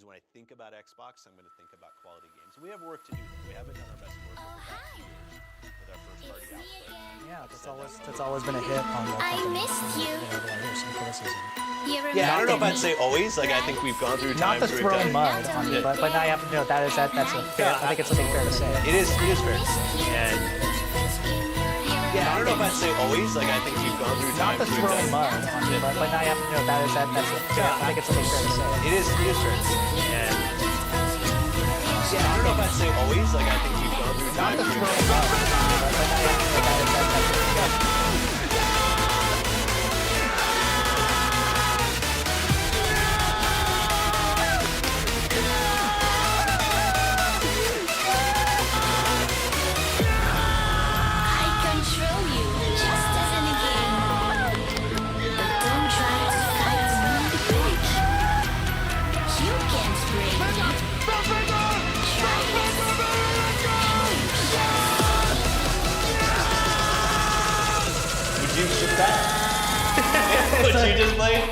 means when I think about Xbox, I'm going to think about quality games. We have work to do. We haven't done our best work over the past few years with our first party output. Yeah, that's always been a hit on the company. I missed you. Here's some criticism. Yeah, I don't know if I'd say always. Like, I think we've gone through Not times to where throw it mud on you, but now you have to know that's a fair. I think it's something fair to say. It is fair to say. And yeah, I don't know if I'd say always. Like, I think we've gone through Not times to where throw mud on you, but now you have to know that's a fair. I think it's something fair to say. It is fair to say. And yeah, I don't know if I'd say always. Like, I think we've gone through Not times to where throw mud on you, but now you have to know that's a fair. what you just played?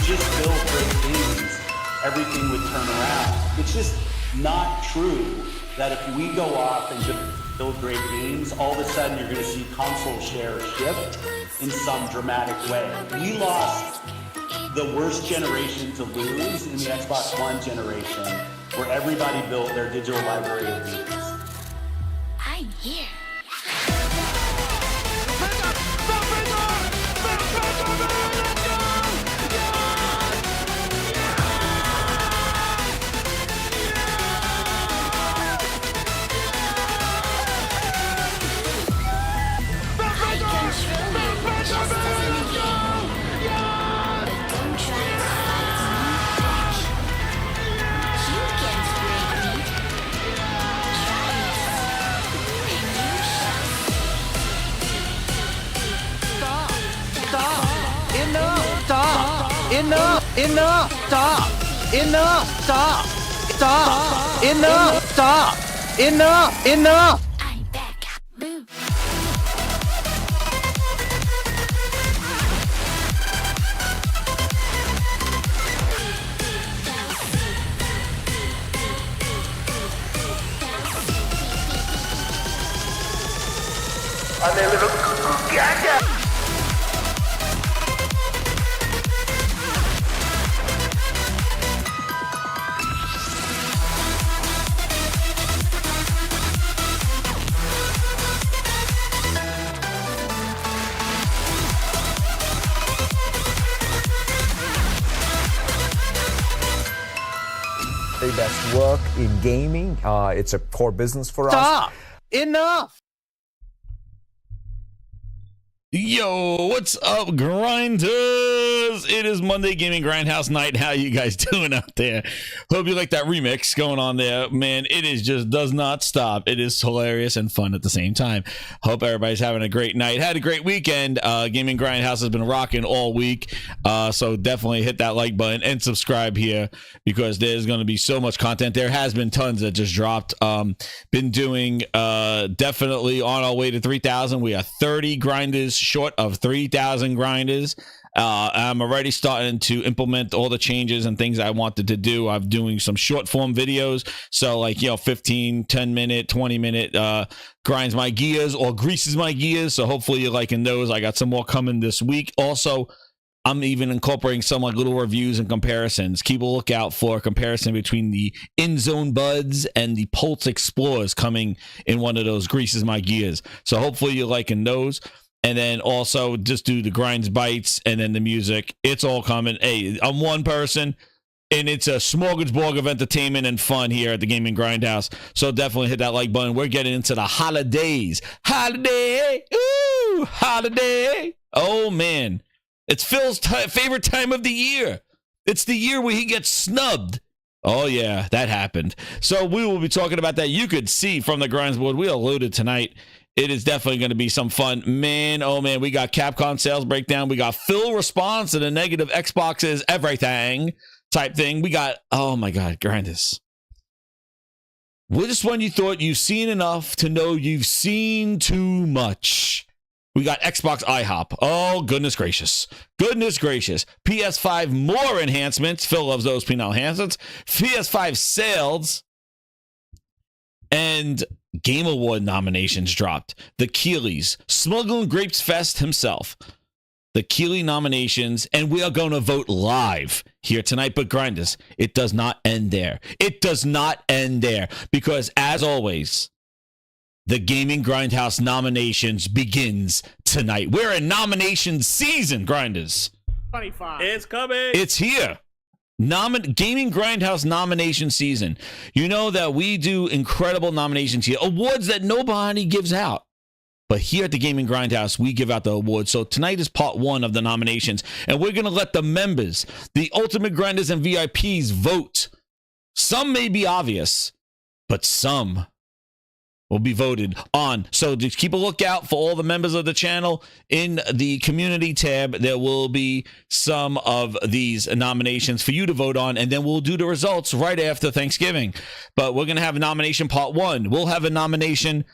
Just build great games, everything would turn around. It's just not true that if we go off and just build great games, all of a sudden you're going to see console share shift in some dramatic way. We lost the worst generation to lose in the Xbox One generation, where everybody built their digital library of games. I'm here. Enough! I'm back. Boom. Very best work in gaming. It's a core business for us. Stop! Enough! Yo, what's up, grinders? It is Monday Gaming Grindhouse night. How you guys doing out there? Hope you like that remix going on there. Man, it is just does not stop. It is hilarious and fun at the same time. Hope everybody's having a great night. Had a great weekend. Gaming Grindhouse has been rocking all week. So definitely hit that like button and subscribe here because there's going to be so much content. There has been tons that just dropped. Been doing definitely on our way to 3,000. We are 30 grinders short of 3,000 grinders. I'm already starting to implement all the changes and things I wanted to do. I'm doing some short form videos. So like, 15, 10 minute, 20 minute grinds my gears or greases my gears. So hopefully you're liking those. I got some more coming this week. Also, I'm even incorporating some like little reviews and comparisons. Keep a lookout for a comparison between the InZone Buds and the Pulse Explorers coming in one of those greases my gears. So hopefully you're liking those. And then also just do the grinds bites and then the music. It's all coming. Hey, I'm one person and it's a smorgasbord of entertainment and fun here at the Gaming Grindhouse. So definitely hit that like button. We're getting into the holidays. Holiday. Ooh, holiday. Oh, man. It's Phil's favorite time of the year. It's the year where he gets snubbed. Oh, yeah, that happened. So we will be talking about that. You could see from the grinds board, we alluded tonight. It is definitely going to be some fun. Man, oh, man, we got Capcom sales breakdown. We got Phil response to the negative Xbox is everything type thing. We got, oh, my God, Grindis. Which one you thought you've seen enough to know you've seen too much? We got Xbox IHOP. Oh, goodness gracious. Goodness gracious. PS5 more enhancements. Phil loves those penal enhancements. PS5 sales. And Game Award nominations dropped. The Keeleys. Smuggling Grapes Fest himself. The Keeley nominations. And we are going to vote live here tonight. But Grinders, it does not end there. It does not end there. Because as always, the Gaming Grindhouse nominations begins tonight. We're in nomination season, Grinders. 25. It's coming. It's here. Gaming Grindhouse nomination season. You know that we do incredible nominations here. Awards that nobody gives out. But here at the Gaming Grindhouse, we give out the awards. So tonight is part 1 of the nominations. And we're going to let the members, the Ultimate Grinders and VIPs vote. Some may be obvious, but some will be voted on. So just keep a lookout for all the members of the channel. In the community tab, there will be some of these nominations for you to vote on, and then we'll do the results right after Thanksgiving. But we're going to have a nomination part 1. We'll have a nomination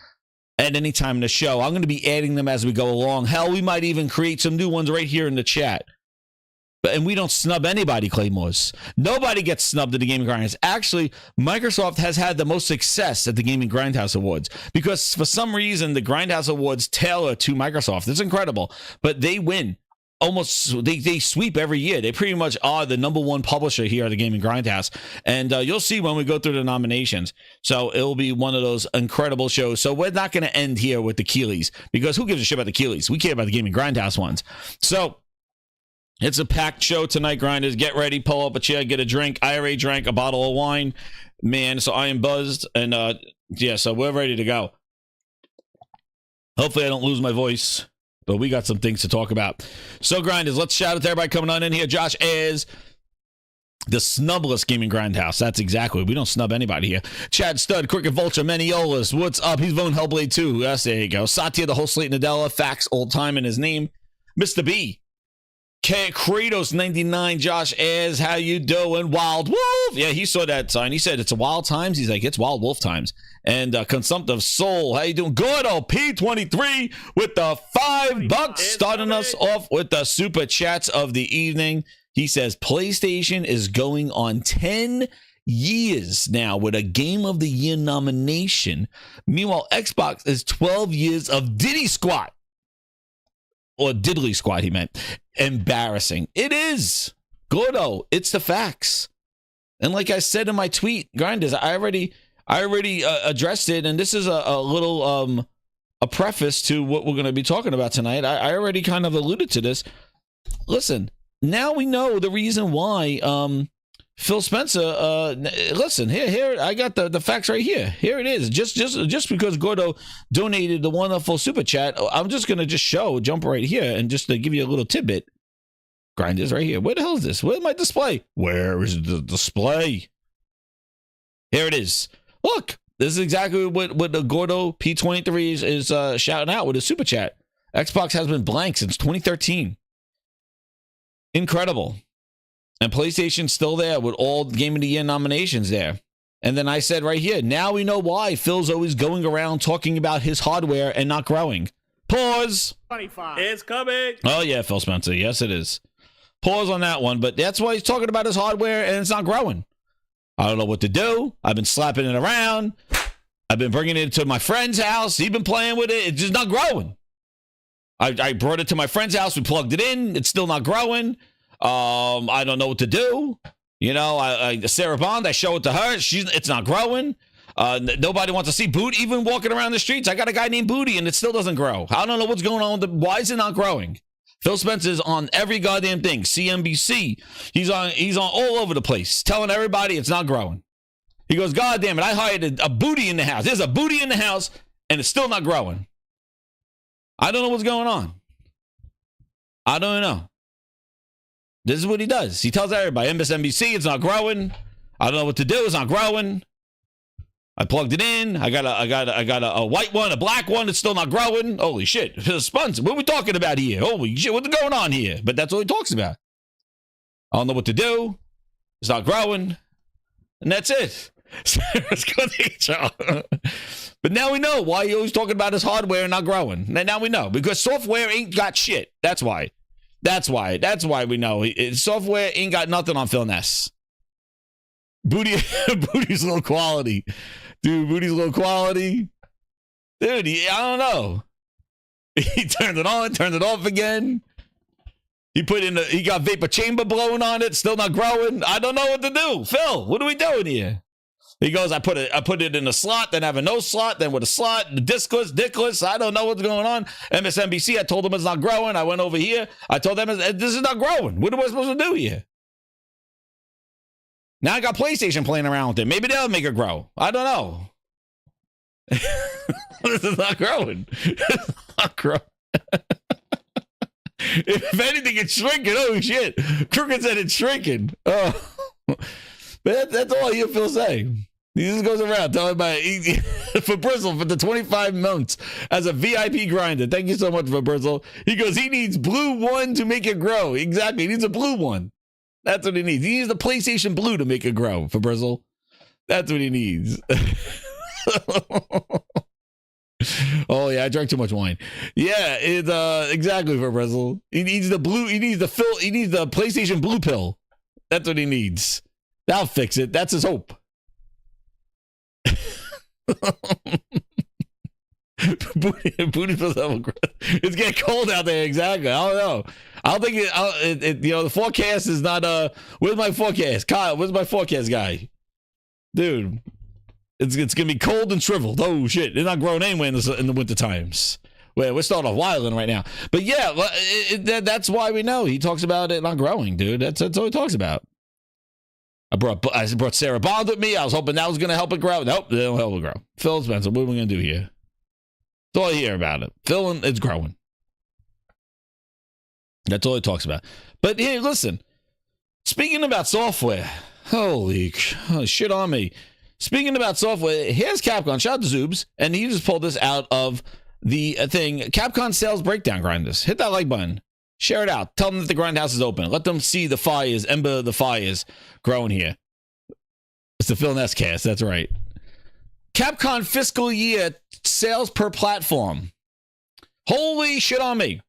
at any time in the show. I'm going to be adding them as we go along. Hell, we might even create some new ones right here in the chat. And we don't snub anybody, Claymores. Nobody gets snubbed at the Gaming Grindhouse. Actually, Microsoft has had the most success at the Gaming Grindhouse Awards because for some reason, the Grindhouse Awards tailor to Microsoft. It's incredible, but they win. Almost, they sweep every year. They pretty much are the #1 publisher here at the Gaming Grindhouse. And you'll see when we go through the nominations. So it'll be one of those incredible shows. So we're not going to end here with the Keeleys because who gives a shit about the Keeleys? We care about the Gaming Grindhouse ones. So it's a packed show tonight, Grinders. Get ready, pull up a chair, get a drink. I already drank a bottle of wine, man, so I am buzzed. And, yeah, so we're ready to go. Hopefully I don't lose my voice, but we got some things to talk about. So, Grinders, let's shout out to everybody coming on in here. Josh is the snubless Gaming Grindhouse. That's exactly. We don't snub anybody here. Chad Stud, Cricket Vulture, Maniolas. What's up? He's voting Hellblade 2. Yes, there you go. Satya, the whole slate Nadella. Facts, old time in his name. Mr. B. Kratos 99, Josh Ayers, how you doing? Wild Wolf, yeah, he saw that sign. He said it's wild times. He's like, it's Wild Wolf times. And Consumptive Soul, how you doing? Good old P23 with the $5, starting us off with the super chats of the evening. He says PlayStation is going on 10 years now with a Game of the Year nomination. Meanwhile, Xbox is 12 years of Diddy Squat. Or diddly squat, he meant. Embarrassing. It is. Gordo, it's the facts. And like I said in my tweet, Grinders, I already addressed it, and this is a little a preface to what we're going to be talking about tonight. I already kind of alluded to this. Listen, now we know the reason why Phil Spencer, listen, here, I got the facts right here. Here it is. Just because Gordo donated the wonderful super chat, I'm just going to jump right here and just to give you a little tidbit. Grinders right here. Where the hell is this? Where's my display? Where is the display? Here it is. Look, this is exactly what the Gordo P23 is shouting out with a super chat. Xbox has been blank since 2013. Incredible. And PlayStation's still there with all Game of the Year nominations there. And then I said right here, now we know why Phil's always going around talking about his hardware and not growing. Pause. 25. It's coming. Oh, yeah, Phil Spencer. Yes, it is. Pause on that one. But that's why he's talking about his hardware and it's not growing. I don't know what to do. I've been slapping it around. I've been bringing it to my friend's house. He's been playing with it. It's just not growing. I brought it to my friend's house. We plugged it in. It's still not growing. I don't know what to do. You know, Sarah Bond, I show it to her. It's not growing. Nobody wants to see Booty even walking around the streets. I got a guy named Booty and it still doesn't grow. I don't know what's going on. Why is it not growing? Phil Spencer's on every goddamn thing. CNBC. He's on all over the place telling everybody it's not growing. He goes, God damn it, I hired a Booty in the house. There's a Booty in the house and it's still not growing. I don't know what's going on. I don't know. This is what he does. He tells everybody, MSNBC, it's not growing. I don't know what to do. It's not growing. I plugged it in. I got a white one, a black one. It's still not growing. Holy shit. Sponsor. What are we talking about here? Holy shit. What's going on here? But that's all he talks about. I don't know what to do. It's not growing. And that's it. But now we know why he always talking about his hardware and not growing. And now we know. Because software ain't got shit. That's why. That's why we know. Software ain't got nothing on Phil Ness. Booty's low quality. Dude, Booty's low quality. Dude, I don't know. He turned it on, turned it off again. He got vapor chamber blowing on it, still not growing. I don't know what to do. Phil, what are we doing here? He goes, I put it in a slot, then have a no slot, then with a slot, dickless. I don't know what's going on. MSNBC, I told them it's not growing. I went over here. I told them this is not growing. What am I supposed to do here? Now I got PlayStation playing around with it. Maybe they'll make it grow. I don't know. This is not growing. It's not growing. If anything, it's shrinking. Oh, shit. Crooked said it's shrinking. Oh. But that's all you feel saying. He just goes around telling about for Bristle for the 25 months as a VIP grinder. Thank you so much for Bristle. He goes, he needs blue one to make it grow. Exactly. He needs a blue one. That's what he needs. He needs the PlayStation Blue to make it grow for Bristle. That's what he needs. Oh yeah, I drank too much wine. Yeah, it's exactly for Bristle. He needs the blue. He needs the PlayStation Blue pill. That's what he needs. That'll fix it. That's his hope. Booty feels it's getting cold out there. Exactly. I don't know. I don't think the forecast is not where's my forecast? Kyle, where's my forecast guy? Dude, it's gonna be cold and shriveled. Oh shit, they're not growing anyway in the winter times. Well, we're starting off wilding right now. But yeah, that's why we know he talks about it not growing, dude. That's all he talks about. I brought Sarah Bond with me. I was hoping that was gonna help it grow. Nope, they don't help it grow. Phil Spencer, what are we gonna do here? That's all I hear about it. Phil, it's growing. That's all he talks about. But here, listen. Speaking about software, holy shit on me. Speaking about software, here's Capcom. Shout out to Zoobs, and he just pulled this out of the thing. Capcom sales breakdown grinders. Hit that like button. Share it out. Tell them that the Grindhouse is open. Let them see the fires, ember the fires growing here. It's the Phil Ness cast. That's right. Capcom fiscal year sales per platform. Holy shit on me.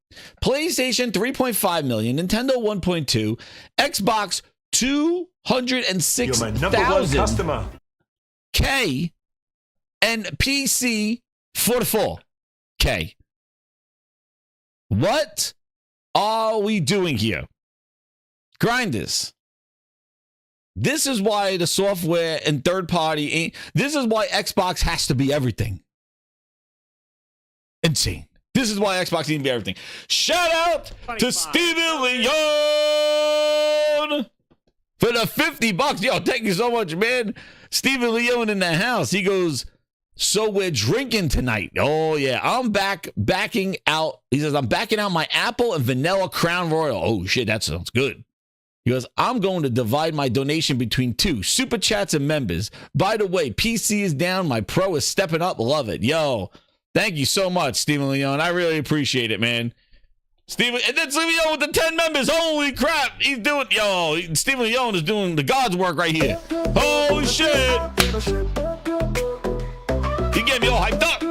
PlayStation 3.5 million, Nintendo 1.2, Xbox 206,000 K, and PC 44K. What are we doing here? Grinders. This is why the software and third party ain't. This is why Xbox has to be everything. Insane. This is why Xbox needs to be everything. Shout out to Steven Leon for the $50. Yo, thank you so much, man. Steven Leon in the house. He goes, so we're drinking tonight. Oh, yeah. I'm backing out. He says, I'm backing out my apple and vanilla Crown Royal. Oh, shit, that sounds good. He goes, I'm going to divide my donation between two super chats and members. By the way, PC is down. My pro is stepping up. Love it. Yo, thank you so much, Steven Leon. I really appreciate it, man. Steven, and then Steven Leon with the 10 members. Holy crap. He's doing, Steven Leon is doing the God's work right here. Holy shit. He gave me all hyped up.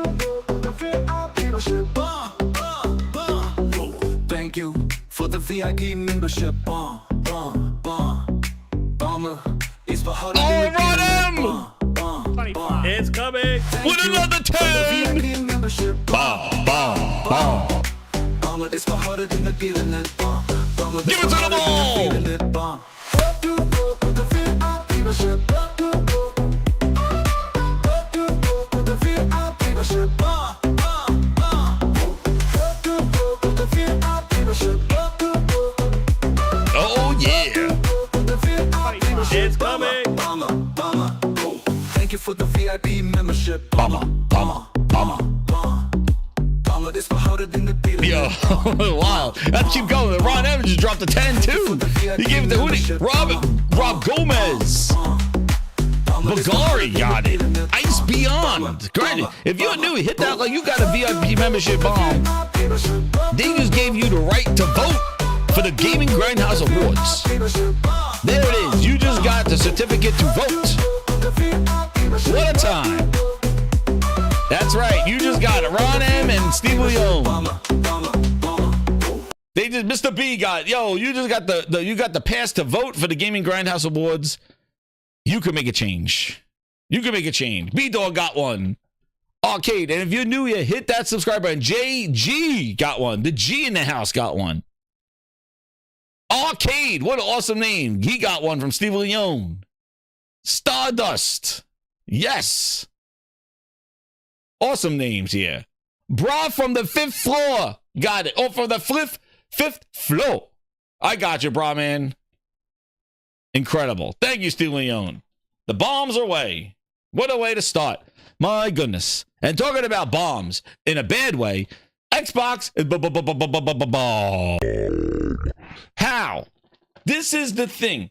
Thank you for the VIP membership. All right, It's coming. with another 10. Bomb, bomb, bomb. It's harder than the feeling it. Give it to them all. Oh, yeah. It's coming. Thank you for the VIP membership. Bomber, bomber, bomber. It's harder than the feeling. Yo, wow. Let's keep going. Ron Evans just dropped a 10 too. He gave it to Rob Gomez. Bagari got it. Ice Beyond. Granted, if you're new, hit that like you got a VIP membership bomb. They just gave you the right to vote for the Gaming Grindhouse Awards. There it is. You just got the certificate to vote. What a time. That's right. You just got it. Ron M and Steve Leone. They just Mr. B got, yo, you just got you got the pass to vote for the Gaming Grindhouse Awards. You can make a change. You can make a change. B-Dog got one. Arcade. And if you're new here, hit that subscribe button. JG got one. The G in the house got one. Arcade. What an awesome name. He got one from Steve Leone. Stardust. Yes. Awesome names here. Bra from the 5th floor. Got it. Oh, from the fifth floor. I got you, bra man. Incredible. Thank you, Steve Leone. The bombs are away. What a way to start. My goodness. And talking about bombs in a bad way, Xbox is how? This is the thing.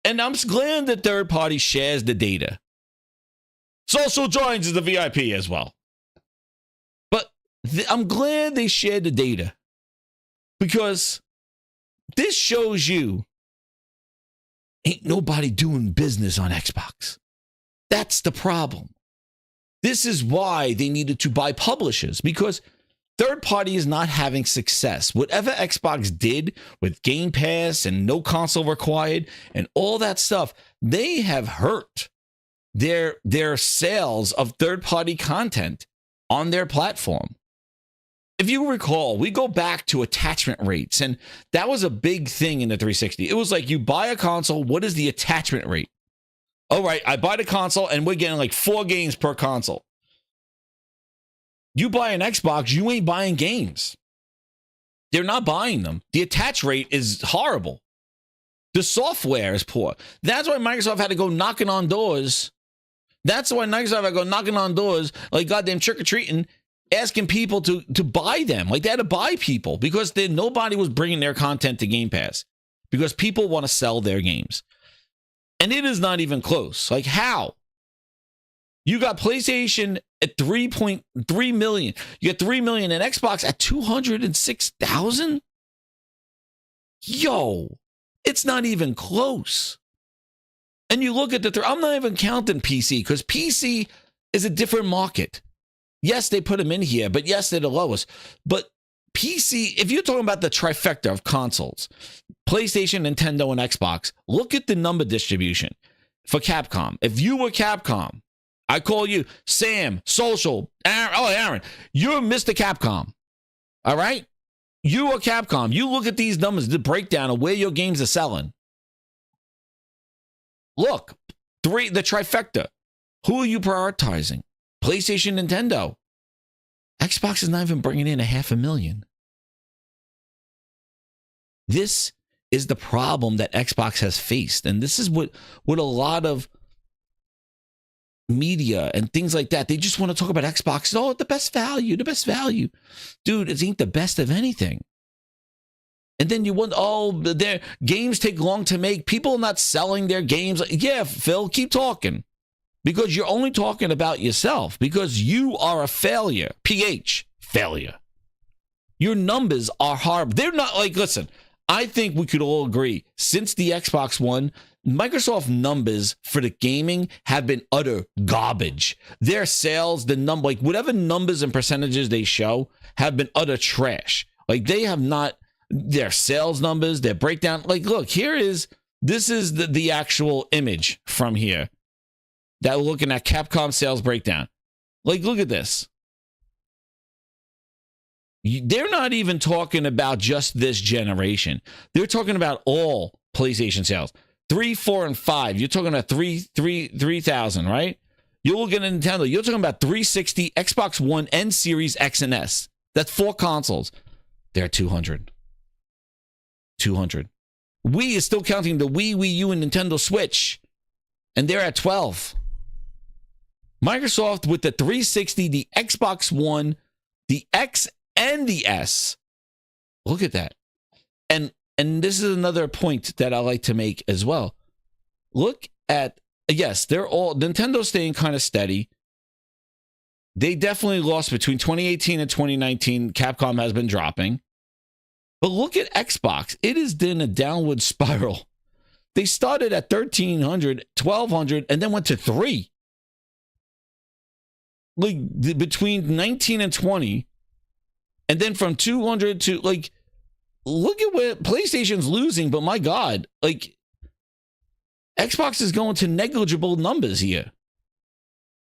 And I'm glad that third party shares the data. Social Joins is the VIP as well. But I'm glad they shared the data. Because this shows you ain't nobody doing business on Xbox. That's the problem. This is why they needed to buy publishers, because third party is not having success. Whatever Xbox did with Game Pass and no console required and all that stuff, they have hurt their sales of third party content on their platform. If you recall, we go back to attachment rates, and that was a big thing in the 360. It was like you buy a console, what is the attachment rate? All right, I buy the console, and we're getting like 4 games per console. You buy an Xbox, you ain't buying games. They're not buying them. The attach rate is horrible. The software is poor. That's why Microsoft had to go knocking on doors. That's why Microsoft had to go knocking on doors like goddamn trick-or-treating, asking people to buy them. Like they had to buy people because nobody was bringing their content to Game Pass because people want to sell their games. And it is not even close. Like how? You got PlayStation at 3.3 million. You got 3 million and Xbox at 206,000? Yo, it's not even close. And you look at I'm not even counting PC because PC is a different market. Yes, they put them in here, but yes, they're the lowest. But PC, if you're talking about the trifecta of consoles, PlayStation, Nintendo, and Xbox, look at the number distribution for Capcom. If you were Capcom, I call you Sam, Social, Aaron, you're Mr. Capcom. All right? You are Capcom. You look at these numbers, the breakdown of where your games are selling. Look, the trifecta. Who are you prioritizing? PlayStation, Nintendo. Xbox is not even bringing in 500,000. This is the problem that Xbox has faced. And this is what a lot of media and things like that, they just want to talk about Xbox. Oh, the best value. Dude, it ain't the best of anything. And then you wonder, their games take long to make. People are not selling their games. Yeah, Phil, keep talking. Because you're only talking about yourself. Because you are a failure. Failure. Your numbers are horrible. They're not like, listen, I think we could all agree, since the Xbox One, Microsoft numbers for the gaming have been utter garbage. Their sales, whatever numbers and percentages they show have been utter trash. Like they have not, their sales numbers, their breakdown. Like, look, this is the actual image from here that we're looking at Capcom sales breakdown. Like, look at this. They're not even talking about just this generation. They're talking about all PlayStation sales. 3, 4, and 5. You're talking about 3,000, right? You're looking at Nintendo. You're talking about 360, Xbox One, and Series X and S. That's 4 consoles. They're 200. 200. Wii is still counting the Wii, Wii U, and Nintendo Switch. And they're at 12. Microsoft with the 360, the Xbox One, the X, and the S. Look at that. And this is another point that I like to make as well. Look at yes, they're all Nintendo's staying kind of steady. They definitely lost between 2018 and 2019. Capcom has been dropping. But look at Xbox. It is in a downward spiral. They started at 1,300, 1,200, and then went to 3. Like between 19 and 20. And then from 200 to like, look at what PlayStation's losing. But my God, like Xbox is going to negligible numbers here.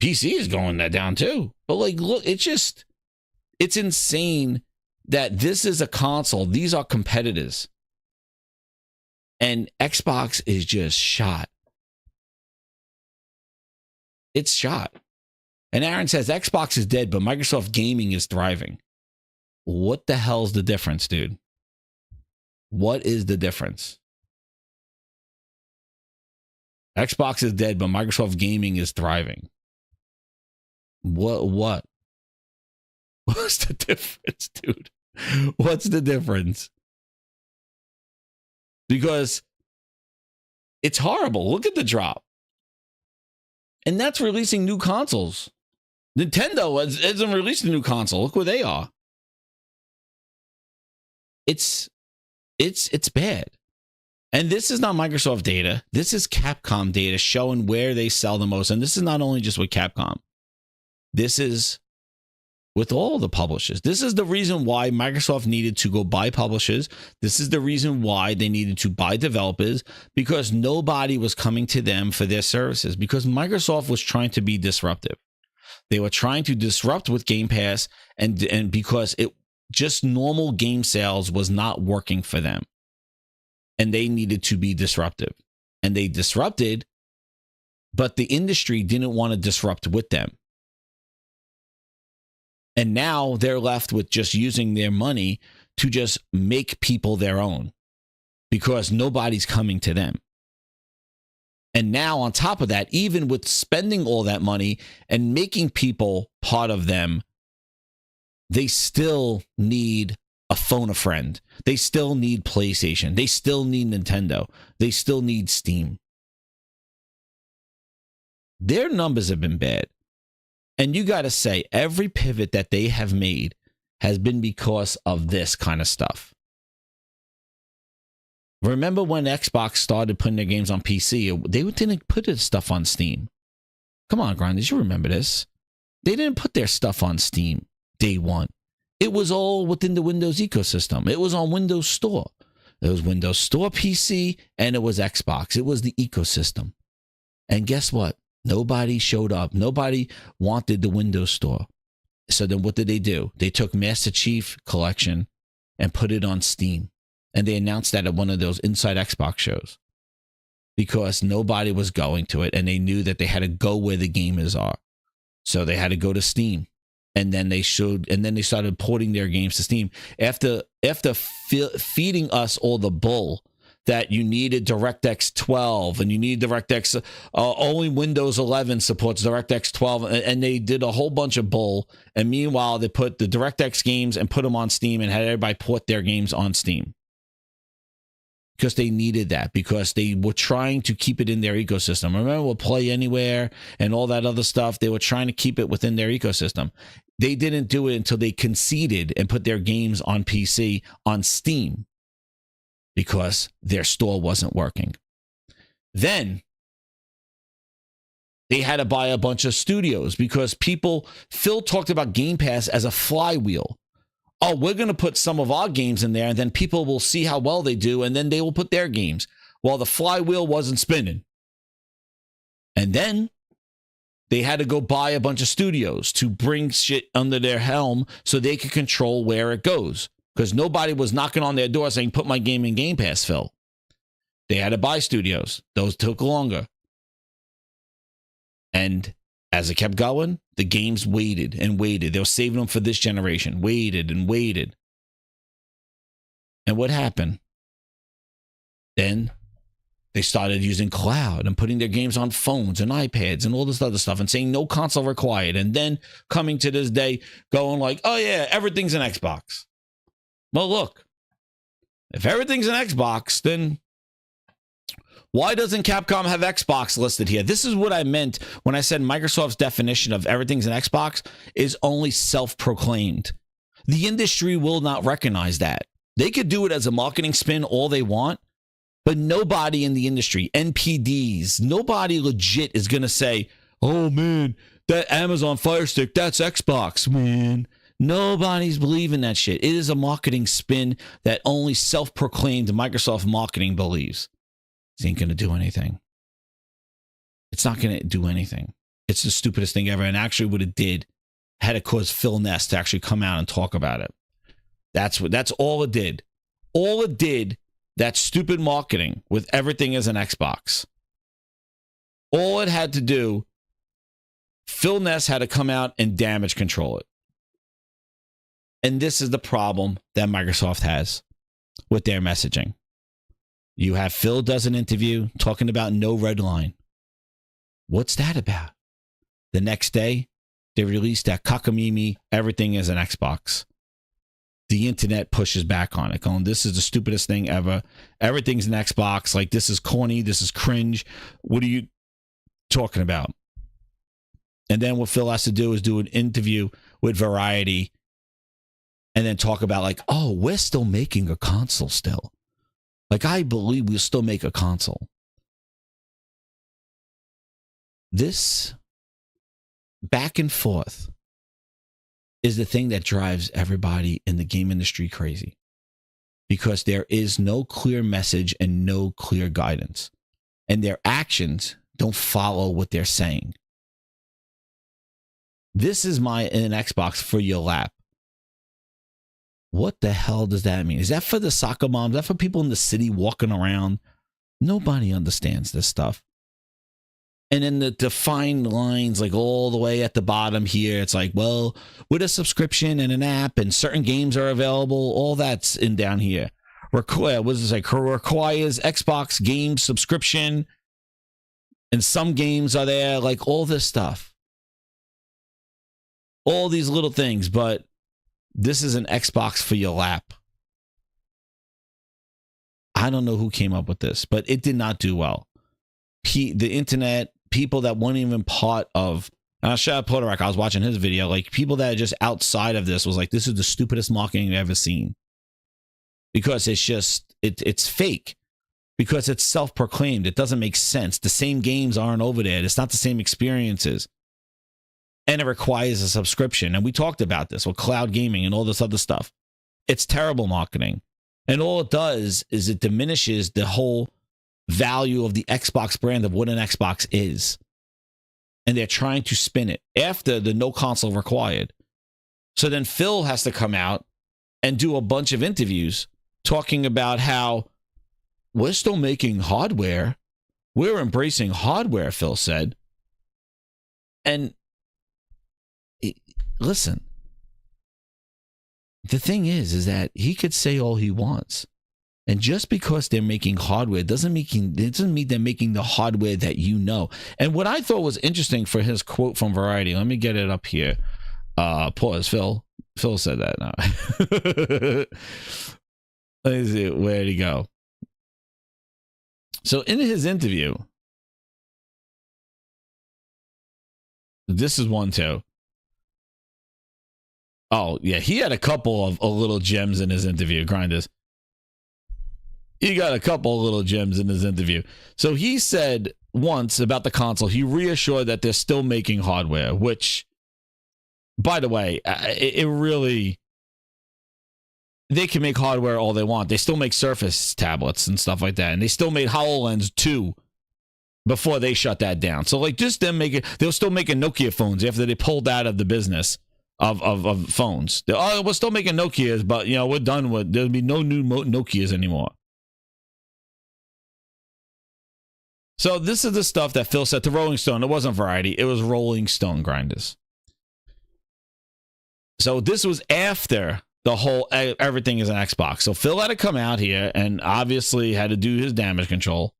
PC is going down too. But like, look, it's insane that this is a console. These are competitors. And Xbox is just shot. It's shot. And Aaron says Xbox is dead, but Microsoft Gaming is thriving. What the hell's the difference, dude? What is the difference? Xbox is dead, but Microsoft Gaming is thriving. What? What's the difference, dude? What's the difference? Because it's horrible. Look at the drop. And that's releasing new consoles. Nintendo hasn't released a new console. Look where they are. It's bad. And this is not Microsoft data. This is Capcom data showing where they sell the most. And this is not only just with Capcom. This is with all the publishers. This is the reason why Microsoft needed to go buy publishers. This is the reason why they needed to buy developers, because nobody was coming to them for their services, because Microsoft was trying to be disruptive. They were trying to disrupt with Game Pass, and because it just normal game sales was not working for them. And they needed to be disruptive. And they disrupted, but the industry didn't want to disrupt with them. And now they're left with just using their money to just make people their own, because nobody's coming to them. And now on top of that, even with spending all that money and making people part of them, they still need a phone a friend. They still need PlayStation. They still need Nintendo. They still need Steam. Their numbers have been bad. And you got to say, every pivot that they have made has been because of this kind of stuff. Remember when Xbox started putting their games on PC, they didn't put this stuff on Steam. Come on, Grinders, you remember this. They didn't put their stuff on Steam day one. It was all within the Windows ecosystem. It was on Windows Store. It was Windows Store PC, and it was Xbox. It was the ecosystem. And guess what? Nobody showed up. Nobody wanted the Windows Store. So then what did they do? They took Master Chief Collection and put it on Steam. And they announced that at one of those Inside Xbox shows, because nobody was going to it, and they knew that they had to go where the gamers are. So they had to go to Steam. And then they started porting their games to Steam. After feeding us all the bull that you needed DirectX 12 and you need DirectX, only Windows 11 supports DirectX 12, and they did a whole bunch of bull. And meanwhile, they put the DirectX games and put them on Steam and had everybody port their games on Steam. Because they needed that, because they were trying to keep it in their ecosystem. Remember, we'll play anywhere and all that other stuff. They were trying to keep it within their ecosystem. They didn't do it until they conceded and put their games on PC on Steam, because their store wasn't working. Then they had to buy a bunch of studios, because Phil talked about Game Pass as a flywheel. Oh, we're going to put some of our games in there, and then people will see how well they do, and then they will put their games. Well, the flywheel wasn't spinning. And then they had to go buy a bunch of studios to bring shit under their helm so they could control where it goes. Because nobody was knocking on their door saying, put my game in Game Pass, Phil. They had to buy studios. Those took longer. And as it kept going, the games waited and waited. They were saving them for this generation. Waited and waited. And what happened? Then they started using cloud and putting their games on phones and iPads and all this other stuff and saying no console required. And then coming to this day going like, oh yeah, everything's an Xbox. Well, look, if everything's an Xbox, then Why doesn't Capcom have Xbox listed here? This is what I meant when I said Microsoft's definition of everything's an Xbox is only self-proclaimed. The industry will not recognize that. They could do it as a marketing spin all they want, but nobody in the industry, NPDs, nobody legit is going to say, oh man, that Amazon Fire Stick, that's Xbox, man. Nobody's believing that shit. It is a marketing spin that only self-proclaimed Microsoft marketing believes. It ain't going to do anything. It's not going to do anything. It's the stupidest thing ever. And actually what it did had to cause Phil Ness to actually come out and talk about it. That's all it did. All it did, that stupid marketing with everything as an Xbox. All it had to do, Phil Ness had to come out and damage control it. And this is the problem that Microsoft has with their messaging. You have Phil does an interview talking about no red line. What's that about? The next day, they released that cockamamie, everything is an Xbox. The internet pushes back on it, going, this is the stupidest thing ever. Everything's an Xbox. Like, this is corny. This is cringe. What are you talking about? And then what Phil has to do is do an interview with Variety and then talk about like, oh, we're still making a console still. Like, I believe we'll still make a console. This back and forth is the thing that drives everybody in the game industry crazy, because there is no clear message and no clear guidance, and their actions don't follow what they're saying. This is an Xbox for your lap. What the hell does that mean? Is that for the soccer moms? Is that for people in the city walking around? Nobody understands this stuff. And then the defined lines, like all the way at the bottom here, it's like, well, with a subscription and an app and certain games are available, all that's in down here. What does it say? Requires Xbox game subscription. And some games are there, like all this stuff. All these little things, but this is an Xbox for your lap. I don't know who came up with this, but it did not do well. The internet, people that weren't even part of, shout out Podorak, I was watching his video, like people that are just outside of this was like, this is the stupidest marketing I've ever seen. Because it's just, it's fake. Because it's self-proclaimed. It doesn't make sense. The same games aren't over there. It's not the same experiences. And it requires a subscription. And we talked about this with cloud gaming and all this other stuff. It's terrible marketing. And all it does is it diminishes the whole value of the Xbox brand of what an Xbox is. And they're trying to spin it after the no console required. So then Phil has to come out and do a bunch of interviews talking about how we're still making hardware. We're embracing hardware, Phil said. And listen, the thing is that he could say all he wants. And just because they're making hardware doesn't mean they're making the hardware that you know. And what I thought was interesting for his quote from Variety, let me get it up here. Pause, Phil. Phil said that now. Let me see, where'd he go? So in his interview, this is one too. Oh, yeah, he had a couple of little gems in his interview, Grinders. He got a couple of little gems in his interview. So he said once about the console, he reassured that they're still making hardware, which, by the way, it really, they can make hardware all they want. They still make Surface tablets and stuff like that. And they still made HoloLens 2 before they shut that down. So like just them making, they were still making Nokia phones after they pulled out of the business of phones. We're still making Nokias, but you know, we're done with, there'll be no new Nokias anymore. So this is the stuff that Phil said to Rolling Stone. It wasn't Variety. It was Rolling Stone, Grinders. So this was after the whole everything is an Xbox. So Phil had to come out here and obviously had to do his damage control.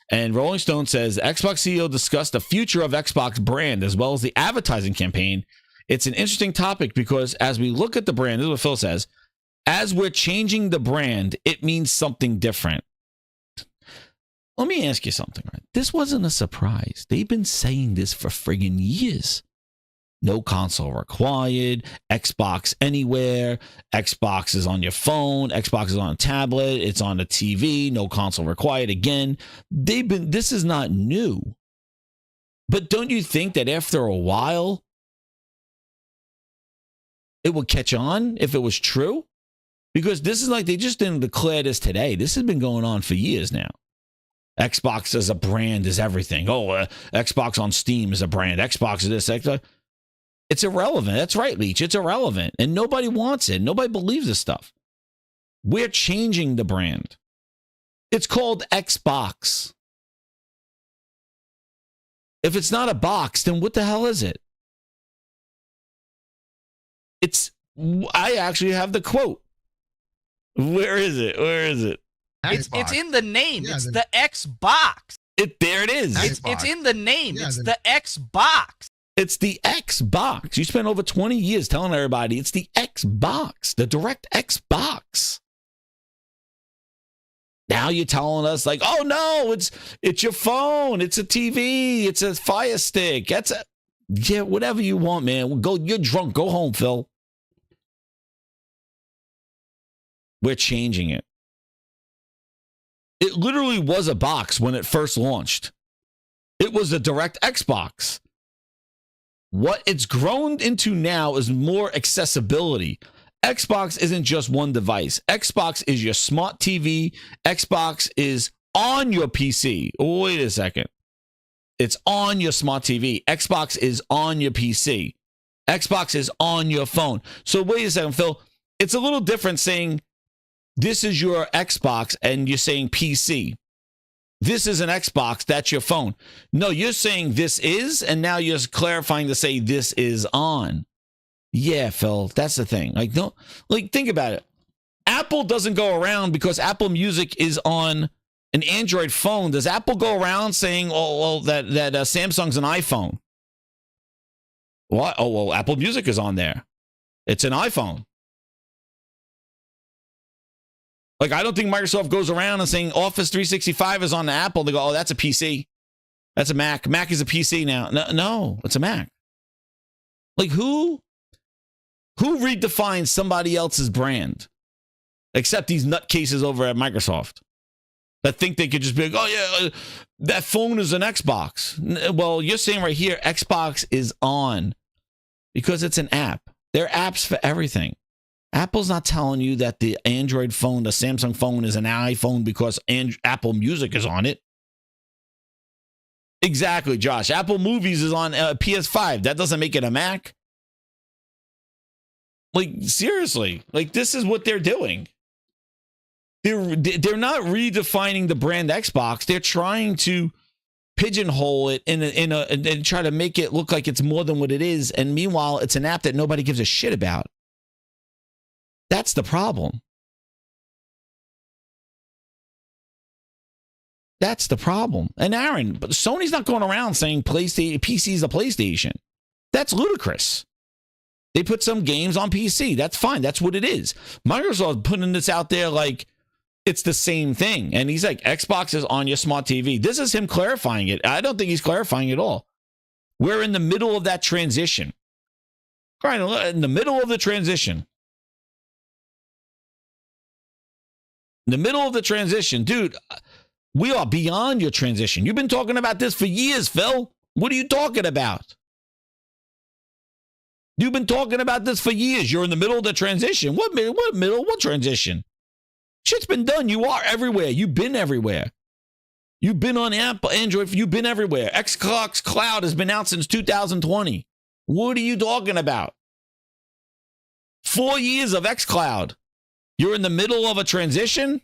And Rolling Stone says Xbox CEO discussed the future of Xbox brand as well as the advertising campaign. It's an interesting topic because as we look at the brand, this is what Phil says, as we're changing the brand, it means something different. let me ask you something, right? This wasn't a surprise. They've been saying this for friggin' years. No console required, Xbox anywhere, Xbox is on your phone, Xbox is on a tablet, it's on the TV, no console required. Again, this is not new. But don't you think that after a while, it would catch on if it was true? Because this is like, they just didn't declare this today. This has been going on for years now. Xbox as a brand is everything. Oh, Xbox on Steam is a brand. Xbox is this, Xbox. It's irrelevant. That's right, Leech. It's irrelevant. And nobody wants it. Nobody believes this stuff. We're changing the brand. It's called Xbox. If it's not a box, then what the hell is it? I actually have the quote. Where is it? Where is it? It's in the name. Yeah, it's the Xbox. There it is. It's in the name. Yeah, it's the Xbox. It's the Xbox. You spent over 20 years telling everybody it's the Xbox, the direct Xbox. Now you're telling us like, oh no, it's your phone, it's a TV, it's a Fire Stick, yeah, whatever you want, man. You're drunk, go home, Phil. We're changing it. It literally was a box when it first launched. It was a direct Xbox. What it's grown into now is more accessibility. Xbox isn't just one device. Xbox is your smart TV. Xbox is on your PC. Oh, wait a second. It's on your smart TV. Xbox is on your PC. Xbox is on your phone. So wait a second, Phil. It's a little different saying this is your Xbox and you're saying PC. This is an Xbox, that's your phone. No, you're saying this is, and now you're clarifying to say this is on. Yeah, Phil, that's the thing. Think about it. Apple doesn't go around because Apple Music is on an Android phone. Does Apple go around saying, oh, well, that Samsung's an iPhone? What? Oh, well, Apple Music is on there. It's an iPhone. Like, I don't think Microsoft goes around and saying Office 365 is on the Apple. They go, oh, that's a PC. That's a Mac. Mac is a PC now. No, it's a Mac. Like, who redefines somebody else's brand? Except these nutcases over at Microsoft that think they could just be like, oh, yeah, that phone is an Xbox. Well, you're saying right here, Xbox is on because it's an app. There are apps for everything. Apple's not telling you that the Android phone, the Samsung phone is an iPhone because Apple Music is on it. Exactly, Josh. Apple Movies is on PS5. That doesn't make it a Mac. Like, seriously. Like, this is what they're doing. They're not redefining the brand Xbox. They're trying to pigeonhole it and try to make it look like it's more than what it is. And meanwhile, it's an app that nobody gives a shit about. That's the problem. That's the problem. And Aaron, but Sony's not going around saying PC is a PlayStation. That's ludicrous. They put some games on PC. That's fine. That's what it is. Microsoft putting this out there like it's the same thing. And he's like, Xbox is on your smart TV. This is him clarifying it. I don't think he's clarifying it at all. We're in the middle of that transition. Right, in the middle of the transition. In the middle of the transition, dude, we are beyond your transition. You've been talking about this for years, Phil. What are you talking about? You've been talking about this for years. You're in the middle of the transition. What middle? What transition? Shit's been done. You are everywhere. You've been everywhere. You've been on Apple, Android. You've been everywhere. Xcloud has been out since 2020. What are you talking about? 4 years of Xcloud. You're in the middle of a transition?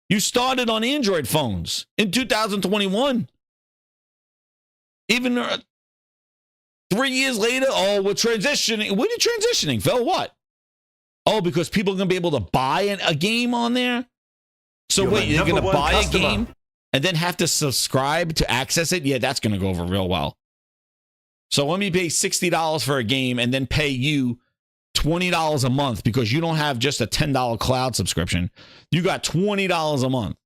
You started on Android phones in 2021. Even 3 years later, oh, we're transitioning. What are you transitioning, Phil? What? Oh, because people are going to be able to buy a game on there? So wait, you're going to buy a game and then have to subscribe to access it? Yeah, that's going to go over real well. So let me pay $60 for a game and then pay you $20 a month because you don't have just a $10 cloud subscription. You got $20 a month.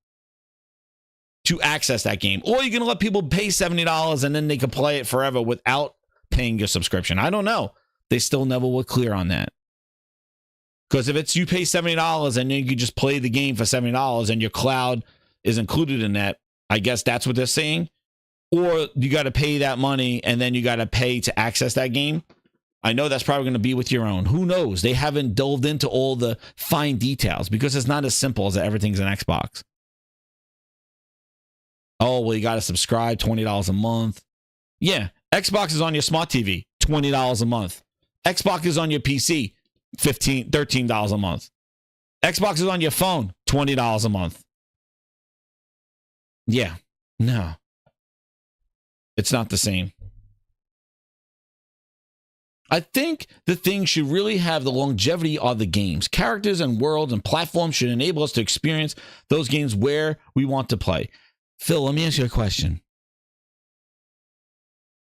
to access that game. Or you're going to let people pay $70 and then they can play it forever without paying your subscription. I don't know. They still never were clear on that. Because if it's you pay $70 and then you can just play the game for $70 and your cloud is included in that, I guess that's what they're saying. Or you got to pay that money and then you got to pay to access that game. I know that's probably going to be with your own. Who knows? They haven't delved into all the fine details because it's not as simple as everything's an Xbox. Oh, well, you got to subscribe, $20 a month. Yeah, Xbox is on your smart TV, $20 a month. Xbox is on your PC, $13 a month. Xbox is on your phone, $20 a month. Yeah, no. It's not the same. I think the thing should really have the longevity of the games. Characters and worlds and platforms should enable us to experience those games where we want to play. Phil, let me ask you a question.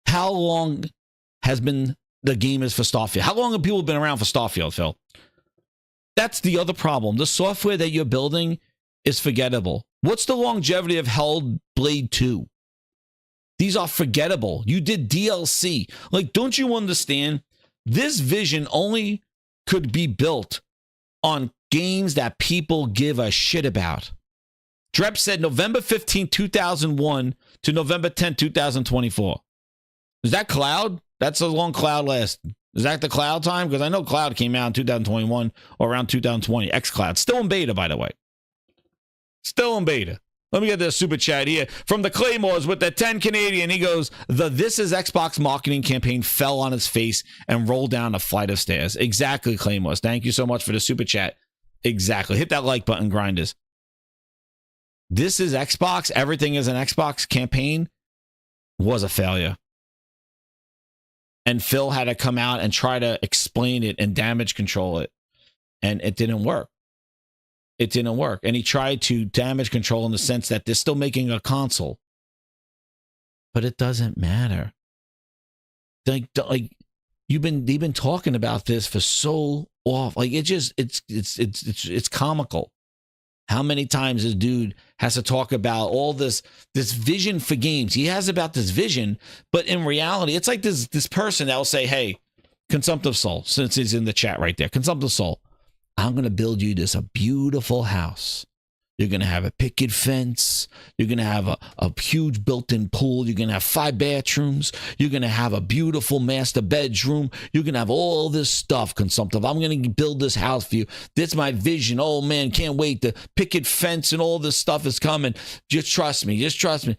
How long has been the game is for Starfield? How long have people been around for Starfield, Phil? That's the other problem. The software that you're building is forgettable. What's the longevity of Hellblade 2? These are forgettable. You did DLC. Like, don't you understand? This vision only could be built on games that people give a shit about. Drep said November 15, 2001 to November 10, 2024. Is that Cloud? That's a long Cloud last. Is that the Cloud time? Because I know Cloud came out in 2021 or around 2020. Xcloud. Still in beta, by the way. Still in beta. Let me get this super chat here from the Claymores with the 10 Canadian. He goes, the This Is Xbox marketing campaign fell on its face and rolled down a flight of stairs. Exactly, Claymores. Thank you so much for the super chat. Exactly. Hit that like button, grinders. This Is Xbox, everything is an Xbox campaign was a failure. And Phil had to come out and try to explain it and damage control it. And it didn't work. It didn't work. And he tried to damage control in the sense that they're still making a console. But it doesn't matter. Like they've been talking about this for so off. Like it's comical. How many times this dude has to talk about all this vision for games? He has about this vision, but in reality, it's like this person that will say, hey, Consumptive Soul, since he's in the chat right there, Consumptive Soul, I'm going to build you a beautiful house. You're going to have a picket fence. You're going to have a huge built-in pool. You're going to have 5 bathrooms. You're going to have a beautiful master bedroom. You're going to have all this stuff, Consumptive. I'm going to build this house for you. This is my vision. Oh, man, can't wait. The picket fence and all this stuff is coming. Just trust me. Just trust me.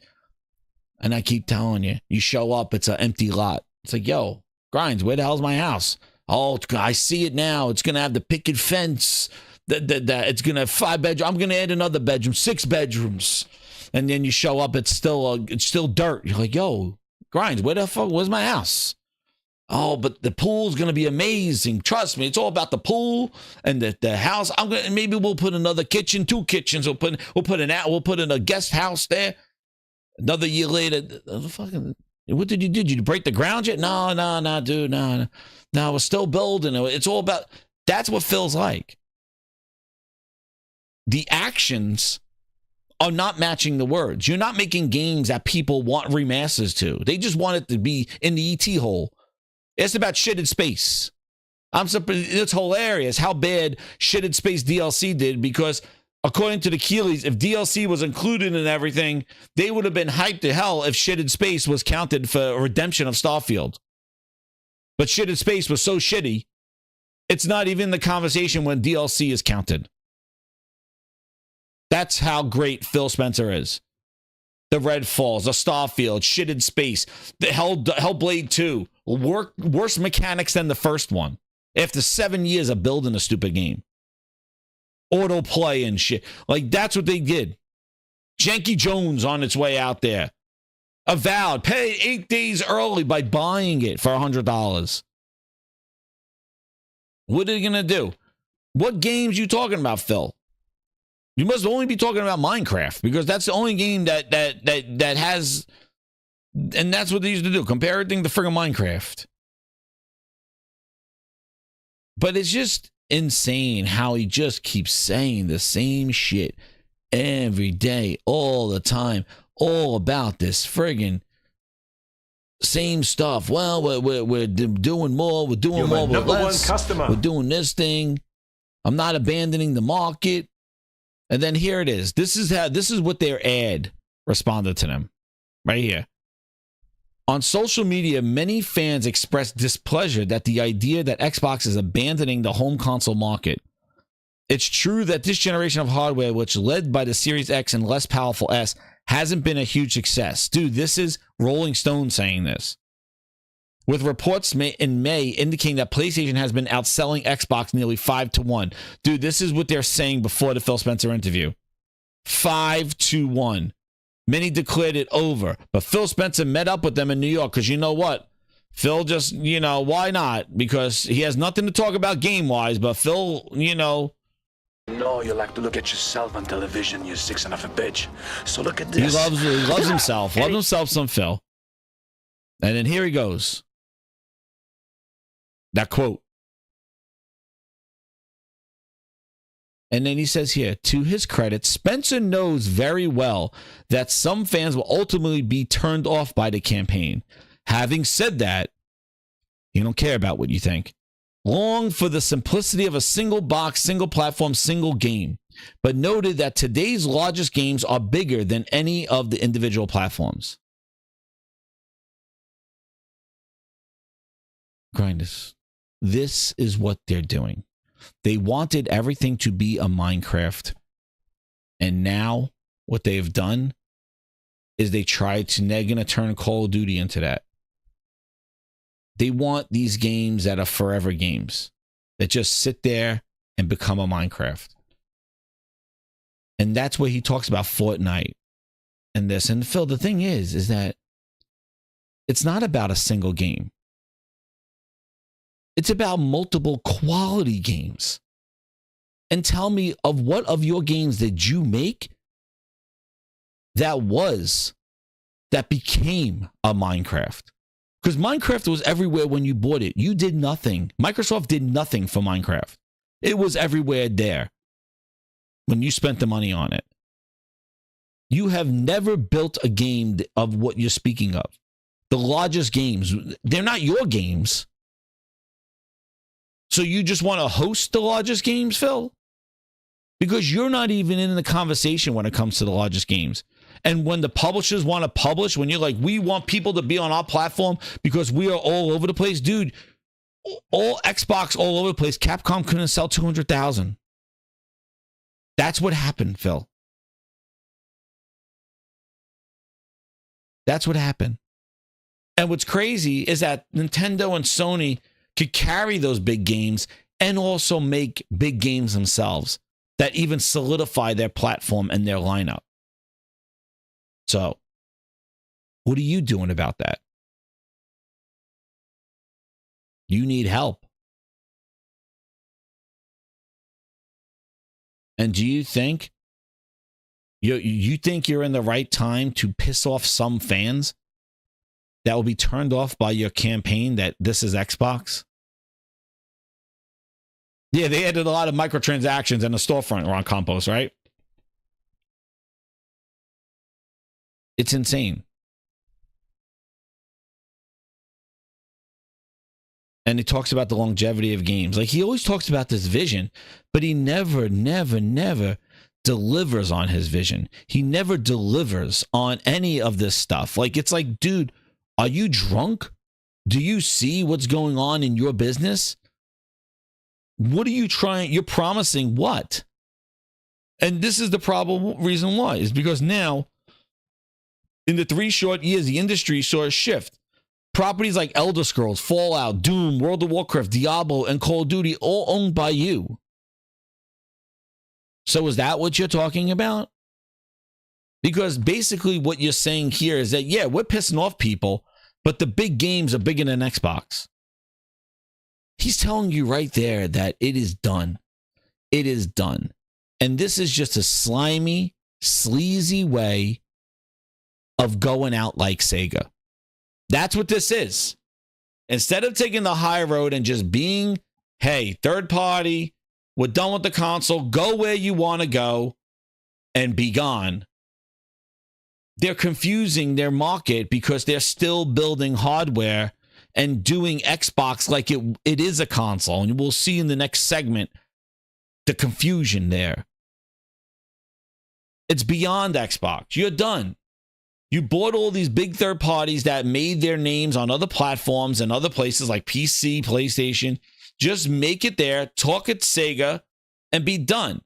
And I keep telling you, you show up, it's an empty lot. It's like, yo, Grinds, where the hell's my house? Oh, I see it now. It's going to have the picket fence. It's going to have 5 bedrooms. I'm going to add another bedroom, 6 bedrooms. And then you show up, it's still dirt. You're like, yo, Grinds, where's my house? Oh, but the pool's going to be amazing. Trust me, it's all about the pool and the house. Maybe we'll put another kitchen, 2 kitchens. We'll put in a guest house there. Another year later, what did you do? Did you break the ground yet? No, dude, no. We're still building. It's all about, that's what Phil's like. The actions are not matching the words. You're not making games that people want remasters to. They just want it to be in the ET hole. It's about shitted space. It's hilarious how bad shitted space DLC did, because according to the Keeleys, if DLC was included in everything, they would have been hyped to hell if shitted space was counted for redemption of Starfield. But shitted space was so shitty, it's not even the conversation when DLC is counted. That's how great Phil Spencer is. The Red Falls, the Starfield, shitted space, the Hellblade 2, worse mechanics than the first one. After 7 years of building a stupid game. Autoplay and shit. Like, that's what they did. Janky Jones on its way out there. Avowed, paid 8 days early by buying it for $100. What are they going to do? What games you talking about, Phil? You must only be talking about Minecraft, because that's the only game that has, and that's what they used to do. Compare everything to friggin' Minecraft. But it's just insane how he just keeps saying the same shit. every day, all the time, all about this friggin' same stuff. Well, we're doing more. We're doing more with less. We're doing this thing. I'm not abandoning the market. And then here it is. This is what their ad responded to them right here. On social media, many fans expressed displeasure that the idea that Xbox is abandoning the home console market. It's true that this generation of hardware, which led by the Series X and less powerful S, hasn't been a huge success. Dude, this is Rolling Stone saying this. With reports in May indicating that PlayStation has been outselling Xbox nearly 5-1. Dude, this is what they're saying before the Phil Spencer interview. 5-1. Many declared it over. But Phil Spencer met up with them in New York because you know what? Phil just, why not? Because he has nothing to talk about game-wise, but Phil, No, you like to look at yourself on television, you sick son of a bitch. So look at this. He loves himself. Loves himself some Phil. And then here he goes. That quote. And then he says here, to his credit, Spencer knows very well that some fans will ultimately be turned off by the campaign. Having said that, he don't care about what you think. Long for the simplicity of a single box, single platform, single game, but noted that today's largest games are bigger than any of the individual platforms. Grinders. This is what they're doing. They wanted everything to be a Minecraft. And now what they've done is they're going to turn Call of Duty into that. They want these games that are forever games that just sit there and become a Minecraft. And that's where he talks about Fortnite and this. And Phil, the thing is that it's not about a single game. It's about multiple quality games. And tell me, of what of your games did you make that became a Minecraft? Because Minecraft was everywhere when you bought it. You did nothing. Microsoft did nothing for Minecraft. It was everywhere there when you spent the money on it. You have never built a game of what you're speaking of. The largest games, they're not your games. So you just want to host the largest games, Phil? Because you're not even in the conversation when it comes to the largest games. And when the publishers want to publish, when you're like, we want people to be on our platform because we are all over the place. Dude, all Xbox all over the place. Capcom couldn't sell 200,000. That's what happened, Phil. That's what happened. And what's crazy is that Nintendo and Sony could carry those big games and also make big games themselves that even solidify their platform and their lineup. So, what are you doing about that? You need help. And do you think you think you're in the right time to piss off some fans that will be turned off by your campaign that this is Xbox? Yeah, they added a lot of microtransactions in the storefront around Compost, right? It's insane. And he talks about the longevity of games. Like, he always talks about this vision, but he never delivers on his vision. He never delivers on any of this stuff. Like, it's like, dude, are you drunk? Do you see what's going on in your business? What are you trying? You're promising what? And this is the probable reason why, is because now, in the 3 short years, the industry saw a shift. Properties like Elder Scrolls, Fallout, Doom, World of Warcraft, Diablo, and Call of Duty all owned by you. So is that what you're talking about? Because basically what you're saying here is that, yeah, we're pissing off people, but the big games are bigger than Xbox. He's telling you right there that it is done. It is done. And this is just a slimy, sleazy way of going out like Sega. That's what this is. Instead of taking the high road and just being, hey, third party, we're done with the console, go where you want to go, and be gone. They're confusing their market because they're still building hardware and doing Xbox like it is a console. And we'll see in the next segment the confusion there. It's beyond Xbox. You're done. You bought all these big third parties that made their names on other platforms and other places like PC, PlayStation. Just make it there, talk at Sega, and be done.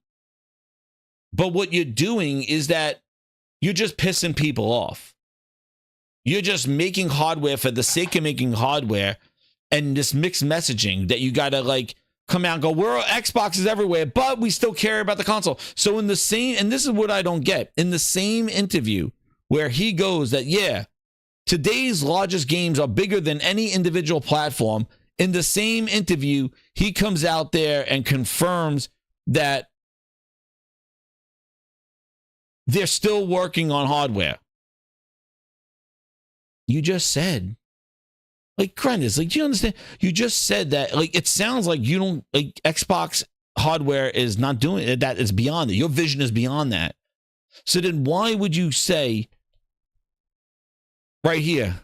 But what you're doing is that you're just pissing people off. You're just making hardware for the sake of making hardware, and this mixed messaging that you got to like come out and go, we're Xboxes everywhere, but we still care about the console. So in the same, and this is what I don't get, in the same interview where he goes that, yeah, today's largest games are bigger than any individual platform. In the same interview, he comes out there and confirms that they're still working on hardware. You just said, like, Grinders, like, do you understand? You just said that, like, it sounds like you don't, like, Xbox hardware is not doing it, that is beyond it. Your vision is beyond that. So then why would you say right here,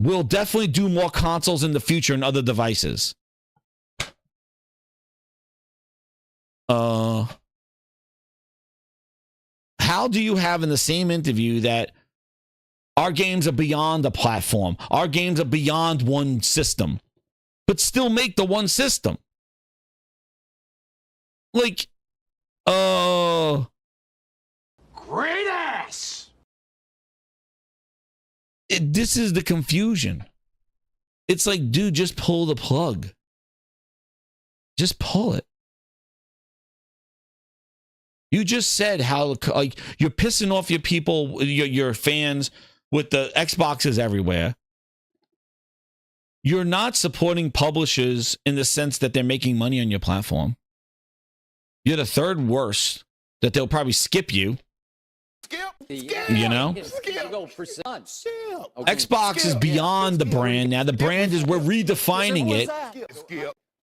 we'll definitely do more consoles in the future and other devices? How do you have in the same interview that our games are beyond a platform, our games are beyond one system, but still make the one system? Like, Great ass! This is the confusion. It's like, dude, just pull the plug. Just pull it. You just said how, like, you're pissing off your people, your fans with the Xboxes everywhere. You're not supporting publishers in the sense that they're making money on your platform. You're the third worst, that they'll probably skip you. You know? Xbox is beyond the brand now. The brand is, we're redefining it.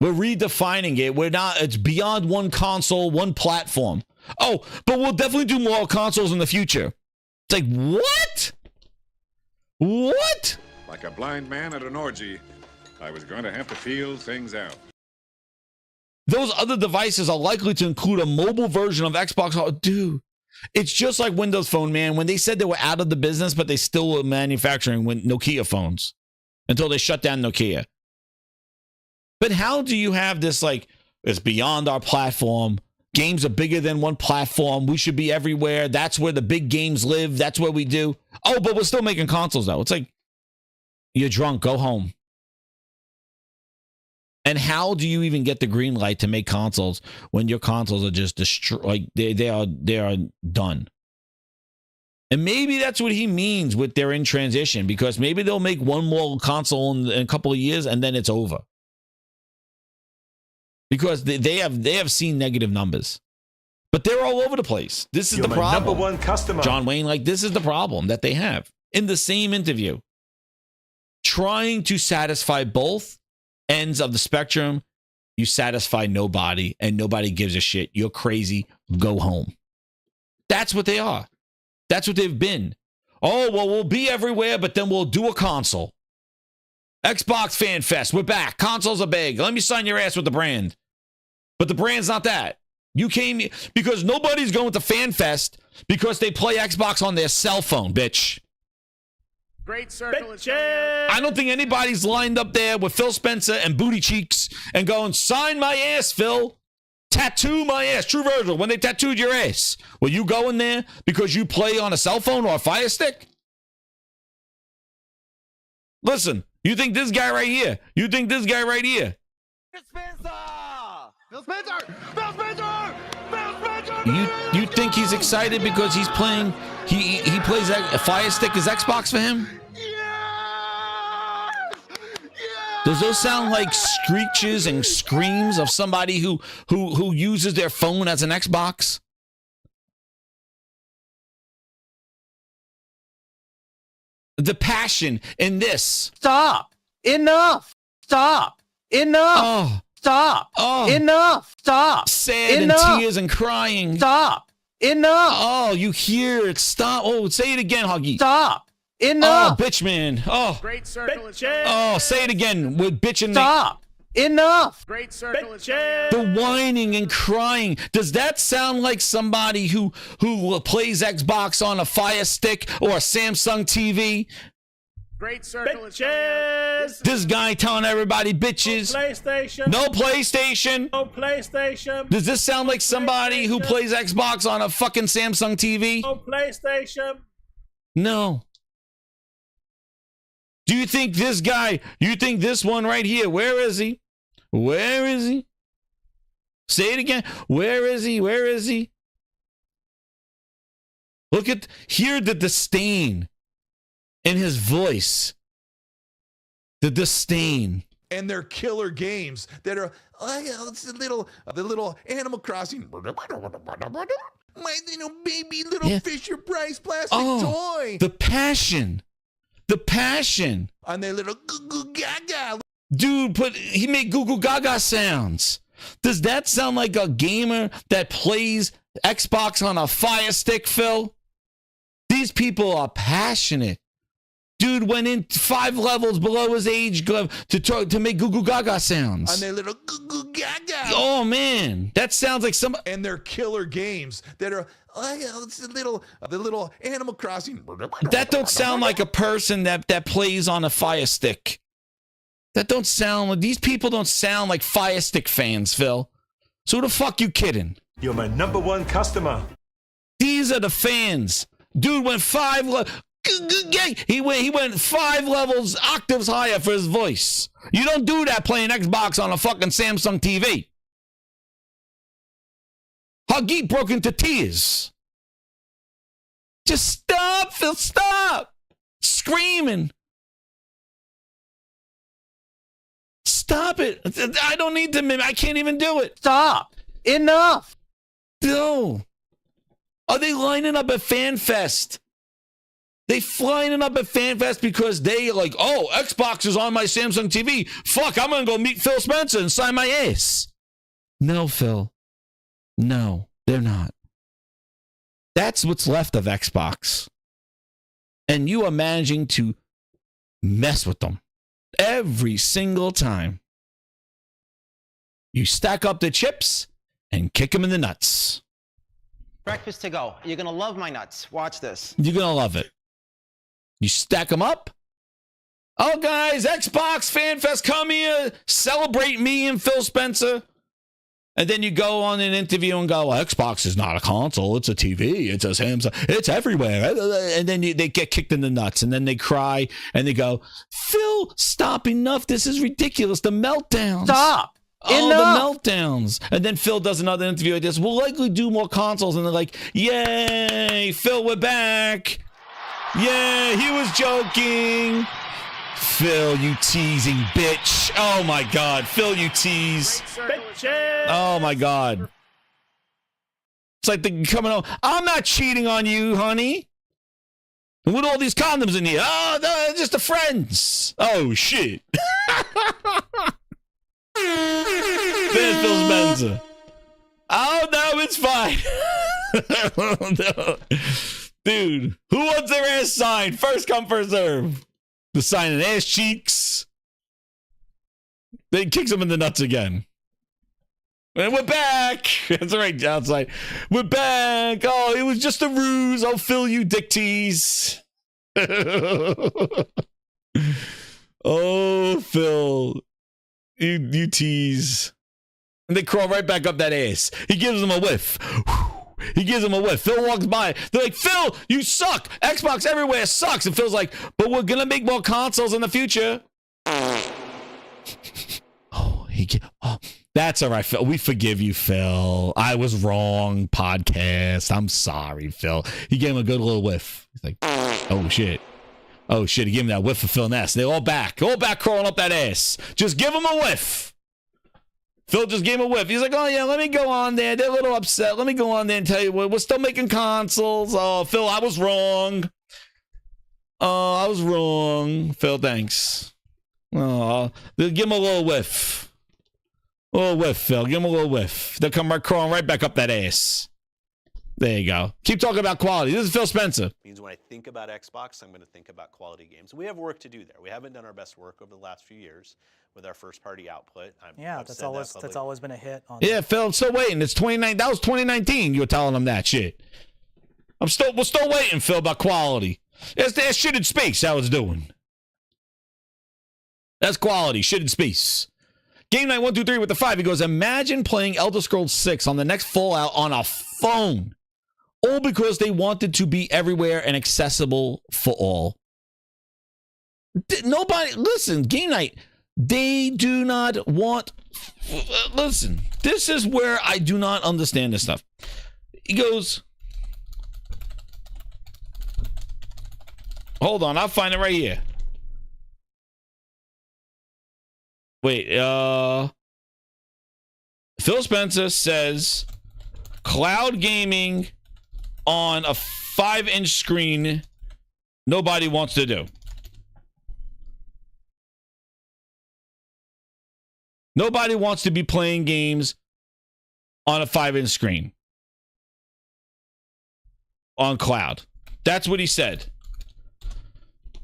We're redefining it. We're not, it's beyond one console, one platform. Oh, but we'll definitely do more consoles in the future. It's like, what? What? Like a blind man at an orgy, I was going to have to feel things out. Those other devices are likely to include a mobile version of Xbox. Oh, dude, it's just like Windows Phone, man. When they said they were out of the business, but they still were manufacturing Nokia phones until they shut down Nokia. But how do you have this, like, it's beyond our platform? Games are bigger than one platform. We should be everywhere. That's where the big games live. That's what we do. Oh, but we're still making consoles, though. It's like, you're drunk. Go home. And how do you even get the green light to make consoles when your consoles are just destroyed? Like, they are done. And maybe that's what he means with they're in transition, because maybe they'll make one more console in a couple of years and then it's over. Because they have seen negative numbers, but they're all over the place. This is the problem. Number one customer, John Wayne. Like, this is the problem that they have in the same interview, trying to satisfy both ends of the spectrum. You satisfy nobody, and nobody gives a shit. You're crazy. Go home. That's what they are. That's what they've been. Oh, well, we'll be everywhere, but then we'll do a console. Xbox Fan Fest. We're back. Consoles are big. Let me sign your ass with the brand. But the brand's not that. You came because nobody's going to Fan Fest because they play Xbox on their cell phone, bitch. Great circle. I don't think anybody's lined up there with Phil Spencer and Booty Cheeks and going, sign my ass, Phil. Tattoo my ass. True Virgil, when they tattooed your ass, were you going there because you play on a cell phone or a Fire Stick? Listen, you think this guy right here? You think this guy right here? Phil Spencer! Phil Spencer! Phil Spencer! You think he's excited because he's playing? He plays a Fire Stick as Xbox for him? Yes! Does those sound like screeches and screams of somebody who uses their phone as an Xbox? The passion in this. Stop. Enough. Stop. Enough. Oh. Stop. Oh. Enough. Stop. Sad Enough. and tears and crying. Stop. Enough. Oh, you hear it. Stop. Oh, say it again, Huggy. Stop. Enough. Oh, bitch, man. Oh. Great circle is Oh, say it again. With bitching. Stop. Enough. Great circle is The whining and crying. Does that sound like somebody who plays Xbox on a Fire Stick or a Samsung TV? Great circle is This guy telling everybody bitches. PlayStation. No PlayStation. No PlayStation. Does this sound like somebody who plays Xbox on a fucking Samsung TV? No PlayStation. No. Do you think this guy, you think this one right here, where is he? Where is he? Say it again. Where is he? Where is he? Look at, hear the disdain in his voice. The disdain. And they're killer games that are, it's the little Animal Crossing. My little baby little Fisher Price plastic toy. The passion. The passion. On their little goo goo gaga. Dude, he made goo goo gaga sounds. Does that sound like a gamer that plays Xbox on a Fire Stick, Phil? These people are passionate. Dude went in 5 levels below his age glove to make goo goo gaga sounds. On their little goo goo gaga. Oh man, that sounds like some. And they're killer games that are, it's the little Animal Crossing. That don't sound like a person that plays on a Fire Stick. That don't sound like, these people don't sound like Fire Stick fans, Phil. So who the fuck you kidding? You're my #1 customer. These are the fans. Dude went 5 he went 5 levels, octaves higher for his voice. You don't do that playing Xbox on a fucking Samsung TV. Huggy broke into tears. Just stop, Phil, stop. Screaming. Stop it. I don't need to, I can't even do it. Stop. Enough. No. Are they lining up at FanFest? They lining up at FanFest because they like, oh, Xbox is on my Samsung TV. Fuck, I'm going to go meet Phil Spencer and sign my ass. No, Phil. No, they're not. That's what's left of Xbox. And you are managing to mess with them every single time. You stack up the chips and kick them in the nuts. Breakfast to go. You're going to love my nuts. Watch this. You're going to love it. You stack them up. Oh, guys, Xbox FanFest, come here. Celebrate me and Phil Spencer. And then you go on an interview and go, well, Xbox is not a console. It's a TV. It's a Samsung. It's everywhere. And then they get kicked in the nuts. And then they cry. And they go, Phil, stop. Enough. This is ridiculous. The meltdowns. Stop. Oh, Enough. the meltdowns. And then Phil does another interview like this. We'll likely do more consoles. And they're like, yay, Phil, we're back. Yeah, he was joking. Phil, you teasing bitch. Oh, my God. Phil, you tease. Oh, my God. It's like they're coming home. I'm not cheating on you, honey. And with all these condoms in here. Oh, no, they're just the friends. Oh, shit. There's Phil Spencer. Oh, no, it's fine. No. Dude, who wants their ass signed? First come, first serve. The signing ass cheeks. Then kicks him in the nuts again. And we're back. That's right, outside. We're back. Oh, it was just a ruse. Oh, Phil, you dick tease. Oh, Phil. You tease. And they crawl right back up that ass. He gives them a whiff. He gives him a whiff. Phil walks by. They're like, Phil, you suck. Xbox everywhere sucks. And Phil's like, but we're going to make more consoles in the future. Oh, that's all right, Phil. We forgive you, Phil. I was wrong, podcast. I'm sorry, Phil. He gave him a good little whiff. He's like, oh, shit. Oh, shit. He gave him that whiff of Phil Ness. They're all back crawling up that ass. Just give him a whiff. Phil just gave him a whiff. He's like, oh, yeah, let me go on there. They're a little upset. Let me go on there and tell you what. We're still making consoles. Oh, Phil, I was wrong. Oh, I was wrong. Phil, thanks. Oh, give him a little whiff. A little whiff, Phil. Give him a little whiff. They'll come right crawling right back up that ass. There you go. Keep talking about quality. This is Phil Spencer. Means when I think about Xbox, I'm going to think about quality games. We have work to do there. We haven't done our best work over the last few years with our first-party output. That's always been a hit. Yeah, Phil, I'm still waiting. It's 29. That was 2019. You were telling them that shit. We're still waiting, Phil, about quality. That's that shit in space. How it's doing. That's quality. Shit in space. Game Night 123 with the 5. He goes, imagine playing Elder Scrolls 6 on the next Fallout on a phone. All because they wanted to be everywhere and accessible for all. Nobody, listen, Game Night, they do not want, listen, this is where I do not understand this stuff. He goes, hold on, I'll find it right here. Wait, Phil Spencer says cloud gaming on a 5-inch screen nobody wants to do. Nobody wants to be playing games on a 5-inch screen on cloud. That's what he said.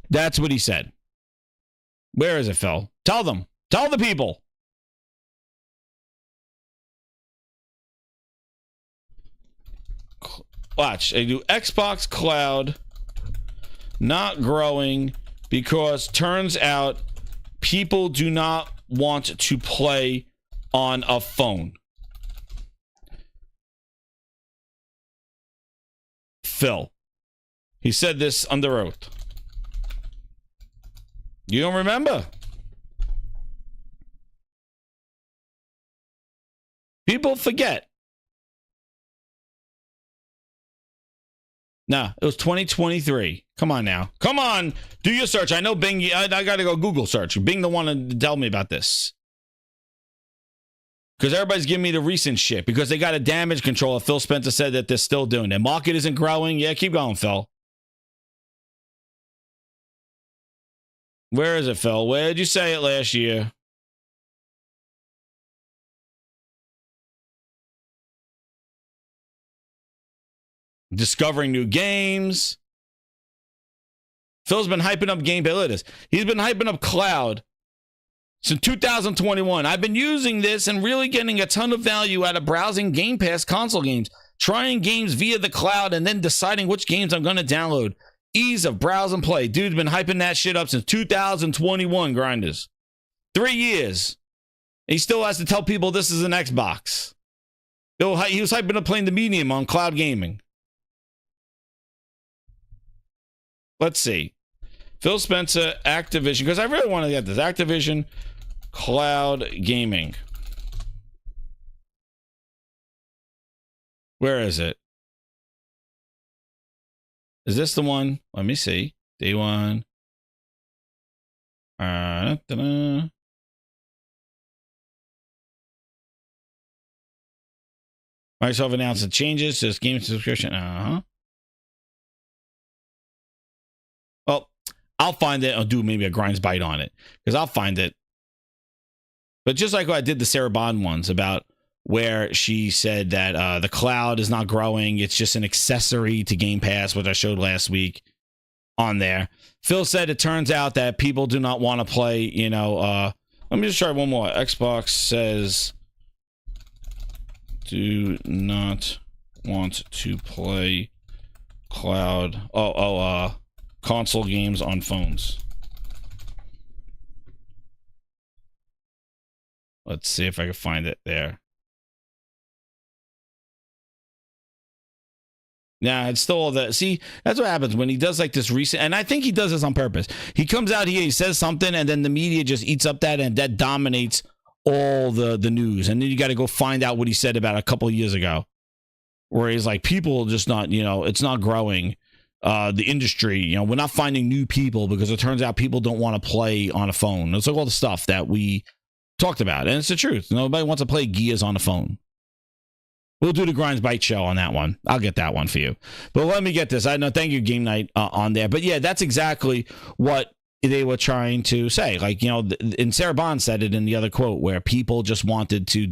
That's what he said. Where is it, Phil? Tell them. Tell the people. Watch. They do Xbox Cloud not growing because turns out people do not want to play on a phone. Phil. He said this under oath. You don't remember? People forget. Nah, it was 2023. Come on now. Come on. Do your search. I know Bing. I got to go Google search. Bing the one to tell me about this. Because everybody's giving me the recent shit. Because they got a damage controller. Phil Spencer said that they're still doing it. Market isn't growing. Yeah, keep going, Phil. Where is it, Phil? Where did you say it last year? Discovering new games. Phil's been hyping up gameplay. Look at this. He's been hyping up cloud since 2021. I've been using this and really getting a ton of value out of browsing Game Pass console games, trying games via the cloud, and then deciding which games I'm going to download. Ease of browse and play. Dude's been hyping that shit up since 2021, Grinders. 3 years. He still has to tell people this is an Xbox. He was hyping up playing the Medium on cloud gaming. Let's see. Phil Spencer, Activision, because I really want to get this. Activision Cloud Gaming. Where is it? Is this the one? Let me see. Day one. Microsoft announced the changes to its game subscription. Well, I'll find it. I'll do maybe a Grinds Bite on it because I'll find it. But just like I did the Sarah Bond ones about where she said that the cloud is not growing. It's just an accessory to Game Pass, which I showed last week on there. Phil said it turns out that people do not want to play, you know, let me just try one more. Xbox says do not want to play cloud. Console games on phones. Let's see if I can find it there. Nah, it's still all that. See, that's what happens when he does like this recent, and I think he does this on purpose. He comes out here, he says something, and then the media just eats up that, and that dominates all the news. And then you got to go find out what he said about a couple of years ago, where he's like, people just not, you know, it's not growing. The industry, you know, we're not finding new people because it turns out people don't want to play on a phone. It's like all the stuff that we talked about, and it's the truth. Nobody wants to play Gears on a phone. We'll do the Grinds Bite show on that one. I'll get that one for you. But let me get this. I know. Thank you, Game Night, on there. But yeah, that's exactly what they were trying to say. Like, you know, and Sarah Bond said it in the other quote where people just wanted to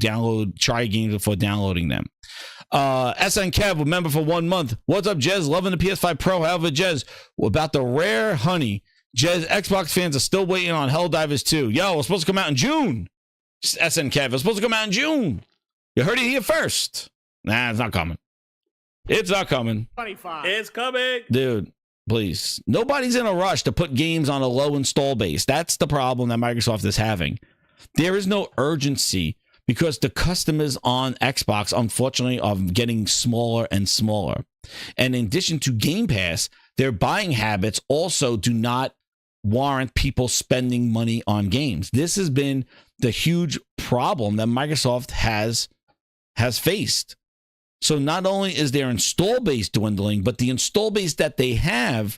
try games before downloading them. SN Kev, member for 1 month. What's up, Jez? Loving the PS5 Pro. However, Jez, about the rare honey. Jez, Xbox fans are still waiting on Helldivers 2. Yo, it's supposed to come out in June. SN Kev, it's supposed to come out in June. You heard it here first. Nah, it's not coming. It's not coming. 25. It's coming. Dude, please. Nobody's in a rush to put games on a low install base. That's the problem that Microsoft is having. There is no urgency because the customers on Xbox, unfortunately, are getting smaller and smaller. And in addition to Game Pass, their buying habits also do not warrant people spending money on games. This has been the huge problem that Microsoft has faced. So not only is their install base dwindling, but the install base that they have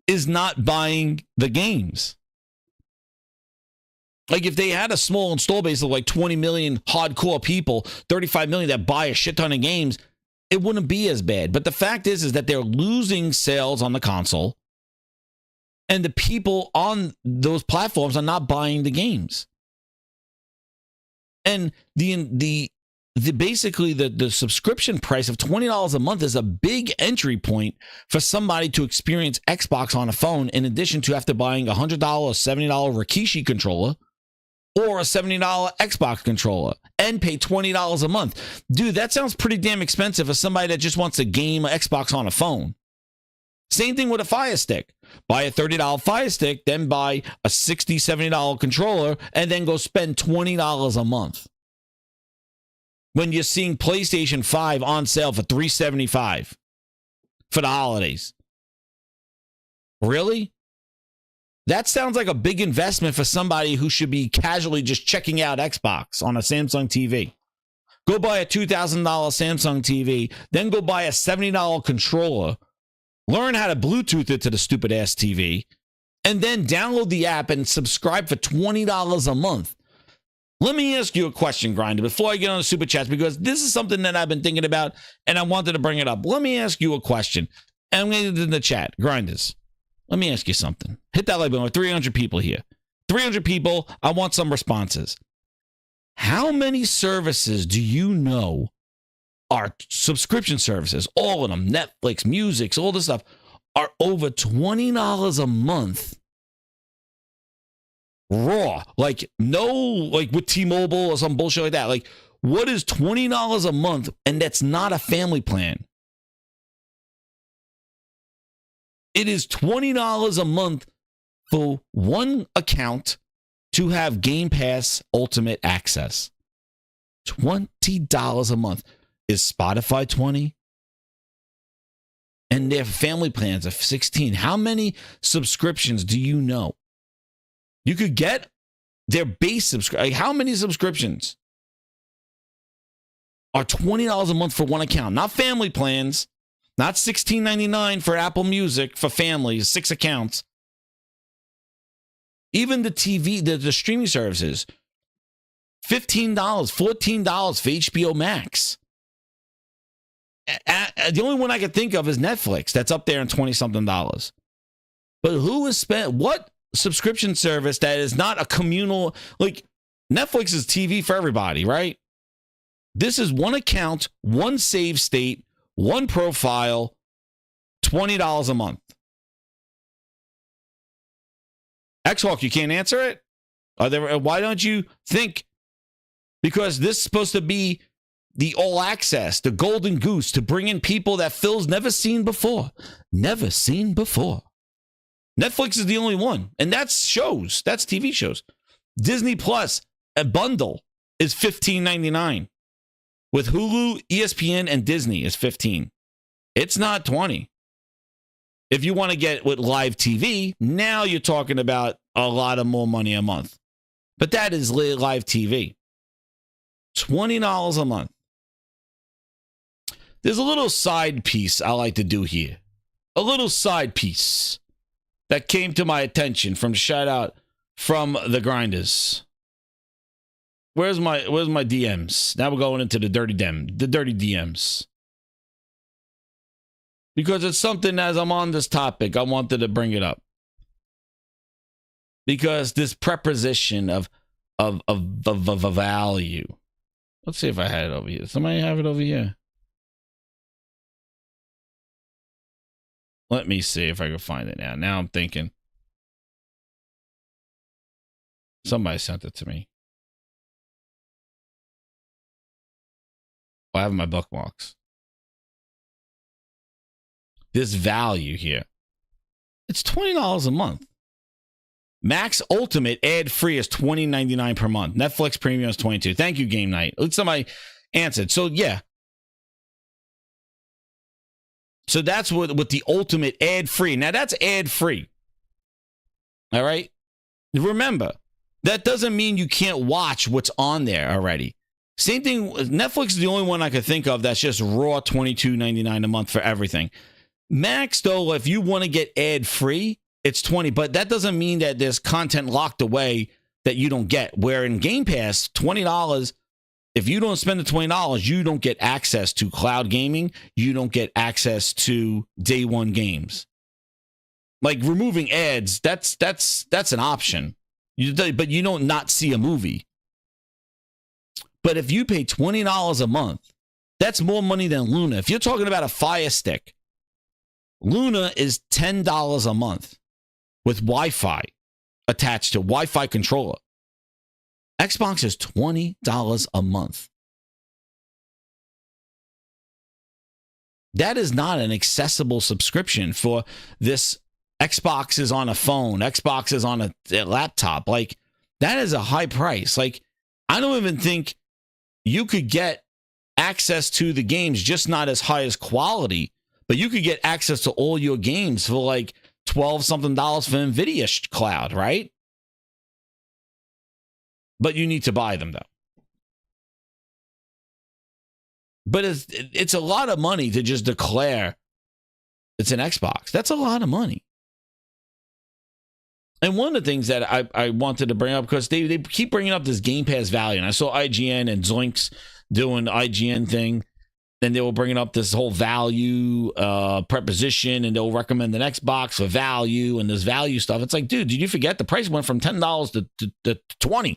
is not buying the games. Like if they had a small install base of like 20 million hardcore people, 35 million that buy a shit ton of games, it wouldn't be as bad. But the fact is that they're losing sales on the console and the people on those platforms are not buying the games. And the subscription price of $20 a month is a big entry point for somebody to experience Xbox on a phone, in addition to after buying a $100, $70 Rikishi controller or a $70 Xbox controller and pay $20 a month. Dude, that sounds pretty damn expensive for somebody that just wants to game Xbox on a phone. Same thing with a Fire Stick. Buy a $30 Fire Stick, then buy a $60, $70 controller, and then go spend $20 a month. When you're seeing PlayStation 5 on sale for $375 for the holidays. Really? That sounds like a big investment for somebody who should be casually just checking out Xbox on a Samsung TV. Go buy a $2,000 Samsung TV, then go buy a $70 controller, learn how to Bluetooth it to the stupid ass TV, and then download the app and subscribe for $20 a month. Let me ask you a question, Grinder, before I get on the super chats, because this is something that I've been thinking about and I wanted to bring it up. Let me ask you a question. And I'm going to get it in the chat. Grinders, let me ask you something. Hit that like button. With 300 people here. 300 people, I want some responses. How many services do you know are subscription services? All of them, Netflix, music, all this stuff, are over $20 a month. Raw, like no, like with T-Mobile or some bullshit like that. Like, what is $20 a month? And that's not a family plan. It is $20 a month for one account to have Game Pass Ultimate Access. $20 a month. Is Spotify 20? And their family plans of 16. How many subscriptions do you know? You could get their base subscription. How many subscriptions are $20 a month for one account? Not family plans, not $16.99 for Apple Music for families, 6 accounts. Even the TV, the streaming services, $15, $14 for HBO Max. The only one I can think of is Netflix. That's up there in $20-something. But who has spent what? Subscription service that is not a communal, like Netflix is TV for everybody, right? This is one account, one save state, one profile, $20 a month. Xhawk, you can't answer it? Why don't you think? Because this is supposed to be the all access, the golden goose to bring in people that Phil's never seen before. Never seen before. Netflix is the only one, and that's shows. That's TV shows. Disney Plus, a bundle, is $15.99. With Hulu, ESPN, and Disney is $15. It's not $20. If you want to get with live TV, now you're talking about a lot of more money a month. But that is live TV. $20 a month. There's a little side piece I like to do here. A little side piece that came to my attention from shout out from the Grinders. Where's my DMs? Now we're going into the dirty DMs. Because it's something, as I'm on this topic, I wanted to bring it up. Because this preposition of value. Let's see if I had it over here. Somebody have it over here? Let me see if I can find it now. Now I'm thinking. Somebody sent it to me. I have my bookmarks. This value here. It's $20 a month. Max Ultimate ad-free is $20.99 per month. Netflix Premium is $22. Thank you, Game Night. At least somebody answered. So, yeah. So that's what with the Ultimate ad-free. Now, that's ad-free. All right? Remember, that doesn't mean you can't watch what's on there already. Same thing. Netflix is the only one I could think of that's just raw $22.99 a month for everything. Max, though, if you want to get ad-free, it's $20, but that doesn't mean that there's content locked away that you don't get. Where in Game Pass, $20, if you don't spend the $20, you don't get access to cloud gaming. You don't get access to day one games. Like removing ads, that's an option. But you don't not see a movie. But if you pay $20 a month, that's more money than Luna. If you're talking about a Fire Stick, Luna is $10 a month with Wi-Fi attached to Wi-Fi controller. Xbox is $20 a month. That is not an accessible subscription for this. Xbox is on a phone. Xbox is on a laptop. Like, that is a high price. Like, I don't even think you could get access to the games, just not as high as quality, but you could get access to all your games for like $12-something for NVIDIA Cloud, right? But you need to buy them, though. But it's a lot of money to just declare it's an Xbox. That's a lot of money. And one of the things that I wanted to bring up, because they keep bringing up this Game Pass value, and I saw IGN and ZOINKS doing the IGN thing, and they were bringing up this whole value preposition, and they'll recommend an Xbox for value and this value stuff. It's like, dude, did you forget the price went from $10 to $20?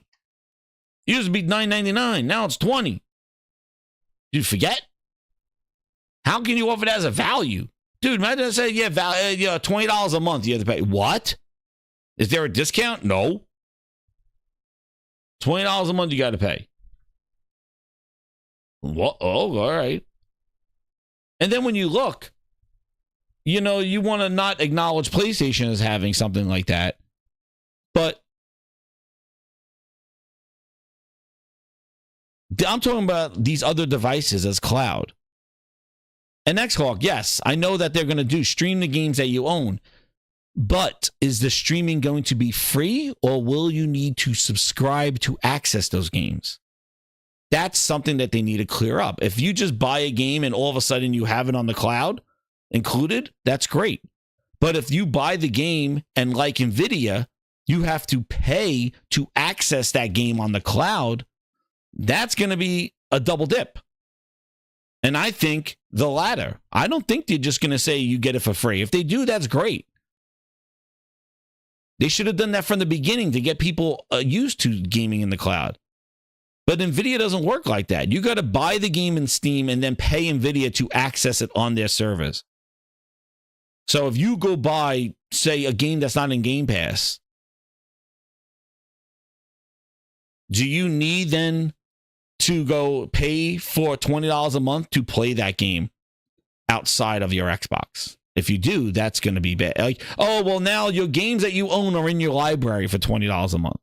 It used to be $9.99. Now it's $20. Did you forget? How can you offer that as a value? Dude, imagine I say, yeah, $20 a month you have to pay. What? Is there a discount? No. $20 a month you got to pay. What? Oh, all right. And then when you look, you know, you want to not acknowledge PlayStation as having something like that. But I'm talking about these other devices as cloud. And Xcloud, yes, I know that they're going to do stream the games that you own. But is the streaming going to be free, or will you need to subscribe to access those games? That's something that they need to clear up. If you just buy a game and all of a sudden you have it on the cloud included, that's great. But if you buy the game and like NVIDIA, you have to pay to access that game on the cloud, that's going to be a double dip. And I think the latter. I don't think they're just going to say you get it for free. If they do, that's great. They should have done that from the beginning to get people used to gaming in the cloud. But NVIDIA doesn't work like that. You got to buy the game in Steam and then pay NVIDIA to access it on their servers. So if you go buy, say, a game that's not in Game Pass, do you need then to go pay for $20 a month to play that game outside of your Xbox? If you do, that's going to be bad. Like, oh, well, now your games that you own are in your library for $20 a month.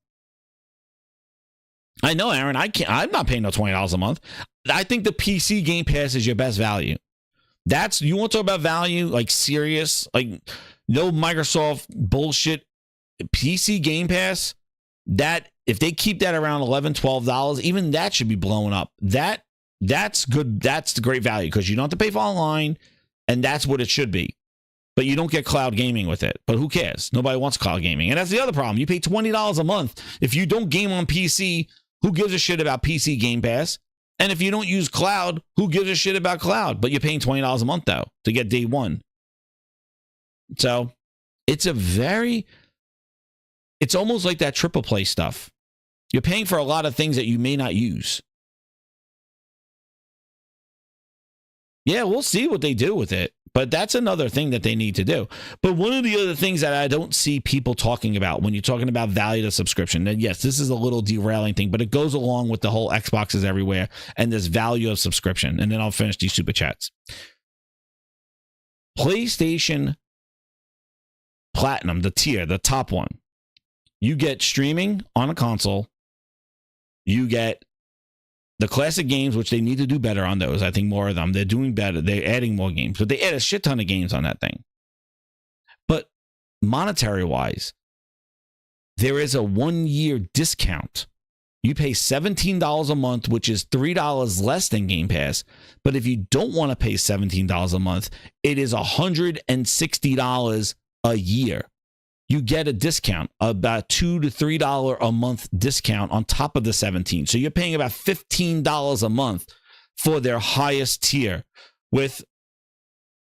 I know, Aaron. I'm not paying no $20 a month. I think the PC Game Pass is your best value. You want to talk about value, like serious, like no Microsoft bullshit. PC Game Pass, that if they keep that around $11, $12, even that should be blowing up. That's good. That's the great value because you don't have to pay for online, and that's what it should be. But you don't get cloud gaming with it. But who cares? Nobody wants cloud gaming. And that's the other problem. You pay $20 a month. If you don't game on PC, who gives a shit about PC Game Pass? And if you don't use cloud, who gives a shit about cloud? But you're paying $20 a month, though, to get day one. So it's almost like that triple play stuff. You're paying for a lot of things that you may not use. Yeah, we'll see what they do with it. But that's another thing that they need to do. But one of the other things that I don't see people talking about when you're talking about value to subscription, and yes, this is a little derailing thing, but it goes along with the whole Xboxes everywhere and this value of subscription. And then I'll finish these super chats. PlayStation Platinum, the tier, the top one. You get streaming on a console. You get the classic games, which they need to do better on those. I think more of them. They're doing better. They're adding more games, but they add a shit ton of games on that thing. But monetary wise, there is a 1-year discount. You pay $17 a month, which is $3 less than Game Pass. But if you don't want to pay $17 a month, it is $160 a year. You get a discount, about $2 to $3 a month discount on top of the $17. So you're paying about $15 a month for their highest tier with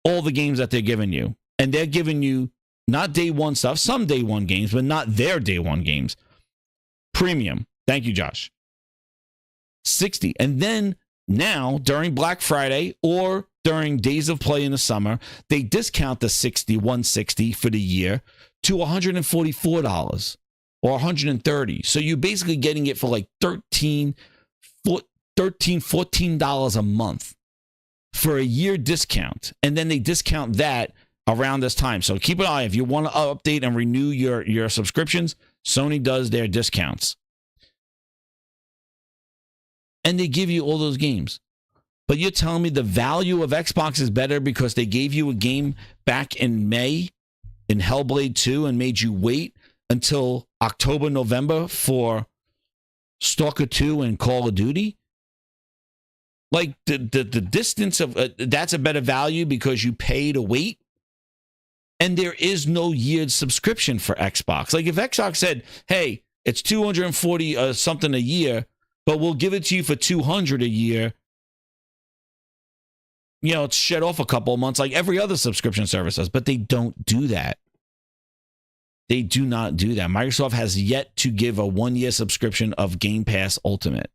all the games that they're giving you. And they're giving you not day one stuff, some day one games, but not their day one games. Premium. Thank you, Josh. $60. And then now during Black Friday or during Days of Play in the summer, they discount the $160 for the year to $144 or $130. So you're basically getting it for like $14 a month for a year discount. And then they discount that around this time. So keep an eye. If you want to update and renew your subscriptions, Sony does their discounts. And they give you all those games. But you're telling me the value of Xbox is better because they gave you a game back in May in Hellblade 2 and made you wait until October, November for Stalker 2 and Call of Duty? Like the distance of that's a better value because you pay to wait. And there is no yeared subscription for Xbox. Like if Xbox said, hey, it's 240 something a year, but we'll give it to you for 200 a year. You know, it's shed off a couple of months like every other subscription service does, but they don't do that. They do not do that. Microsoft has yet to give a 1-year subscription of Game Pass Ultimate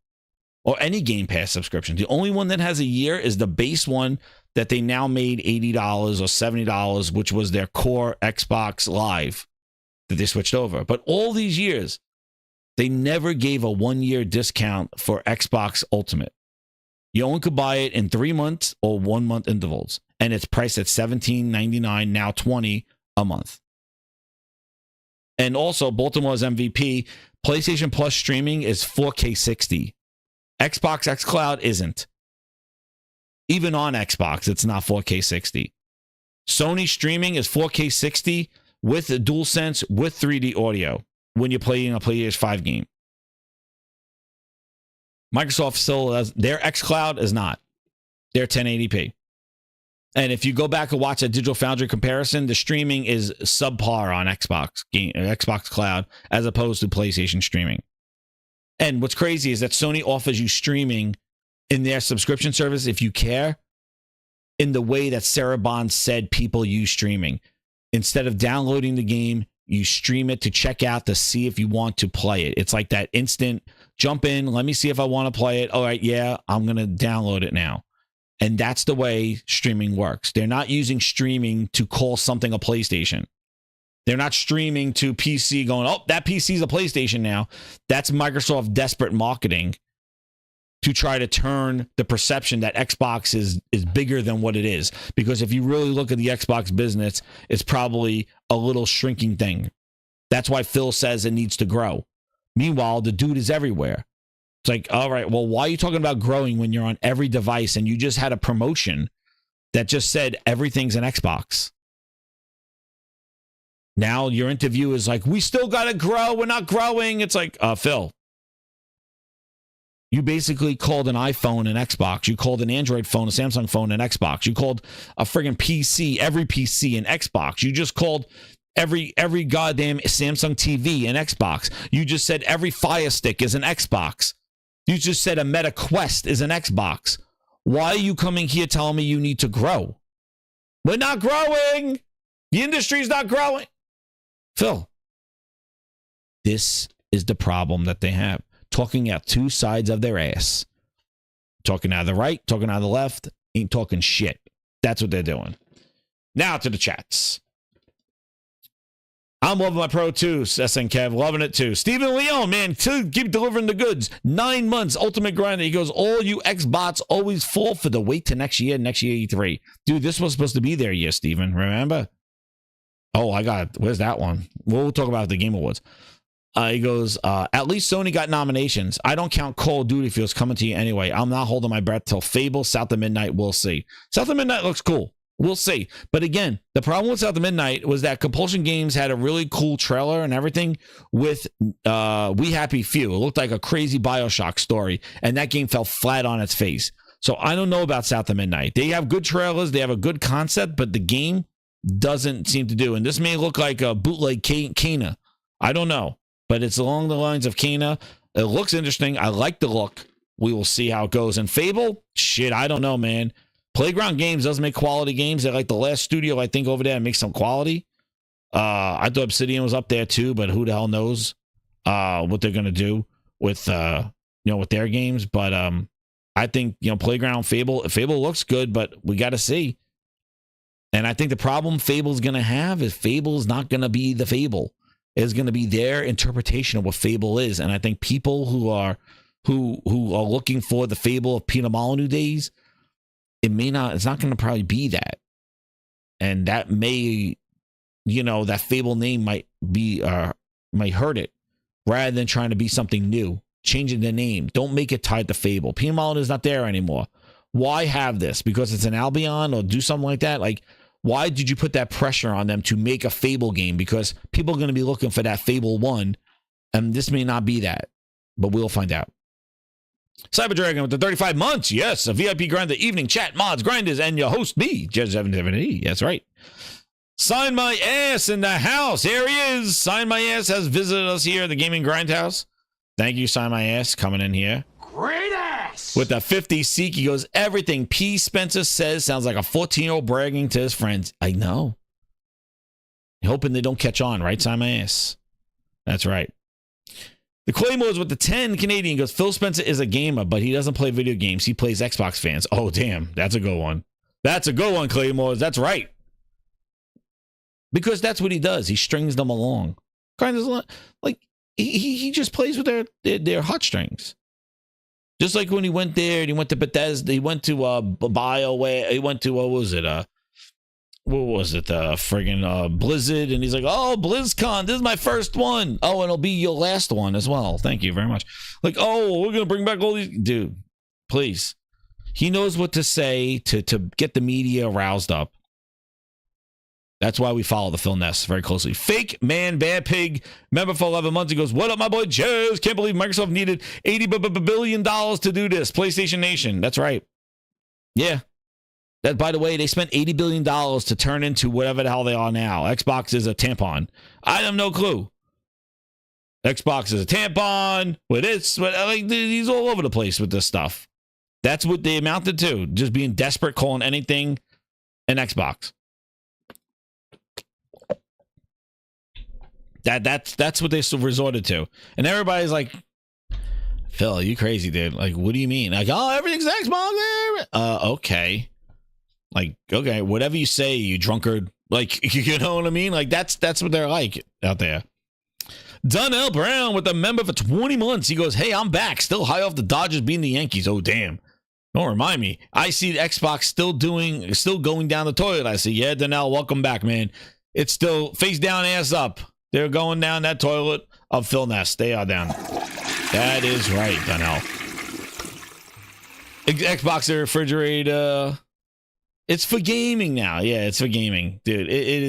or any Game Pass subscription. The only one that has a year is the base one that they now made $80 or $70, which was their core Xbox Live that they switched over. But all these years, they never gave a 1-year discount for Xbox Ultimate. You only could buy it in 3 months or 1 month intervals. And it's priced at $17.99, now $20 a month. And also, Baltimore's MVP, PlayStation Plus streaming is 4K 60. Xbox Xcloud isn't. Even on Xbox, it's not 4K 60. Sony streaming is 4K 60 with a DualSense with 3D audio when you're playing a PlayStation 5 game. Microsoft still has, their Xcloud is not. They're 1080p. And if you go back and watch a Digital Foundry comparison, the streaming is subpar on Xbox Cloud as opposed to PlayStation streaming. And what's crazy is that Sony offers you streaming in their subscription service if you care, in the way that Sarah Bond said people use streaming. Instead of downloading the game, you stream it to check out to see if you want to play it. It's like that instant jump in, let me see if I want to play it. All right, yeah, I'm going to download it now. And that's the way streaming works. They're not using streaming to call something a PlayStation. They're not streaming to PC going, oh, that PC is a PlayStation now. That's Microsoft desperate marketing to try to turn the perception that Xbox is bigger than what it is. Because if you really look at the Xbox business, it's probably a little shrinking thing. That's why Phil says it needs to grow. Meanwhile, the dude is everywhere. It's like, all right, well, why are you talking about growing when you're on every device and you just had a promotion that just said everything's an Xbox? Now your interview is like, we still got to grow. We're not growing. It's like, Phil, you basically called an iPhone an Xbox. You called an Android phone, a Samsung phone an Xbox. You called a friggin' PC, every PC an Xbox. You just called every goddamn Samsung TV an Xbox. You just said every Fire Stick is an Xbox. You just said a Meta Quest is an Xbox. Why are you coming here telling me you need to grow? We're not growing. The industry's not growing. Phil, this is the problem that they have. Talking out two sides of their ass. Talking out of the right, talking out of the left. ain't talking shit. That's what they're doing. Now to the chats. I'm loving my Pro too, SN Kev. Loving it too. Steven Leon, man, keep delivering the goods. 9 months, ultimate grinder. He goes, all you Xbots always fall for the wait to next year E3. Dude, this was supposed to be their year, Steven. Remember? Oh, where's that one? We'll talk about the Game Awards. He goes, at least Sony got nominations. I don't count Call of Duty if it was coming to you anyway. I'm not holding my breath till Fable, South of Midnight. We'll see. South of Midnight looks cool. We'll see. But again, the problem with South of Midnight was that Compulsion Games had a really cool trailer and everything with We Happy Few. It looked like a crazy BioShock story, and that game fell flat on its face. So I don't know about South of Midnight. They have good trailers. They have a good concept, but the game doesn't seem to do. And this may look like a bootleg Kana. I don't know. But it's along the lines of Kana. It looks interesting. I like the look. We will see how it goes. And Fable? Shit, I don't know, man. Playground Games does make quality games. They're like the last studio, I think, over there and make some quality. I thought Obsidian was up there too, but who the hell knows what they're gonna do with with their games. But I think Playground Fable looks good, but we got to see. And I think the problem Fable's gonna have is Fable's not gonna be the Fable. It's gonna be their interpretation of what Fable is. And I think people who are looking for the Fable of Peter Molyneux days, it's not going to probably be that. And that may, that Fable name might hurt it rather than trying to be something new, changing the name. Don't make it tied to Fable. Peter Molyneux is not there anymore. Why have this? Because it's an Albion or do something like that? Like, why did you put that pressure on them to make a Fable game? Because people are going to be looking for that Fable 1, and this may not be that, but we'll find out. Cyber Dragon with the 35 months. Yes, a VIP grinder, evening chat, mods, grinders, and your host, me, Judge770. That's right. Sign My Ass in the house. Here he is. Sign My Ass has visited us here at the Gaming Grindhouse. Thank you, Sign My Ass, coming in here. Great ass! With a 50 seek, he goes, everything P. Spencer says sounds like a 14-year-old bragging to his friends. I know. Hoping they don't catch on, right, Sign My Ass? That's right. The Claymores with the 10 Canadian goes, Phil Spencer is a gamer, but he doesn't play video games. He plays Xbox fans. Oh, damn. That's a good one. That's a good one, Claymores. That's right. Because that's what he does. He strings them along. Kind of like he just plays with their heartstrings. Just like when he went there and he went to Bethesda, he went to BioWare, he went to, what was it? Friggin' Blizzard, and he's like, oh, BlizzCon, this is my first one. Oh, and it'll be your last one as well. Thank you very much. Like, oh, we're gonna bring back all these. Dude, please. He knows what to say to get the media roused up. That's why we follow the Phil Ness very closely. Fake Man Bad Pig, member for 11 months. He goes, what up, my boy Jez? Can't believe Microsoft needed $80 billion to do this. PlayStation Nation. That's right. Yeah. That, by the way, they spent $80 billion to turn into whatever the hell they are now. Xbox is a tampon. I have no clue. Xbox is a tampon with this. Like, he's all over the place with this stuff. That's what they amounted to. Just being desperate, calling anything an Xbox. That's what they resorted to. And everybody's like, Phil, you crazy, dude. Like, what do you mean? Like, oh, everything's Xbox. Okay. Like, okay, whatever you say, you drunkard. Like, you know what I mean? Like, that's what they're like out there. Donnell Brown with a member for 20 months. He goes, hey, I'm back. Still high off the Dodgers beating the Yankees. Oh, damn. Don't remind me. I see the Xbox still going down the toilet. I say, yeah, Donnell, welcome back, man. It's still face down, ass up. They're going down that toilet of Phil Ness. They are down. That is right, Donnell. Xbox refrigerator. It's for gaming now. Yeah, it's for gaming. Dude, it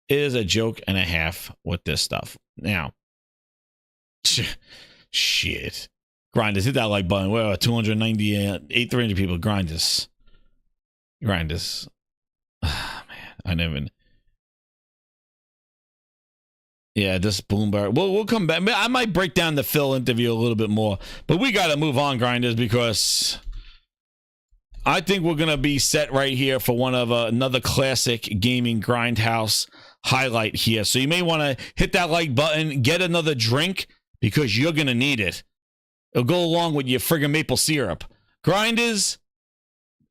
is a joke and a half with this stuff. Now, shit. Grind this. Hit that like button. Well, 298, 300 people. Grind this. Grind this. Oh, man. I never... Yeah, this Bloomberg. We'll come back. I might break down the Phil interview a little bit more, but we got to move on, grinders, because I think we're gonna be set right here for one of another classic gaming grindhouse highlight here. So you may want to hit that like button, get another drink because you're gonna need it. It'll go along with your friggin' maple syrup. Grinders,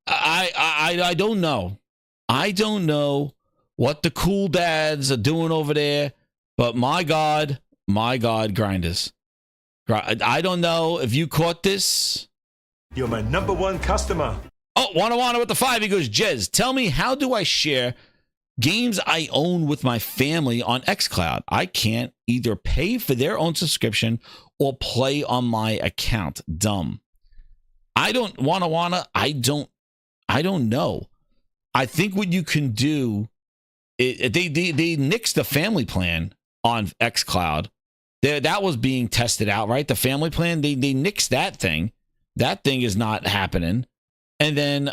I don't know. I don't know what the cool dads are doing over there, but my God, grinders. I don't know if you caught this. You're my #1 customer. Oh, Wanna with the 5. He goes, Jez, tell me, how do I share games I own with my family on Xcloud? I can't either pay for their own subscription or play on my account. Dumb. I don't wanna. I don't know. I think what you can do, they nixed the family plan on Xcloud. That was being tested out, right? The family plan, they nixed that thing. That thing is not happening. And then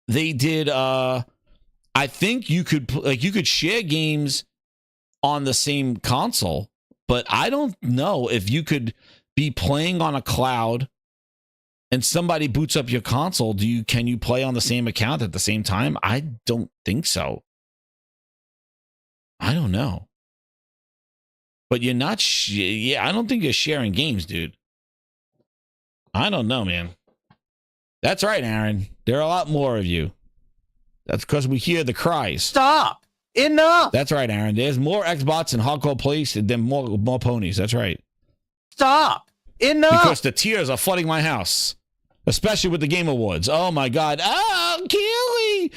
they did. I think you could share games on the same console, but I don't know if you could be playing on a cloud and somebody boots up your console. Can you play on the same account at the same time? I don't think so. I don't know. But you're not. I don't think you're sharing games, dude. I don't know, man. That's right, Aaron. There are a lot more of you. That's because we hear the cries. Stop! Enough! That's right, Aaron. There's more Xbots and hardcore plays than more ponies. That's right. Stop! Enough! Because the tears are flooding my house, especially with the Game Awards. Oh my God! Oh, Keely!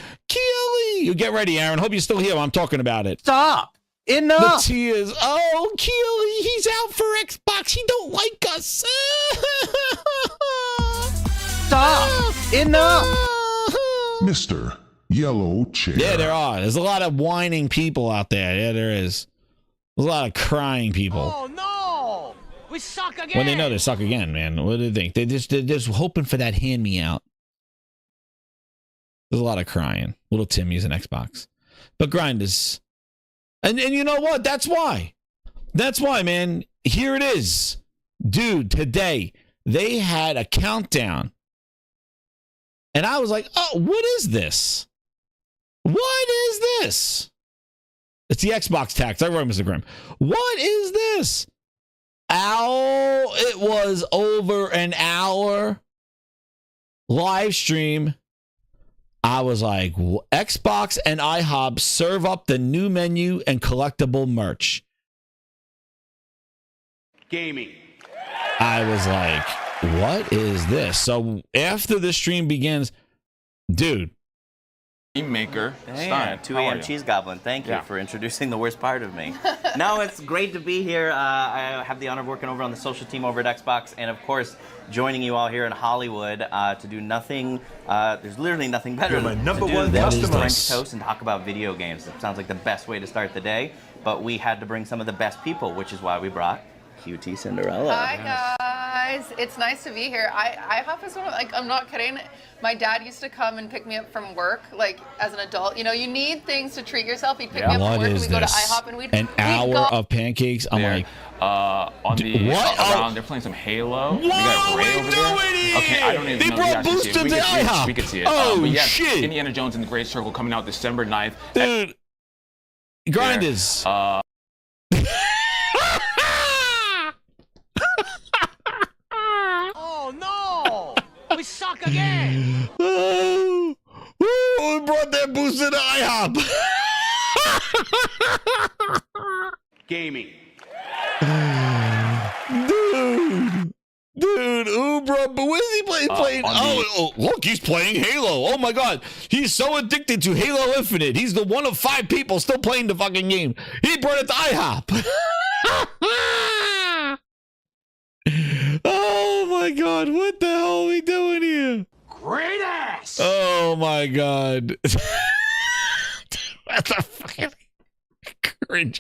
You get ready, Aaron. Hope you're still here while I'm talking about it. Stop! Enough! The tears. Oh, Keely, he's out for Xbox. He don't like us. Stop! Enough! Mr. Yellow Chair. Yeah, there are. There's a lot of whining people out there. Yeah, there is. There's a lot of crying people. Oh no! We suck again. When they know they suck again, man. What do they think? They're just hoping for that hand me out. There's a lot of crying. Little Timmy's an Xbox. But grinders. And you know what? That's why. That's why, man. Here it is. Dude, today they had a countdown. And I was like, oh, what is this? What is this? It's the Xbox tax. I wrote Mr. Grimm. What is this? Ow, it was over an hour live stream. I was like, Xbox and IHOP serve up the new menu and collectible merch. Gaming. I was like, what is this? So after the stream begins, dude. Maker. Hey, 2 a.m. Cheese Goblin. Thank you for introducing the worst part of me. No, it's great to be here. I have the honor of working over on the social team over at Xbox, and of course, joining you all here in Hollywood to do nothing. There's literally nothing better than to do than French toast and talk about video games. It sounds like the best way to start the day, but we had to bring some of the best people, which is why we brought QT Cinderella. Hi guys, it's nice to be here. IHOP is one of, like, I'm not kidding. My dad used to come and pick me up from work, like as an adult. You know, you need things to treat yourself. He'd pick me up from work and we'd go to IHOP and we'd an hour of pancakes. I'm like, on the what? Around, they're playing some Halo. What we got are Ray we over doing there. here? Okay, I don't even They know. brought Booster to IHOP. We could see it. Oh, but yes, shit. Indiana Jones and the Great Circle coming out December 9th. Dude, grinders. Oh no! We suck again. Oh, who brought that Booster to IHOP? Gaming. Dude, Ubra, but what is he playing? Oh, look, he's playing Halo. Oh my God, he's so addicted to Halo Infinite. He's the one of 5 people still playing the fucking game. He brought it to IHOP. Oh my God, what the hell are we doing here? Great ass. Oh my God. That's a fucking cringe.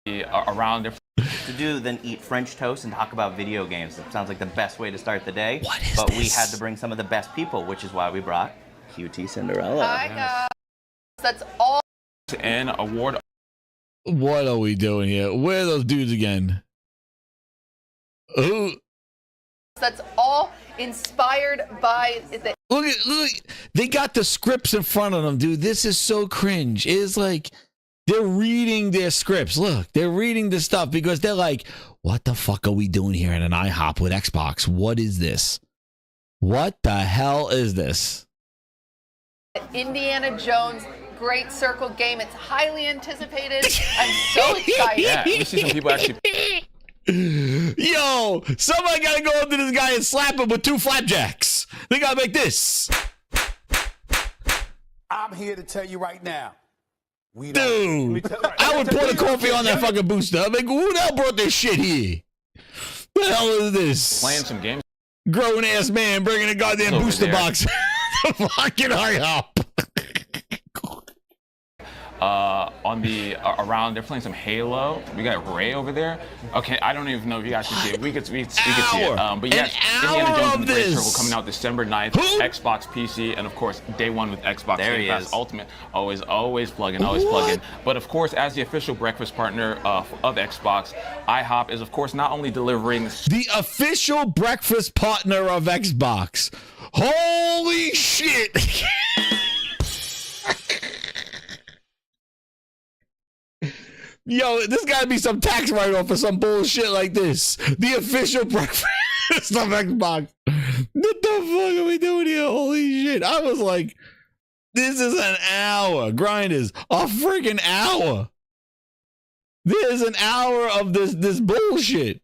Around their to do than eat French toast and talk about video games. It sounds like the best way to start the day. What is but this? We had to bring some of the best people, which is why we brought QT Cinderella. Hi guys. That's all. And award. What are we doing here? Where are those dudes again? Who? That's all inspired by the. Look, they got the scripts in front of them, dude. This is so cringe. It's like they're reading their scripts. Look, they're reading the stuff because they're like, what the fuck are we doing here at an IHOP with Xbox? What is this? What the hell is this? Indiana Jones Great Circle game. It's highly anticipated. I'm so excited. Yeah, we see some people actually. Yo, somebody gotta go up to this guy and slap him with 2 flapjacks. They gotta make this. I'm here to tell you right now. Dude, I would pour the coffee on that fucking booster. I'm like, who the hell brought this shit here? What the hell is this? Playing some games. Grown ass man bringing a goddamn Over booster there. box. Fucking IHOP. On the around, they're playing some Halo. We got Ray over there. Okay, I don't even know if you guys can see it. We could see it. But yes, Indiana Jones and the Great Circle coming out December 9th. Xbox, PC, and of course day 1 with Xbox Game Pass Ultimate. Always plugging, always plugging. But of course, as the official breakfast partner of Xbox, IHOP is of course not only delivering the official breakfast partner of Xbox. Holy shit! Yo, this gotta be some tax write-off for some bullshit like this. The official breakfast of Xbox. What the fuck are we doing here? Holy shit. I was like, this is an hour. Grind is a freaking hour. There's an hour of this bullshit.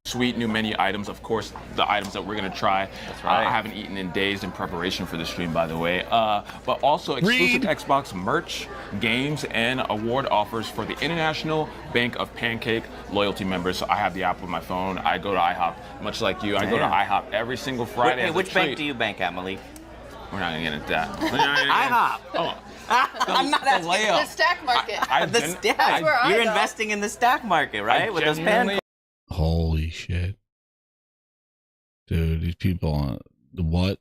sweet new menu items. Of course, the items that we're going to try. That's right. I haven't eaten in days in preparation for the stream, by the way. But also exclusive Xbox merch, games, and award offers for the International Bank of Pancake loyalty members. So I have the app on my phone. I go to IHOP, much like you. I go to IHOP every single Friday. Hey, which bank do you bank at, Malik? We're not going to get into that. IHOP. Oh. I'm not asking. The stack market. You're investing in the stack market, right? With those pan. Holy shit. Dude, these people on the what?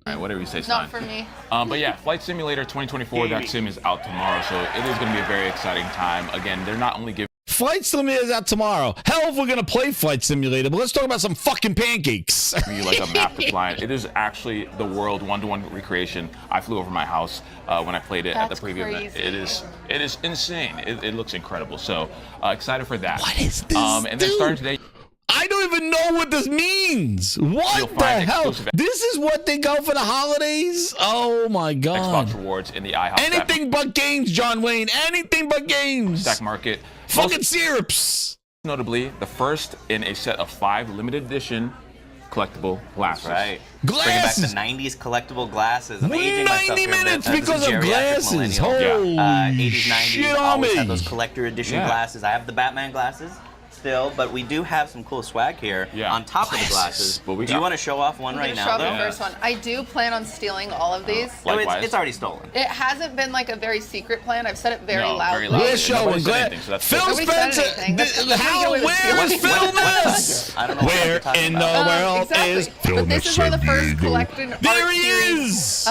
All right, whatever you say, Not for me. But yeah, Flight Simulator 2024, that sim is out tomorrow, so it is going to be a very exciting time. Again, they're not only giving Flight Simulator is out tomorrow. Hell, if we're gonna play Flight Simulator, but let's talk about some fucking pancakes. you like a map to fly in. It is actually the world one-to-one recreation. I flew over my house when I played it at the preview event. It is insane. It looks incredible. So excited for that. What is this? And then starting today. I don't even know what this means. What the hell? This is what they go for the holidays? Oh my god. Xbox rewards in the IHOP. Anything but games, John Wayne. Anything but games. Stack market. Fucking syrups. Notably, the first in a set of 5 limited edition collectible glasses. Right. Glasses. Bringing back the 90s collectible glasses. I'm aging 90 minutes because of glasses. Holy 80s, 90s. shit on Always me. had those collector edition glasses. I have the Batman glasses still, but we do have some cool swag here on top of the glasses. Do you want to show off one right now? Show off the first one. I do plan on stealing all of these. No, it's already stolen. It hasn't been like a very secret plan. I've said it very loudly. Very loudly. We're showing Phil Spencer. Where's Phil Ness? Where in the world is Phil But this is one of the first collecting There he is.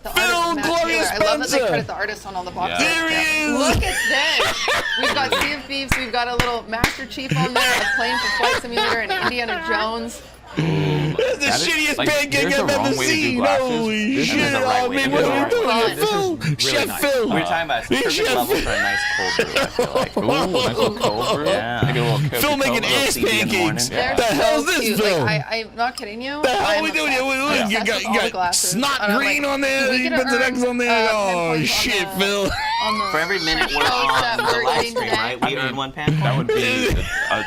Phil Glorious Spencer. I love that they credit the artist on all the boxes. There he is. Look at this. We've got Sea of Thieves. We've got a little Master Chief on there, a plane for Flight Simulator, and Indiana Jones. That's the shittiest pancake I've ever seen. Holy shit. Oh, man, what are you doing, Phil? Chef Phil. We're talking about it's perfect level for a nice cold brew, I feel like. Ooh, nice little cold brew. Yeah. Phil making ass pancakes. They're The hell's so this, cute. Phil? Like, I'm not kidding you. The hell are we I'm doing obsessed. here? You got snot green on there. You put the X on there. Oh, shit, Phil. For every minute we're on the live stream, right? We earn 1 pancake. That would be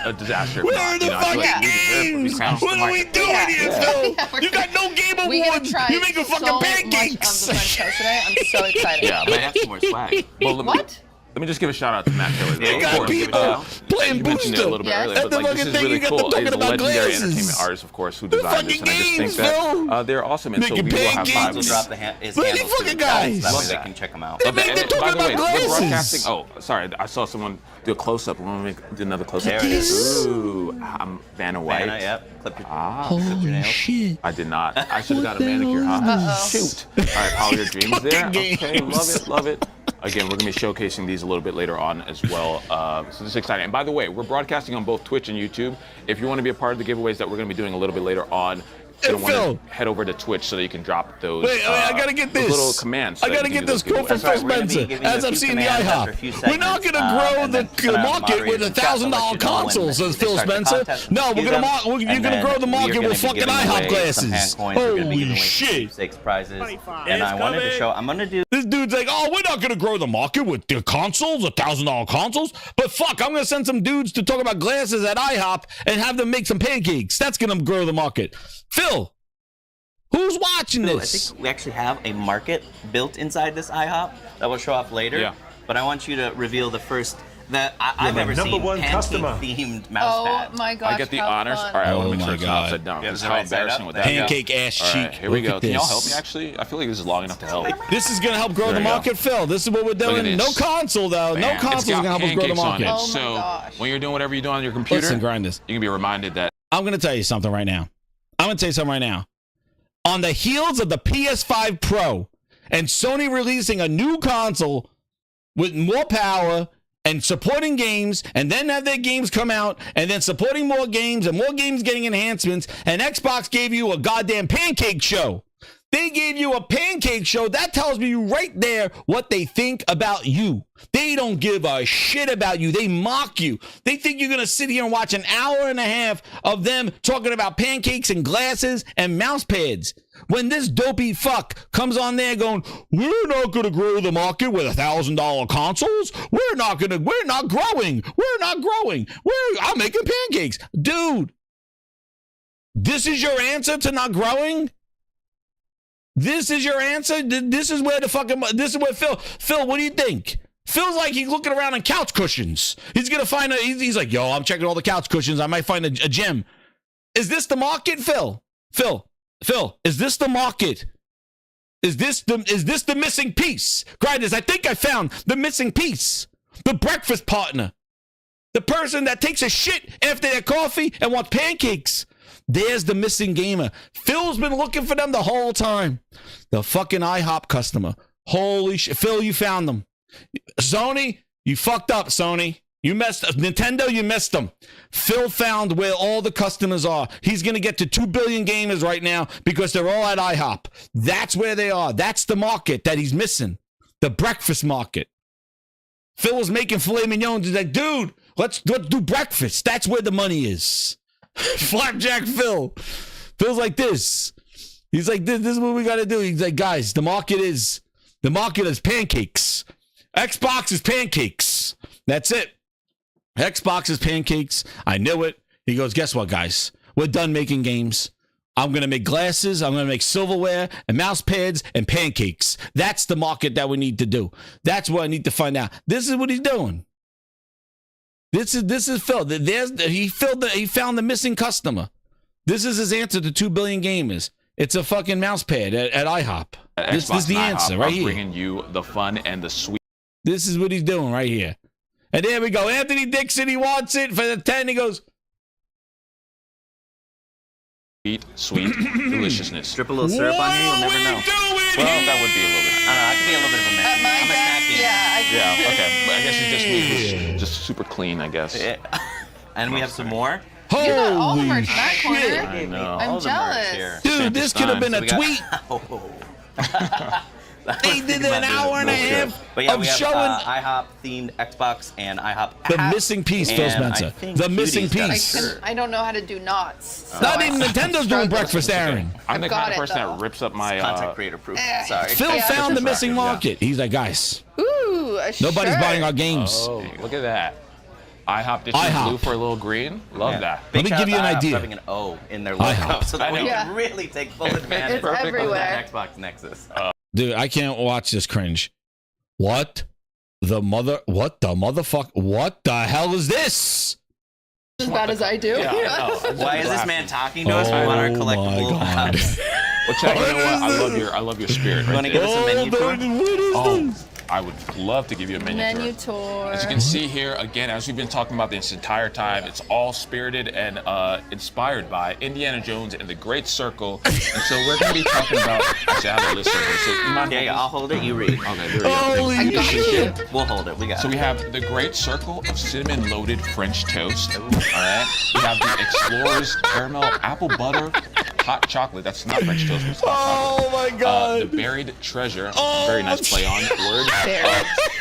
a disaster. Where are the fucking games? What are we doing here, Phil? You got no game awards. You making fucking pancakes. So much of the French toast today. I'm so excited. Yeah, I might have some more swag. Well, What? Let me just give a shout out to Matt Taylor. You got people playing you mentioned it a little bit earlier, but like, this is really cool. He's a legendary entertainment artist, of course, who designed this, and I just think that they're awesome. And so we will have 5 We'll drop his handles to the guys. That way they can check them out. By the way, we're broadcasting. Oh, sorry, I saw someone do a close-up. We'll do another close-up. There it is. Ooh, I'm Vanna White. Vanna, yep. Clip your Holy shit. I did not. I should have got a manicure, huh? Shoot. All right, Follow Your Dreams there. Okay, love it, love it. Again, we're going to be showcasing these a little bit later on as well. So this is exciting. And by the way, we're broadcasting on both Twitch and YouTube. If you want to be a part of the giveaways that we're going to be doing a little bit later on, want to head over to Twitch so that you can drop those. Wait, I gotta get this. Little commands. I gotta get this quote from Phil Spencer. As I'm seeing the IHOP, we're not gonna grow the market with $1,000 consoles, says Phil Spencer. No, you're gonna grow the market with fucking IHOP glasses. Holy shit! Prizes. And I wanted to show. I'm gonna do. This dude's like, oh, we're not gonna grow the market with the consoles, $1,000 consoles. But fuck, I'm gonna send some dudes to talk about glasses at IHOP and have them make some pancakes. That's gonna grow the market. Phil, who's watching this? I think we actually have a market built inside this IHOP that will show up later. Yeah. But I want you to reveal the first that I've ever seen pancake-themed mouse pad. Oh my gosh! I get the honors. All right, I want to make sure it's not upside down. Yeah, this is how embarrassing with that. Pancake ass cheek. Here we go. Look at Can y'all this. help me? Actually, I feel like this is long enough to help. This is gonna help grow the market, Phil. This is what we're doing. No console though. No console is gonna help us grow the market. Oh my so gosh. when you're doing whatever you do on your computer, Listen, Grinders. you can be reminded that. I'm gonna tell you something right now. On the heels of the PS5 Pro and Sony releasing a new console with more power and supporting games, and then have their games come out, and then supporting more games and more games getting enhancements, and Xbox gave you a goddamn pancake show. They gave you a pancake show. That tells me right there what they think about you. They don't give a shit about you. They mock you. They think you're going to sit here and watch an hour and a half of them talking about pancakes and glasses and mouse pads. When this dopey fuck comes on there going, we're not going to grow the market with $1,000 consoles. We're not growing. I'm making pancakes. Dude, this is your answer to not growing? This is your answer? This is where Phil, what do you think? Phil's like he's looking around on couch cushions. He's going to find he's like, yo, I'm checking all the couch cushions. I might find a gem. Is this the market, Phil? Phil, is this the market? Is this the missing piece? Grinders, I think I found the missing piece. The breakfast partner. The person that takes a shit after their coffee and wants pancakes. There's the missing gamer. Phil's been looking for them the whole time. The fucking IHOP customer. Holy shit. Phil, you found them. Sony, you fucked up, Sony. You messed up. Nintendo, you missed them. Phil found where all the customers are. He's going to get to 2 billion gamers right now because they're all at IHOP. That's where they are. That's the market that he's missing. The breakfast market. Phil was making filet mignons. He's like, dude, let's do breakfast. That's where the money is. Flapjack Phil. Phil's like this. He's like, this is what we got to do. He's like, guys, the market is pancakes. Xbox is pancakes. That's it. Xbox is pancakes. I knew it. He goes, guess what, guys? We're done making games. I'm going to make glasses. I'm going to make silverware and mouse pads and pancakes. That's the market that we need to do. That's what I need to find out. This is what he's doing. This is Phil. He found the missing customer. This is his answer to 2 billion gamers. It's a fucking mouse pad at IHOP. This is the answer right here. Bringing you the fun and the sweet. This is what he's doing right here. And there we go. Anthony Dixon, he wants it for the 10. He goes, sweet deliciousness. Drip a little syrup on you, you'll never know. Well, that would be a little bit. I don't know. I could be a little bit of a mess. I'm a snacky. Yeah, okay. But I guess it's just super clean, I guess. Yeah. And we have some more. You got all the merch in that Holy corner. I know. I'm jealous. dude, this could have been a tweet. They did an hour and a half but yeah, of we have, showing IHOP themed Xbox and IHOP the missing piece, Phil Spencer. The missing piece. I don't know how to do knots. Not even Nintendo's doing breakfast, Aaron. I'm the kind of person that rips up my content creator proof. Sorry. Phil found the missing market. He's like, guys, ooh, a nobody's shirt. buying our games. Oh, look at that. IHOP ditching blue for a little green. Love that. Let me give you an idea. Having an O in their logo, so that we can really take full advantage of that Xbox Nexus. Dude, I can't watch this cringe. What the motherfucker? What the hell is this? As bad as I do. Why is this man talking to us? We want our collectible. Well, check. You know what? I love your spirit. You want to give us a menu tour? What is this? I would love to give you a menu tour. As you can see here, again, as we've been talking about this entire time, it's all spirited and inspired by Indiana Jones and the Great Circle. And so we're going to be talking about. Actually, I have a list of them. So you mind I'll hold it. You read. Okay, there we go. Holy shit! We'll hold it. We got it. So we have the Great Circle of cinnamon-loaded French toast. All right. We have the Explorer's caramel apple butter hot chocolate. That's not French toast, but it's hot Oh chocolate. my God. The buried treasure. Very nice play on word.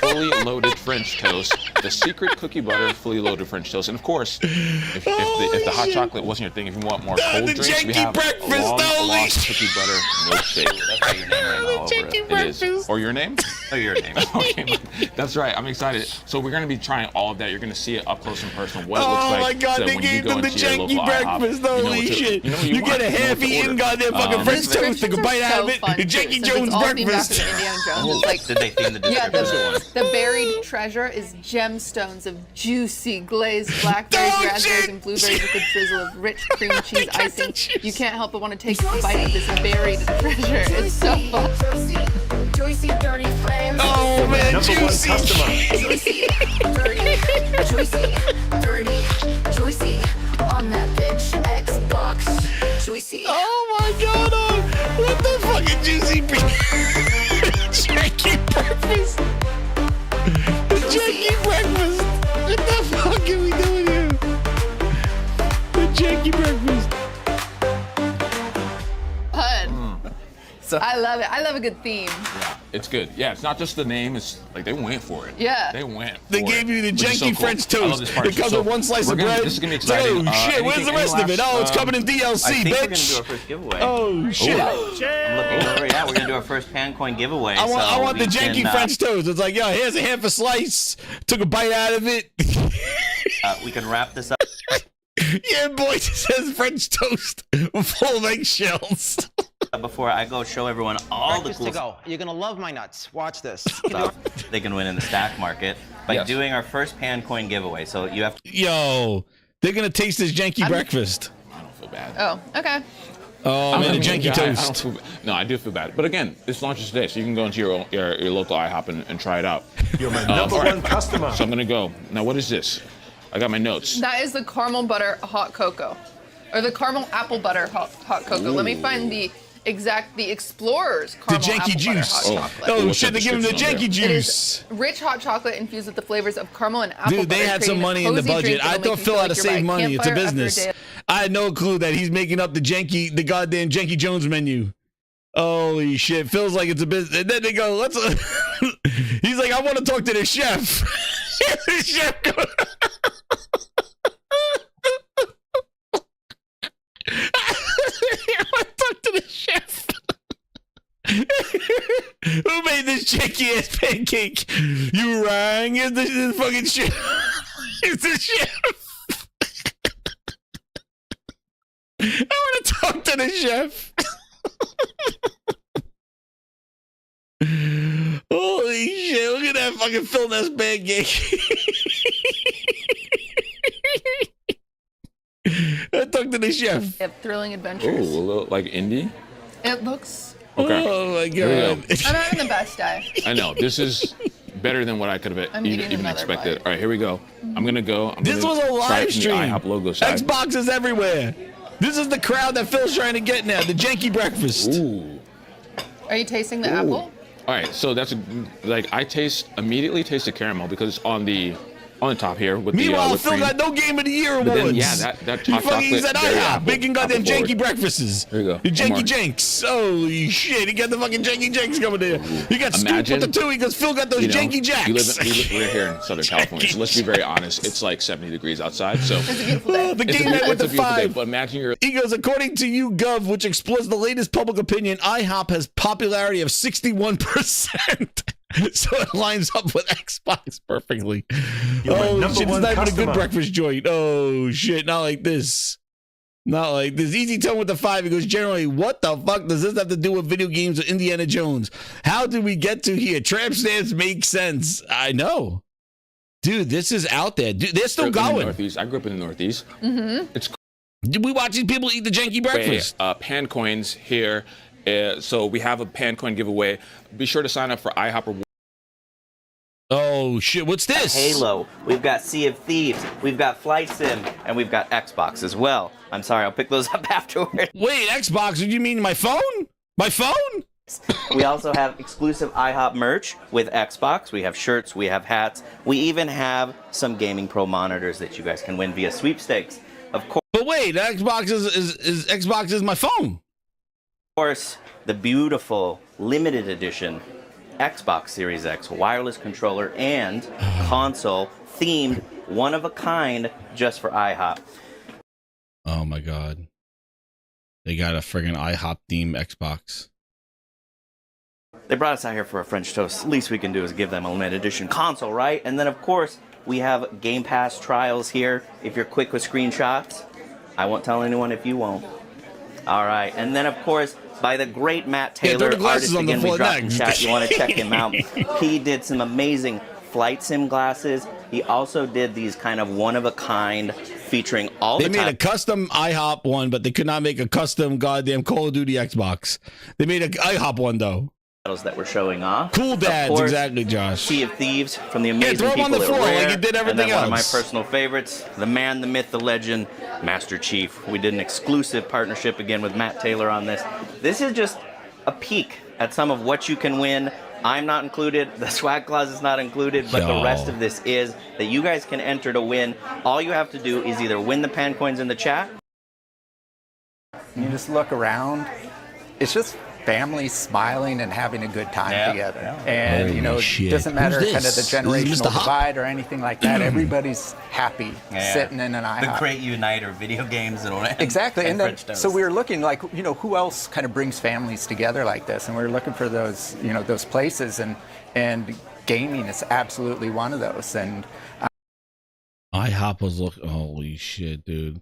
Fully loaded French toast. The secret cookie butter, fully loaded French toast. And of course, if the hot chocolate wasn't your thing, if you want more cold drinks, we have breakfast, a long lost cookie butter milkshake. That's your name right all over it. It is. Or your name? Oh, your name. Okay, that's right. I'm excited. So we're going to be trying all of that. You're going to see it up close and personal. What it looks like. Oh my God, so they when you gave go them the into your janky local breakfast. IHOP, Holy shit. You get a half-eaten goddamn fucking French toast. Take a bite out of it. The Janky Jones breakfast. Indiana Jones. It's like, Did they theme the description? the buried treasure is gemstones of juicy glazed blackberries, raspberries, and blueberries with a drizzle of rich cream cheese icing. You can't help but want to take a bite of this buried treasure. It's so fun. Juicy, dirty flames. Oh man, Number one juicy. customer. Juicy, dirty, juicy, dirty, juicy. On that bitch, Xbox. Juicy. Oh my God, what the fucking juicy janky breakfast? The janky breakfast. What the fuck are we doing here? The janky breakfast. Fun. I love it. I love a good theme. Yeah, it's good. Yeah, it's not just the name. It's like they went for it. Yeah. They went. They for gave it, you the which is janky so cool. French I love toast. this part. It comes So with one slice we're of gonna- bread. This is gonna be exciting. Oh shit, where's the rest of it? Oh, it's coming in I DLC, think we're gonna bitch. do our first giveaway. Oh shit. I'm looking over. Yeah, we're gonna do our first Pancoin giveaway. I want the we janky can, French toast. It's like, yo, here's a half a slice. Took a bite out of it. We can wrap this up. Yeah, boy, it says French toast full of eggshells. Before I go show everyone all Breakfast the to cool go. You're gonna love my nuts. Watch this. stuff they can win in the stack market by doing our first Pancoin giveaway. So you have to. Yo, they're gonna taste this janky breakfast. I don't feel bad. Oh, okay. Oh man, the janky toast. No, I do feel bad. But again, this launches today, so you can go into your local IHOP and try it out. You're my number one customer. So I'm gonna go. Now, what is this? I got my notes. That is the caramel butter hot cocoa, or the caramel apple butter hot cocoa. Let me find the Explorer's caramel janky apple juice. butter hot chocolate. Oh shit, they give him the janky It juice. is rich hot chocolate infused with the flavors of caramel and apple Dude, butter. they had some creating a money in the cozy budget. drink I that'll thought make you Phil feel had to like you're save by a money. It's a campfire after business. day. I had no clue that he's making up the goddamn Janky Jones menu. Holy shit, feels like it's a business. And then they go, let's. He's like, I want to talk to the chef. The chef goes. I want to talk to the chef. Who made this janky ass pancake? You rang? Is the fucking chef? It's the chef. I want to talk to the chef. Holy shit, look at that fucking Phil Ness pancake. I talked to the chef. Yep, thrilling Ooh, a adventures. little like indie. It looks. Okay. Oh my Here we god. I'm having the best day. I know this is better than what I could have I'm even eating another expected. bite. All right, here we go. I'm gonna go. This was a live stream. The IHOP logo side. Xbox is everywhere. This is the crowd that Phil's trying to get now. The janky breakfast. Ooh. Are you tasting the apple? All right, so that's like I immediately taste the caramel because it's on the top here with Meanwhile, the whipped Phil cream. got no Game of the Year awards. But then, yeah, that He hot fucking chocolate. said very IHOP, apple- making goddamn apple forward. janky breakfasts. There you go. The One janky more. janks. Holy shit, he got the fucking janky janks coming there. He got Scoop Imagine, with the two. He goes, Phil got those you know, janky jacks. we're here in Southern California, so let's be very honest. It's like 70 degrees outside, so It's a beautiful day. The it's game a, night with it's a the beautiful day, five. but imagine you're He goes, according to YouGov, which explores the latest public opinion, IHOP has popularity of 61%. So it lines up with Xbox perfectly. You're my Oh number shit, it's one not even a good customer. breakfast joint. Oh shit, not like this. Not like this. Easy Tone with the 5. He goes, generally, what the fuck does this have to do with video games or Indiana Jones? How did we get to here? Tramp stamps make sense. I know. Dude, this is out there. Dude, they're still in the going. Northeast. I grew up in the Northeast. Mm-hmm. It's We watching people eat the janky breakfast. pan coins here. So we have a pan coin giveaway. Be sure to sign up for IHOP Rewards. Oh shit, what's this? Halo. We've got Sea of Thieves. We've got Flight Sim, and we've got Xbox as well. I'm sorry, I'll pick those up afterwards. Wait, Xbox? Did you mean my phone? My phone? We also have exclusive IHOP merch with Xbox. We have shirts, we have hats. We even have some Gaming Pro monitors that you guys can win via sweepstakes. of course. But wait, Xbox is Xbox is my phone. Of course, the beautiful limited edition Xbox Series X wireless controller and console themed, one of a kind, just for IHOP. Oh my god. They got a friggin' IHOP theme Xbox. They brought us out here for a French toast. Least we can do is give them a limited edition console, right? And then, of course, we have Game Pass trials here. If you're quick with screenshots, I won't tell anyone if you won't. All right. And then, of course, by the great Matt Taylor, artist again, we dropped in chat. You want to check him out. He did some amazing flight sim glasses. He also did these kind of one-of-a-kind featuring all They made a custom IHOP one, but they could not make a custom goddamn Call of Duty Xbox. They made an IHOP one, though. That we're showing off. Cool dads, course, exactly, Josh. Sea of Thieves from the amazing throw him on people the at floor Rare, like you did everything and then one of my else. personal favorites, the man, the myth, the legend, Master Chief. We did an exclusive partnership again with Matt Taylor on this. This is just a peek at some of what you can win. I'm not included. The swag clause is not included, but the rest of this is that you guys can enter to win. All you have to do is either win the pan coins in the chat. You just look around. It's just families smiling and having a good time together. And, you know, it doesn't matter kind of the generational divide or anything like that. Everybody's happy sitting in an IHOP. The great uniter, video games and exactly. And then, French so we were looking like, you know, who else kind of brings families together like this? And we were looking for those, you know, those places. And gaming is absolutely one of those. And IHOP was looking, holy shit, dude.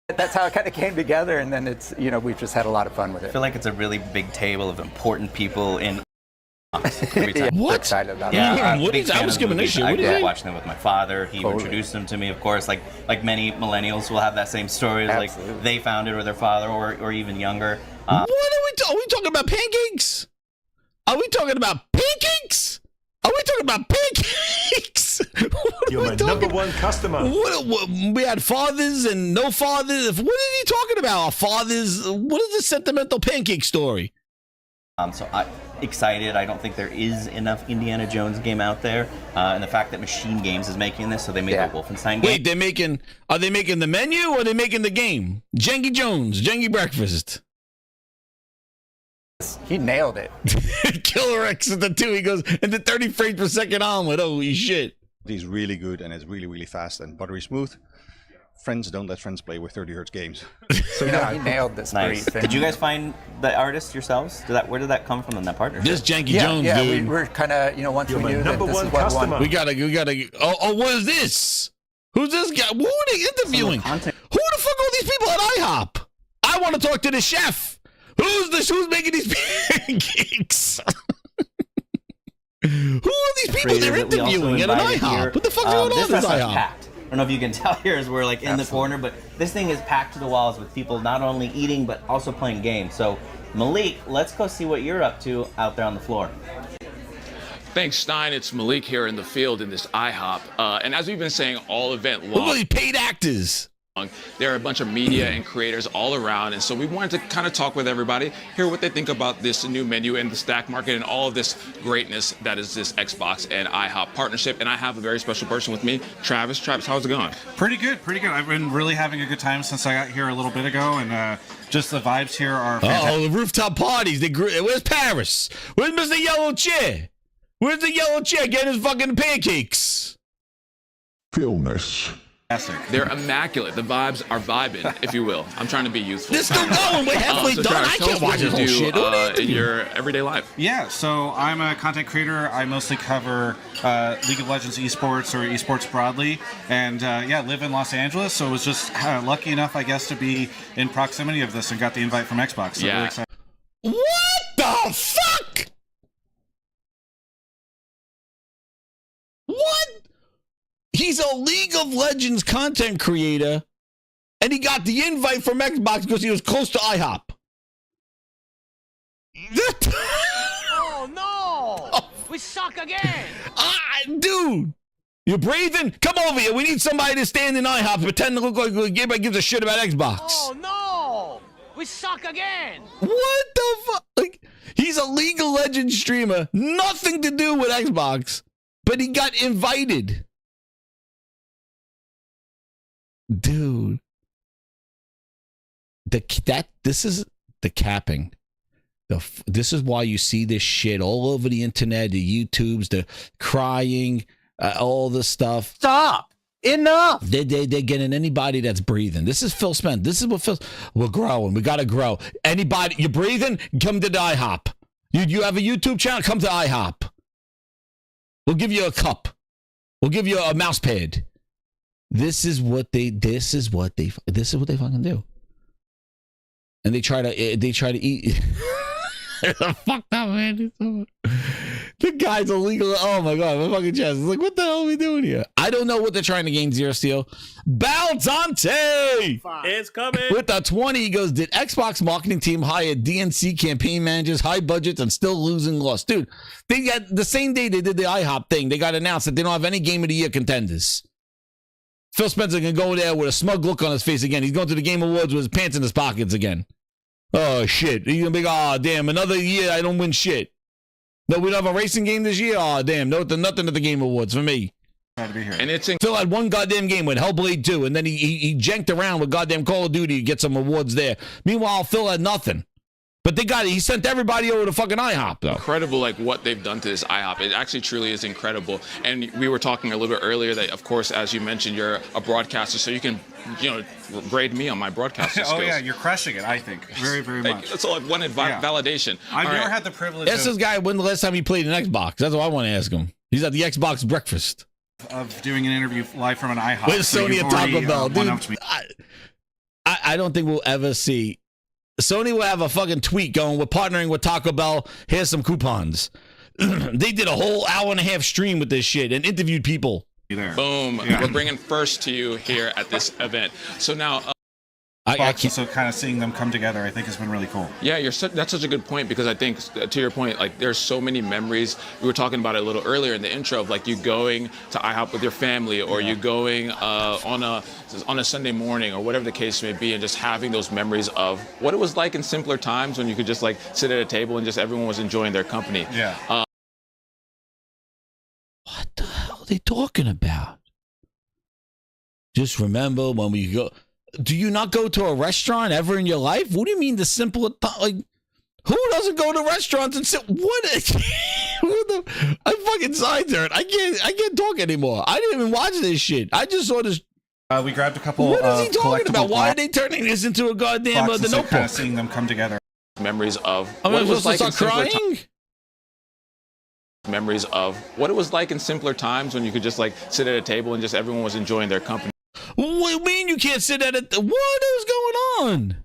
that's how it kind of came together, and then it's, you know, we've just had a lot of fun with it. I feel like it's a really big table of important people in. Yeah, what? Excited about Yeah, what is? I was skipping this shit. I What is grew up it? watching them with my father. He introduced them to me, of course. Like many millennials will have that same story. Like they found it with their father, or even younger. What are we talking about? Pancakes? Are we talking about pancakes? Are we talking about pancakes? You're my number one customer. What, we had fathers and no fathers. What are you talking about? Fathers? What is this sentimental pancake story? So I'm excited. I don't think there is enough Indiana Jones game out there, and the fact that Machine Games is making this, so they made the Wolfenstein game. Wait, are they making the menu or are they making the game? Janky Jones, Janky Breakfast. He nailed it. Killer X at the 2. He goes into 30 frames per second omelet. Holy shit. He's really good and it's really, really fast and buttery smooth. Friends don't let friends play with 30 hertz games. So yeah, he nailed this. Nice. Did you guys find the artist yourselves? Where did that come from in that partnership? This Janky Jones, dude. We're kind of, you know, once You're we my knew number that this one is what customer. We gotta. Oh, what is this? Who's this guy? Who are they interviewing? Who the fuck are these people at IHOP? I want to talk to the chef. Who's this? Who's making these pancakes? Who are these people they're interviewing at an IHOP? What the fuck's going on at this IHOP? Packed. I don't know if you can tell here as we're like in the corner, but this thing is packed to the walls with people not only eating but also playing games. So Malik, let's go see what you're up to out there on the floor. Thanks, Stein. It's Malik here in the field in this IHOP. And as we've been saying all event long, Who are these paid actors? there are a bunch of media and creators all around, and so we wanted to kind of talk with everybody, hear what they think about this new menu and the stack market and all of this greatness that is this Xbox and IHOP partnership. And I have a very special person with me, Travis. Travis, how's it going? Pretty good, pretty good. I've been really having a good time since I got here a little bit ago, and just the vibes here are fantastic. Oh, the rooftop parties. Where's Paris? Where's Mr. Yellow Chair? Where's the yellow chair getting his fucking pancakes? Philness. They're immaculate. The vibes are vibing, if you will. I'm trying to be youthful. They're still going. We're halfway done. Travis, I tell can't us what watch you this whole do shit. in your everyday life. Yeah, so I'm a content creator. I mostly cover League of Legends esports or esports broadly, and live in Los Angeles. So I was just lucky enough, I guess, to be in proximity of this and got the invite from Xbox. So really excited. What the fuck? What? He's a League of Legends content creator, and he got the invite from Xbox because he was close to IHOP. Oh no! We suck again! Dude, you're braving? Come over here. We need somebody to stand in IHOP and pretend to look like everybody gives a shit about Xbox. Oh no! We suck again! What the fuck? Like, he's a League of Legends streamer, nothing to do with Xbox, but he got invited. Dude. This is the capping. This is why you see this shit all over the internet, the YouTubes, the crying, all this stuff. Stop. Enough. They're getting anybody that's breathing. This is Phil Spencer. This is what we're growing. We got to grow. Anybody, you're breathing, come to the IHOP. You have a YouTube channel, come to IHOP. We'll give you a cup. We'll give you a mouse pad. This is what they fucking do. And they try to eat. Fuck that, man. The guy's illegal. Oh my god, my fucking chest. It's like, what the hell are we doing here? I don't know what they're trying to gain. Zero Steel. Baldante! It's coming. With the 20, he goes, did Xbox marketing team hire DNC campaign managers, high budgets, and still losing loss? Dude, they got the same day they did the IHOP thing, they got announced that they don't have any Game of the Year contenders. Phil Spencer can go there with a smug look on his face again. He's going to the Game Awards with his pants in his pockets again. Oh, shit. He's going to be, oh, damn, another year I don't win shit. No, we don't have a racing game this year? Oh, damn, nothing at the Game Awards for me. Glad to be here. And it's Phil had one goddamn game with Hellblade 2, and then he janked around with goddamn Call of Duty to get some awards there. Meanwhile, Phil had nothing. But he sent everybody over to fucking IHOP, though. Incredible, like, what they've done to this IHOP. It actually truly is incredible. And we were talking a little bit earlier that, of course, as you mentioned, you're a broadcaster, so you can, grade me on my broadcasting skills. Oh, yeah, you're crushing it, I think. Very, very much. That's all I wanted, validation. I've never had the privilege That's this guy, when the last time he played an Xbox? That's what I want to ask him. He's at the Xbox breakfast. Of doing an interview live from an IHOP. With Sony and Taco Bell. Dude, I don't think we'll ever see... Sony will have a fucking tweet going, we're partnering with Taco Bell, here's some coupons. They did a whole hour-and-a-half stream with this shit and interviewed people. Boom. Yeah. We're bringing first to you here at this event. So now... So kind of seeing them come together, I think, has been really cool. Yeah, that's such a good point, because I think, to your point, like, there's so many memories. We were talking about it a little earlier in the intro of, like, you going to IHOP with your family, or you going on a Sunday morning, or whatever the case may be, and just having those memories of what it was like in simpler times when you could just, like, sit at a table and just everyone was enjoying their company. Yeah. What the hell are they talking about? Just remember when we go... Do you not go to a restaurant ever in your life? What do you mean the simple, like, who doesn't go to restaurants and sit? I fucking sides hurt. I can't talk anymore. I didn't even watch this shit. I just saw this. We grabbed a couple. What is he talking about? Why are they turning this into a goddamn the Notebook? Kind of seeing them come together. Memories of what it was like in simpler times. Memories of what it was like in simpler times when you could just, like, sit at a table and just everyone was enjoying their company. What do you mean you can't sit at it? What is going on?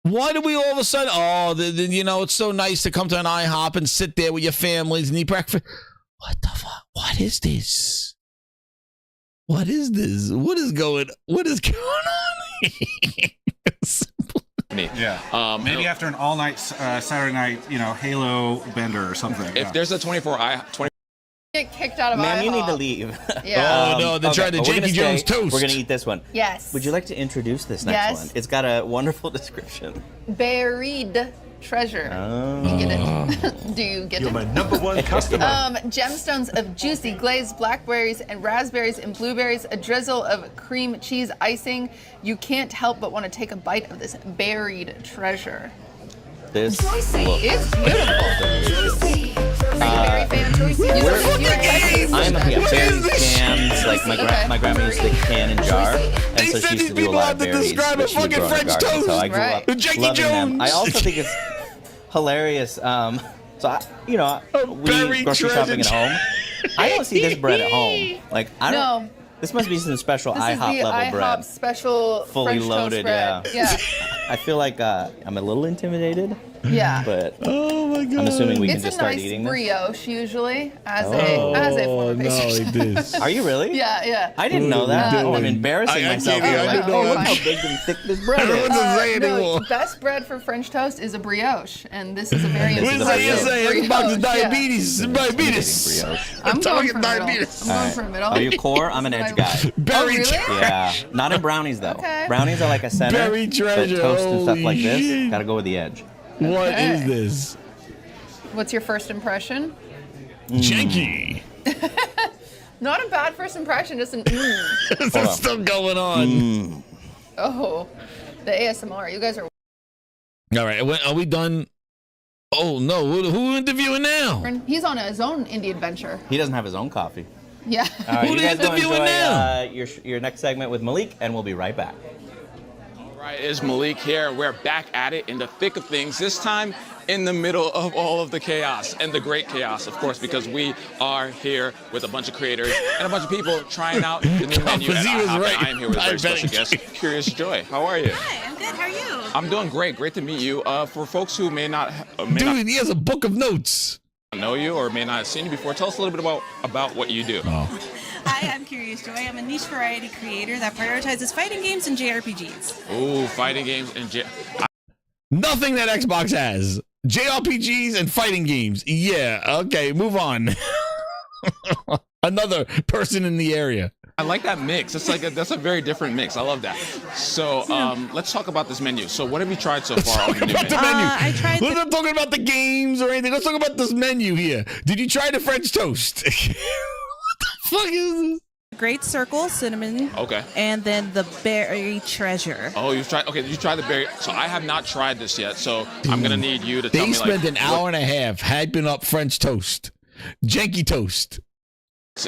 Why do we all of a sudden, it's so nice to come to an IHOP and sit there with your families and eat breakfast. What the fuck? What is this? What is this? What is going on? Yeah. Maybe after an all-night Saturday night, Halo bender or something. If there's a 24 Get kicked out of Ma'am, IHOP. you need to leave. Yeah. Oh, no, they tried the Janky Jones toast. We're going to eat this one. Yes. Would you like to introduce this next one? It's got a wonderful description. Buried treasure. Oh. You get it? Do you get it? You're my #1 customer. Gemstones of juicy glazed blackberries and raspberries and blueberries, a drizzle of cream cheese icing. You can't help but want to take a bite of this buried treasure. This It's beautiful. Are you a berry fan, Joycey? I'm a berries, cans. Like my grandma used to can and jar, and so she used to do a lot of berries. But she grew French toast. So I grew up loving them. I also think it's hilarious. So we grocery shopping at home. I don't see this bread at home. Like I don't. No. This must be some special This IHOP is the level IHOP bread. special Fully French loaded, toast bread. yeah. I feel like I'm a little intimidated. Yeah. But oh my god, I'm assuming we can It's just a start nice eating this. brioche usually as a former patient. Are you really? Yeah. I didn't know that. I'm embarrassing myself. Look how big and thick this bread is. No, best bread for French toast is a brioche, and this is a very What does that say? Xbox is diabetes. Diabetes. I'm going for diabetes. I'm going for a middle. Are you core? I'm an edge guy. Berry Yeah, not in brownies though. Okay. Brownies are like a center. Berry treasure. But toast and stuff like this, Holy gotta go with the edge. What is this? What's your first impression? Janky. Not a bad first impression, just an This is still going on. Oh, the ASMR. You guys are. All right, are we done? Oh no, who are we interviewing now? He's on his own indie adventure. He doesn't have his own coffee. Yeah. All right, Who you are you guys go interviewing enjoy now? your next segment with Malik, and we'll be right back. All right, it's Malik here. We're back at it in the thick of things. This time in the middle of all of the chaos and the great chaos, of course, because we are here with a bunch of creators and a bunch of people trying out the new menu at IHOP. Right. I am here with a very special guest, Curious Joy. How are you? Hi, I'm good. How are you? I'm doing great. Great to meet you. For folks who may not Dude, he has a book of notes. know you or may not have seen you before, tell us a little bit about what you do. Hi, I'm Curious Joy. I'm a niche variety creator that prioritizes fighting games and JRPGs. Ooh, fighting games and Nothing that Xbox has. JRPGs and fighting games. Yeah, okay, move on. Another person in the area. I like that mix. It's like that's a very different mix. I love that. So let's talk about this menu. So what have you tried so far on the new menu? I tried. We're not talking about the games or anything. Let's talk about this menu here. Did you try the French toast? What the fuck is this? Great Circle cinnamon. Okay. And then the berry treasure. Oh, you tried. Okay, you tried the berry. So I have not tried this yet. So I'm gonna need you to tell me. They spent an hour and a half hyping up French toast, janky toast.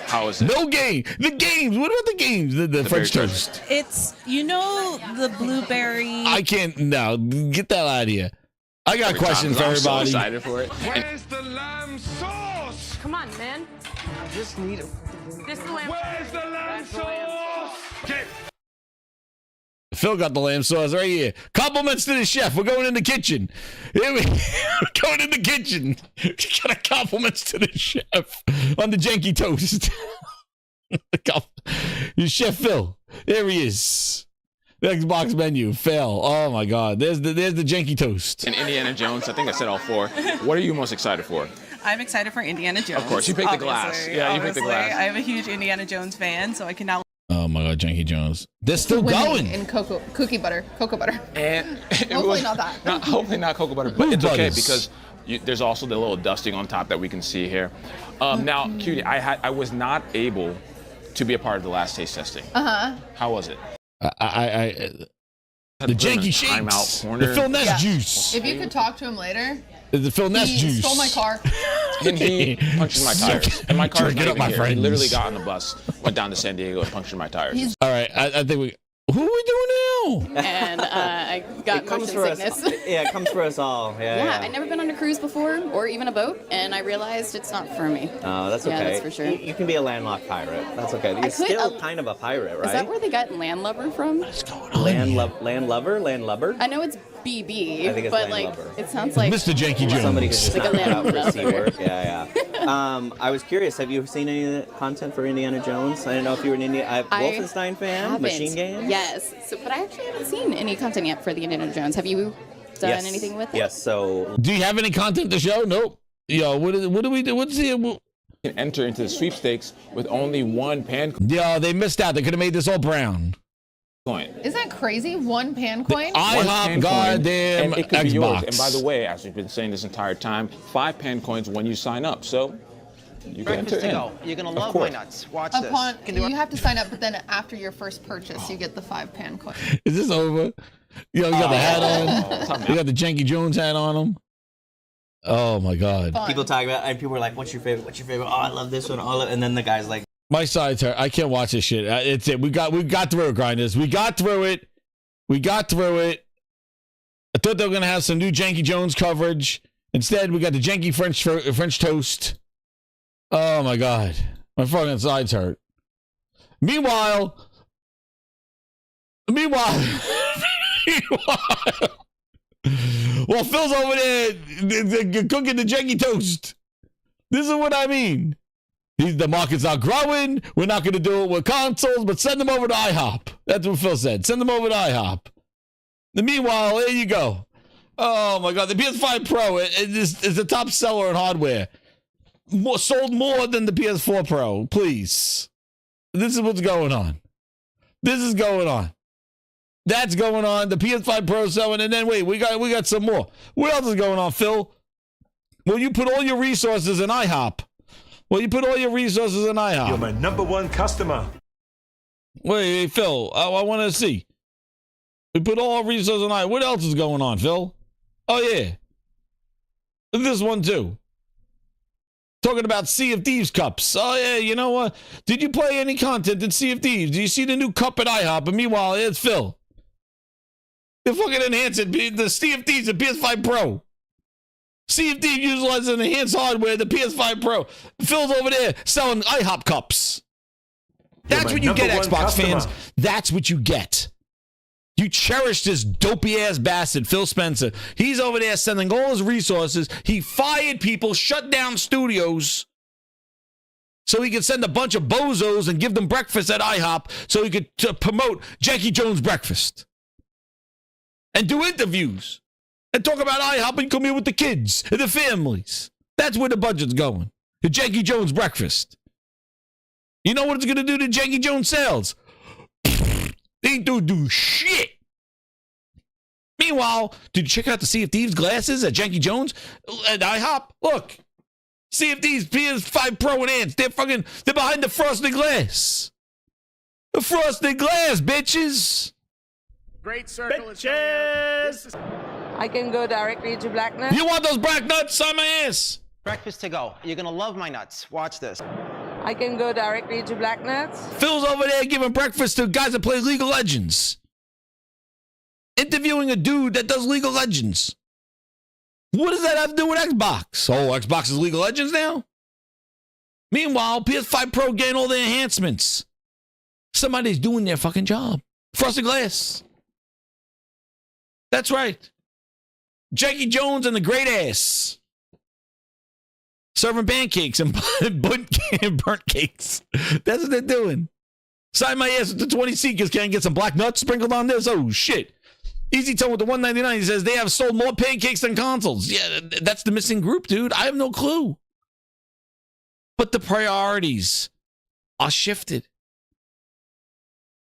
How is it? No game. The games. What about the games? The French toast. It's the blueberry. I can't. No, get that out of here. I got questions for everybody. I'm so excited for it. Where's the lamb sauce? Come on, man. I just need it. This is the lamb. Where's the lamb sauce? Get Phil got the lamb sauce right here. Compliments to the chef. We're going in the kitchen. Here we're going in the kitchen. Got a compliments to the chef on the janky toast. Chef Phil. There he is. The Xbox menu. Phil. Oh my God. There's the janky toast. And Indiana Jones. I think I said all four. What are you most excited for? I'm excited for Indiana Jones. Of course, you picked the glass. Yeah, you picked the glass. I'm a huge Indiana Jones fan, so I can now. Oh my God, Janky Jones. They're still going. In cocoa butter. And Hopefully not that. Hopefully not cocoa butter, but it's okay because there's also the little dusting on top that we can see here. Now, Cutie, I was not able to be a part of the last taste testing. How was it? The janky shakes. The Phil Ness juice. If you could talk to him later. The Phil Ness juice. He stole my car. And he punctured my tires. And my car is not even here. Friends. He literally got on the bus, went down to San Diego, and punctured my tires. All right, I think we. Who are we doing now? And I got motion sickness. Yeah, it comes for us all. Yeah, I've never been on a cruise before, or even a boat, and I realized it's not for me. Oh, that's okay. Yeah, that's for sure. You can be a landlocked pirate. That's okay. You're still kind of a pirate, right? Is that where they got landlubber from? What's going on? Landlubber? I know it's BB, I think it's but landlubber. It sounds like Mr. Janky Jones. Somebody who's just like not a out for sea landlubber. work. Yeah. I was curious. Have you seen any of the content for Indiana Jones? I don't know if you were an Wolfenstein fan, haven't. Machine Games. Yes, but I actually haven't seen any content yet for the Indiana Jones. Have you done anything with it? Yes. So, do you have any content to show? Nope. Yo, what do we do? What's the? You can enter into the sweepstakes with only one pan coin. Yo, they missed out. They could have made this all brown. Isn't that crazy? One pan coin? IHOP goddamn and it could be yours. Xbox. And by the way, as we've been saying this entire time, 5 pan coins when you sign up. So you can enter in. You're gonna love my nuts. Watch this. You have to sign up, but then after your first purchase, you get the 5 pan coin. Is this over? Yo, you got the hat on. You got the Janky Jones hat on him. Oh my God. People talk about, and people are like, "What's your favorite? What's your favorite? Oh, I love this one. And then the guy's like, "My sides hurt. I can't watch this shit." It's it. We got through it, Grinders. We got through it. I thought they were gonna have some new Janky Jones coverage. Instead, we got the janky French toast. Oh my God, my fucking sides hurt. Meanwhile, while Phil's over there cooking the janky toast. This is what I mean. The market's not growing. We're not going to do it with consoles, but send them over to IHOP. That's what Phil said. Send them over to IHOP. Meanwhile, there you go. Oh my God, the PS5 Pro is the top seller in hardware. Sold more than the PS4 Pro. Please, this is what's going on. This is going on. That's going on. The PS5 Pro selling, and then wait, we got some more. What else is going on, Phil? Well, you put all your resources in IHOP. Well, you put all your resources in IHOP. You're my #1 customer. Wait, Phil, I want to see. We put all our resources in IHOP. What else is going on, Phil? Oh, yeah. This one, too. Talking about Sea of Thieves cups. Oh, yeah, you know what? Did you play any content in Sea of Thieves? Do you see the new cup at IHOP? And meanwhile, it's Phil. They fucking enhance it. The Sea of Thieves, the PS5 Pro. Sea of Thieves utilizes enhanced hardware, the PS5 Pro. Phil's over there selling IHOP cups. That's what you get, Xbox fans. That's what you get. You cherish this dopey-ass bastard, Phil Spencer. He's over there sending all his resources. He fired people, shut down studios, so he could send a bunch of bozos and give them breakfast at IHOP so he could promote Janky Jones Breakfast. And do interviews. And talk about IHOP and come here with the kids and the families. That's where the budget's going. The Janky Jones Breakfast. You know what it's going to do to Janky Jones sales? Ain't to do shit. Meanwhile, did you check out the Sea of Thieves glasses at Janky Jones at IHOP? Look. Sea of Thieves PS5 Pro Enhanced. They're behind the frosted glass. The frosted glass, bitches. Great circle is I can go directly to black nuts. You want those black nuts on my ass? Breakfast to go. You're gonna love my nuts. Watch this. I can go directly to black nuts. Phil's over there giving breakfast to guys that play League of Legends. Interviewing a dude that does League of Legends. What does that have to do with Xbox? Oh, Xbox is League of Legends now? Meanwhile, PS5 Pro getting all the enhancements. Somebody's doing their fucking job. Frosted glass. That's right. Janky Jones and the great ass. Serving pancakes and burnt cakes. That's what they're doing. Sign my ass with the 20 Seekers. Can I get some black nuts sprinkled on this? Oh, shit. Easy Tone with the 199. He says they have sold more pancakes than consoles. Yeah, that's the missing group, dude. I have no clue. But the priorities are shifted.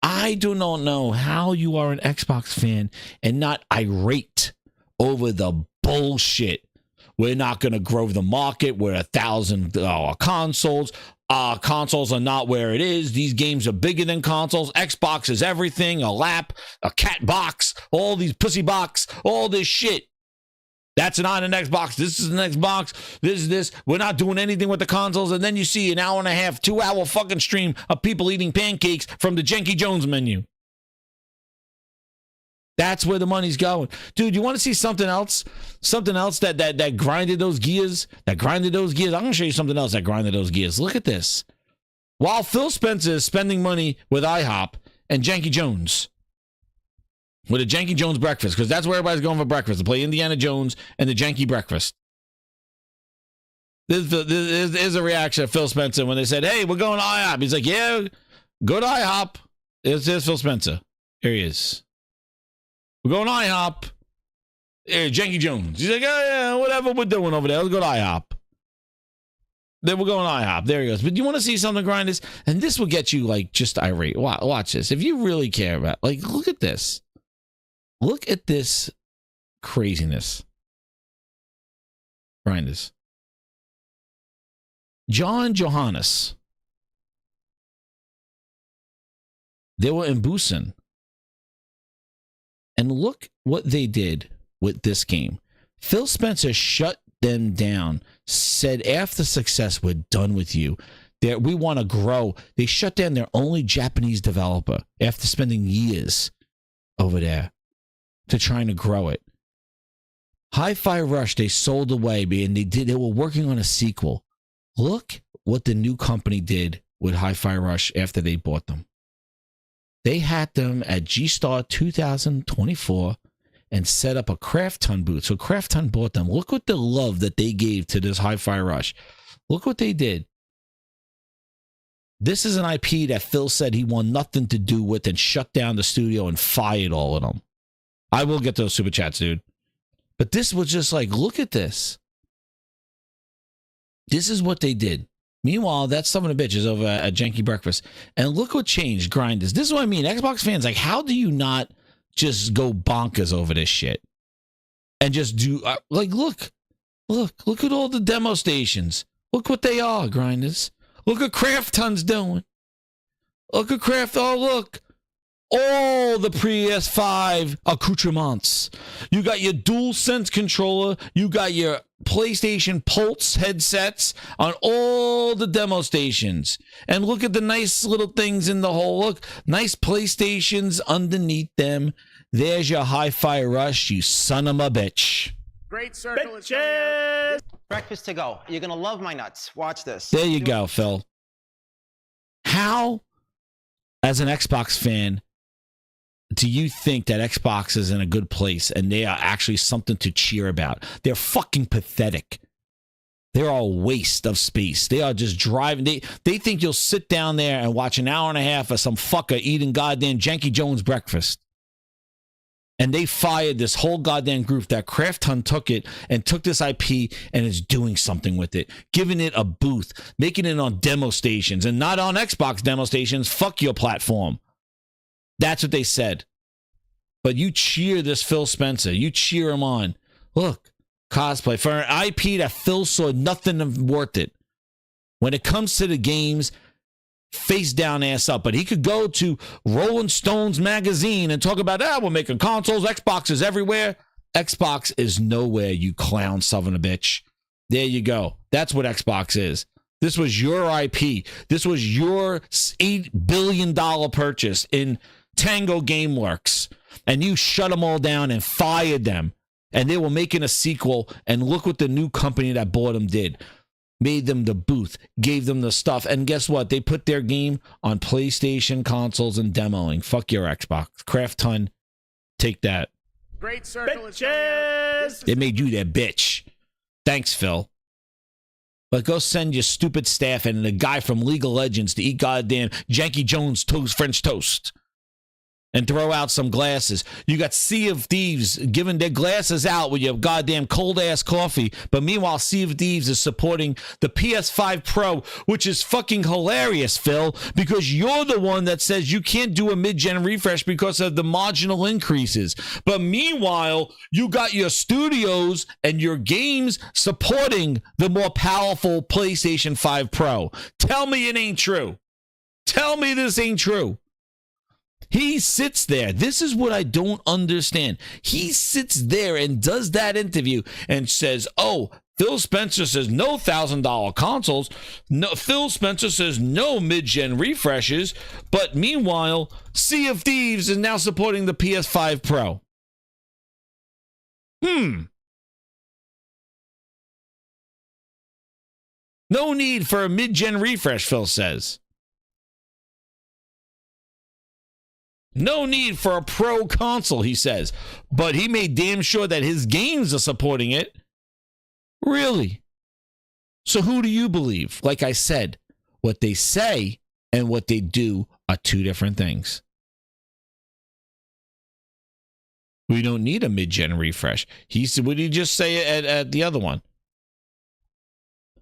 I do not know how you are an Xbox fan and not irate over the bullshit. We're not going to grow the market. We're 1,000 consoles. Consoles are not where it is. These games are bigger than consoles. Xbox is everything. A lap, a cat box, all these pussy box, all this shit. That's not an Xbox. This is an Xbox. This is this. We're not doing anything with the consoles. And then you see an hour and a half, 2-hour fucking stream of people eating pancakes from the Janky Jones menu. That's where the money's going. Dude, you want to see something else? Something else that grinded those gears? That grinded those gears? I'm going to show you something else that grinded those gears. Look at this. While Phil Spencer is spending money with IHOP and Janky Jones, with a Janky Jones breakfast, because that's where everybody's going for breakfast, to play Indiana Jones and the Janky breakfast. This is a reaction of Phil Spencer when they said, hey, we're going to IHOP. He's like, yeah, go to IHOP. Here's Phil Spencer. Here he is. We're going to IHOP. Here, Janky Jones. He's like, oh, yeah, whatever we're doing over there. Let's go to IHOP. Then we're going to IHOP. There he goes. But you want to see something, Grinders? And this will get you, like, just irate. Watch this. If you really care about, like, look at this. Look at this craziness. Grinders. John Johannes. They were in Busan. And look what they did with this game. Phil Spencer shut them down, said after success, we're done with you. We want to grow. They shut down their only Japanese developer after spending years over there to trying to grow it. Hi-Fi Rush, they sold away, and they were working on a sequel. Look what the new company did with Hi-Fi Rush after they bought them. They had them at G-Star 2024 and set up a Craft Ton booth. So Craft Ton bought them. Look what the love that they gave to this Hi-Fi Rush. Look what they did. This is an IP that Phil said he wanted nothing to do with and shut down the studio and fired all of them. I will get those super chats, dude. But this was just like, look at this. This is what they did. Meanwhile, that's some of the bitches over at Janky Breakfast. And look what changed, Grinders. This is what I mean. Xbox fans, like, how do you not just go bonkers over this shit? And just do, like, look at all the demo stations. Look what they are, grinders. Look what Craft Ton's doing. Look at Craft. Oh, look. All the PS5 accoutrements. You got your DualSense controller. You got your PlayStation Pulse headsets on all the demo stations. And look at the nice little things in the hole. Look, nice PlayStations underneath them. There's your Hi-Fi Rush, you son of a bitch. Great circle is coming out. Breakfast to go. You're gonna love my nuts. Watch this. There you go, Phil. How, as an Xbox fan, do you think that Xbox is in a good place and they are actually something to cheer about? They're fucking pathetic. They're all waste of space. They are just driving. They think you'll sit down there and watch an hour and a half of some fucker eating goddamn Janky Jones breakfast. And they fired this whole goddamn group. That Craft Hunt took it and took this IP and is doing something with it. Giving it a booth. Making it on demo stations. And not on Xbox demo stations. Fuck your platform. That's what they said. But you cheer this Phil Spencer. You cheer him on. Look, cosplay. For an IP that Phil saw nothing worth it. When it comes to the games, face down, ass up. But he could go to Rolling Stones magazine and talk about, we're making consoles, Xboxes everywhere. Xbox is nowhere, you clown son of a bitch. There you go. That's what Xbox is. This was your IP. This was your $8 billion purchase in Tango Gameworks. And you shut them all down and fired them. And they were making a sequel. And look what the new company that bought them did. Made them the booth, gave them the stuff, and guess what? They put their game on PlayStation consoles and demoing. Fuck your Xbox. Craft Ton, take that. Great circle is coming out. They made you their bitch. Thanks, Phil. But go send your stupid staff and the guy from League of Legends to eat goddamn Janky Jones toast, French toast. And throw out some glasses. You got Sea of Thieves giving their glasses out with your goddamn cold-ass coffee. But meanwhile, Sea of Thieves is supporting the PS5 Pro, which is fucking hilarious, Phil, because you're the one that says you can't do a mid-gen refresh because of the marginal increases. But meanwhile, you got your studios and your games supporting the more powerful PlayStation 5 Pro. Tell me it ain't true. Tell me this ain't true. He sits there. This is what I don't understand. He sits there and does that interview and says, oh, Phil Spencer says no $1,000 consoles. No, Phil Spencer says no mid-gen refreshes. But meanwhile, Sea of Thieves is now supporting the PS5 Pro. No need for a mid-gen refresh, Phil says. No need for a pro console, he says. But he made damn sure that his games are supporting it. Really? So who do you believe? Like I said, what they say and what they do are two different things. We don't need a mid-gen refresh. He said, what did he just say at the other one?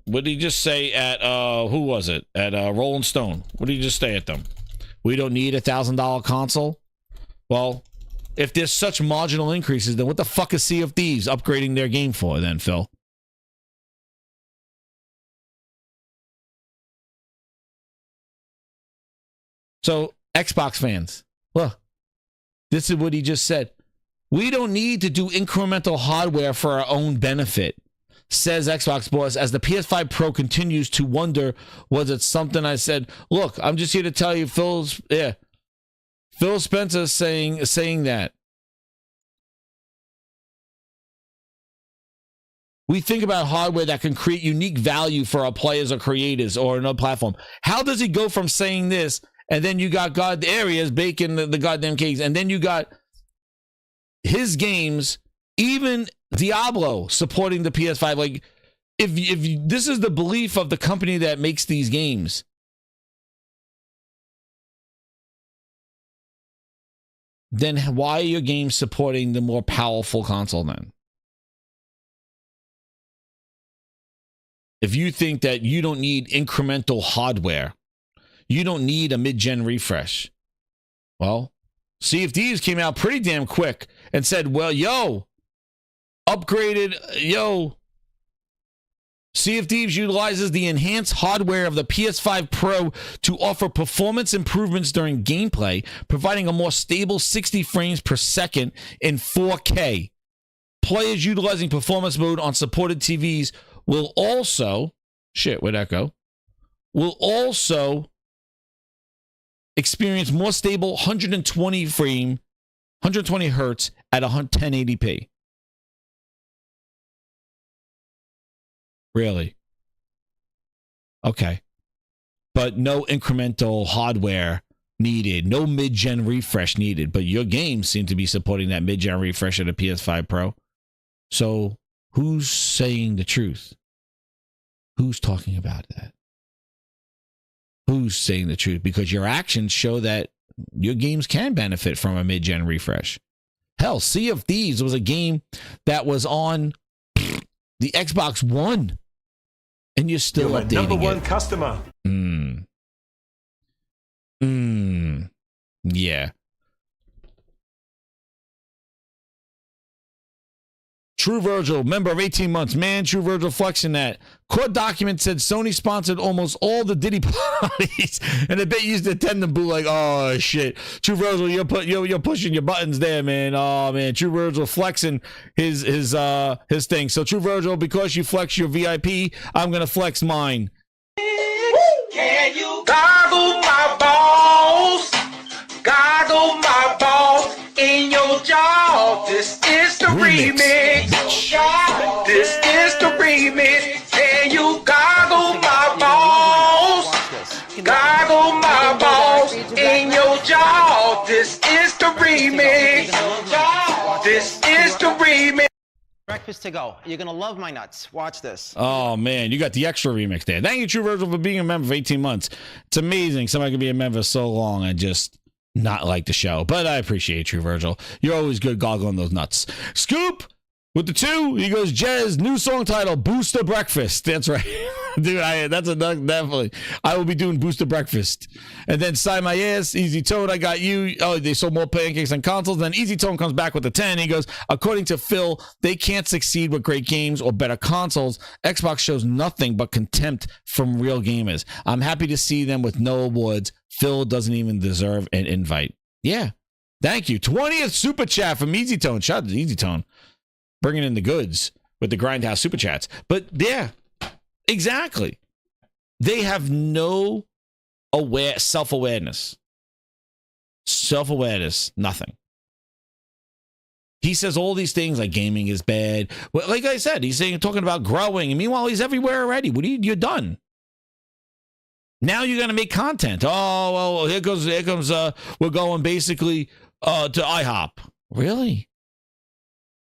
What did he just say at, who was it? At Rolling Stone. What did he just say at them? We don't need a $1,000 console? Well, if there's such marginal increases, then what the fuck is Sea of Thieves upgrading their game for then, Phil? So, Xbox fans, look, this is what he just said. We don't need to do incremental hardware for our own benefit, says Xbox boss, as the PS5 Pro continues to wonder, was it something I said? Look, I'm just here to tell you, Phil Spencer saying that. We think about hardware that can create unique value for our players or creators or another platform. How does he go from saying this, and then you got God Areas baking the goddamn cakes, and then you got his games, even Diablo supporting the PS5. Like, if this is the belief of the company that makes these games, then why are your games supporting the more powerful console then? If you think that you don't need incremental hardware, you don't need a mid-gen refresh. Well, Sea of Thieves came out pretty damn quick and said, well, upgraded, Sea of Thieves utilizes the enhanced hardware of the PS5 Pro to offer performance improvements during gameplay, providing a more stable 60 frames per second in 4K. Players utilizing performance mode on supported TVs will also, where'd that go? Will also experience more stable 120 hertz at 1080p. Really? Okay. But no incremental hardware needed. No mid-gen refresh needed. But your games seem to be supporting that mid-gen refresh of the PS5 Pro. So who's saying the truth? Who's talking about that? Who's saying the truth? Because your actions show that your games can benefit from a mid-gen refresh. Hell, Sea of Thieves was a game that was on the Xbox One. And you're still updating number one it. customer. Yeah. True Virgil, member of 18 months. Man, True Virgil flexing that. Court document said Sony sponsored almost all the Diddy parties, and I bet you used to attend them. Boo, like, oh shit. True Virgil, you're pushing your buttons there, man. Oh man, True Virgil flexing his thing. So True Virgil, because you flex your VIP, I'm gonna flex mine. Can you goggle my balls? Goggle my balls in your jaw. This is the remix. This is the remix. Can you goggle my balls? Goggle my balls in your jaw. This is the remix. This is the remix. Breakfast to go. You're gonna love my nuts. Watch this. Oh man, you got the extra remix there. Thank you, True Virgil, for being a member for 18 months. It's amazing somebody can be a member so long and just not like the show. But I appreciate True Virgil. You're always good goggling those nuts. Scoop with the 2. He goes, Jez, new song title, Booster Breakfast. That's right. Dude, that's definitely. I will be doing Booster Breakfast. And then Sigh My Ass, Easy Tone, I got you. Oh, they sold more pancakes on consoles. Then Easy Tone comes back with the 10. He goes, according to Phil, they can't succeed with great games or better consoles. Xbox shows nothing but contempt from real gamers. I'm happy to see them with no awards. Phil doesn't even deserve an invite. Yeah. Thank you. 20th super chat from Easy Tone. Shout out to Easy Tone. Bringing in the goods with the Grindhouse super chats. But yeah, exactly. They have no self-awareness. Self-awareness, nothing. He says all these things like gaming is bad. Well, like I said, he's talking about growing. And meanwhile, he's everywhere already. You're done. Now you're going to make content. Oh, well, here comes, we're going basically to IHOP. Really?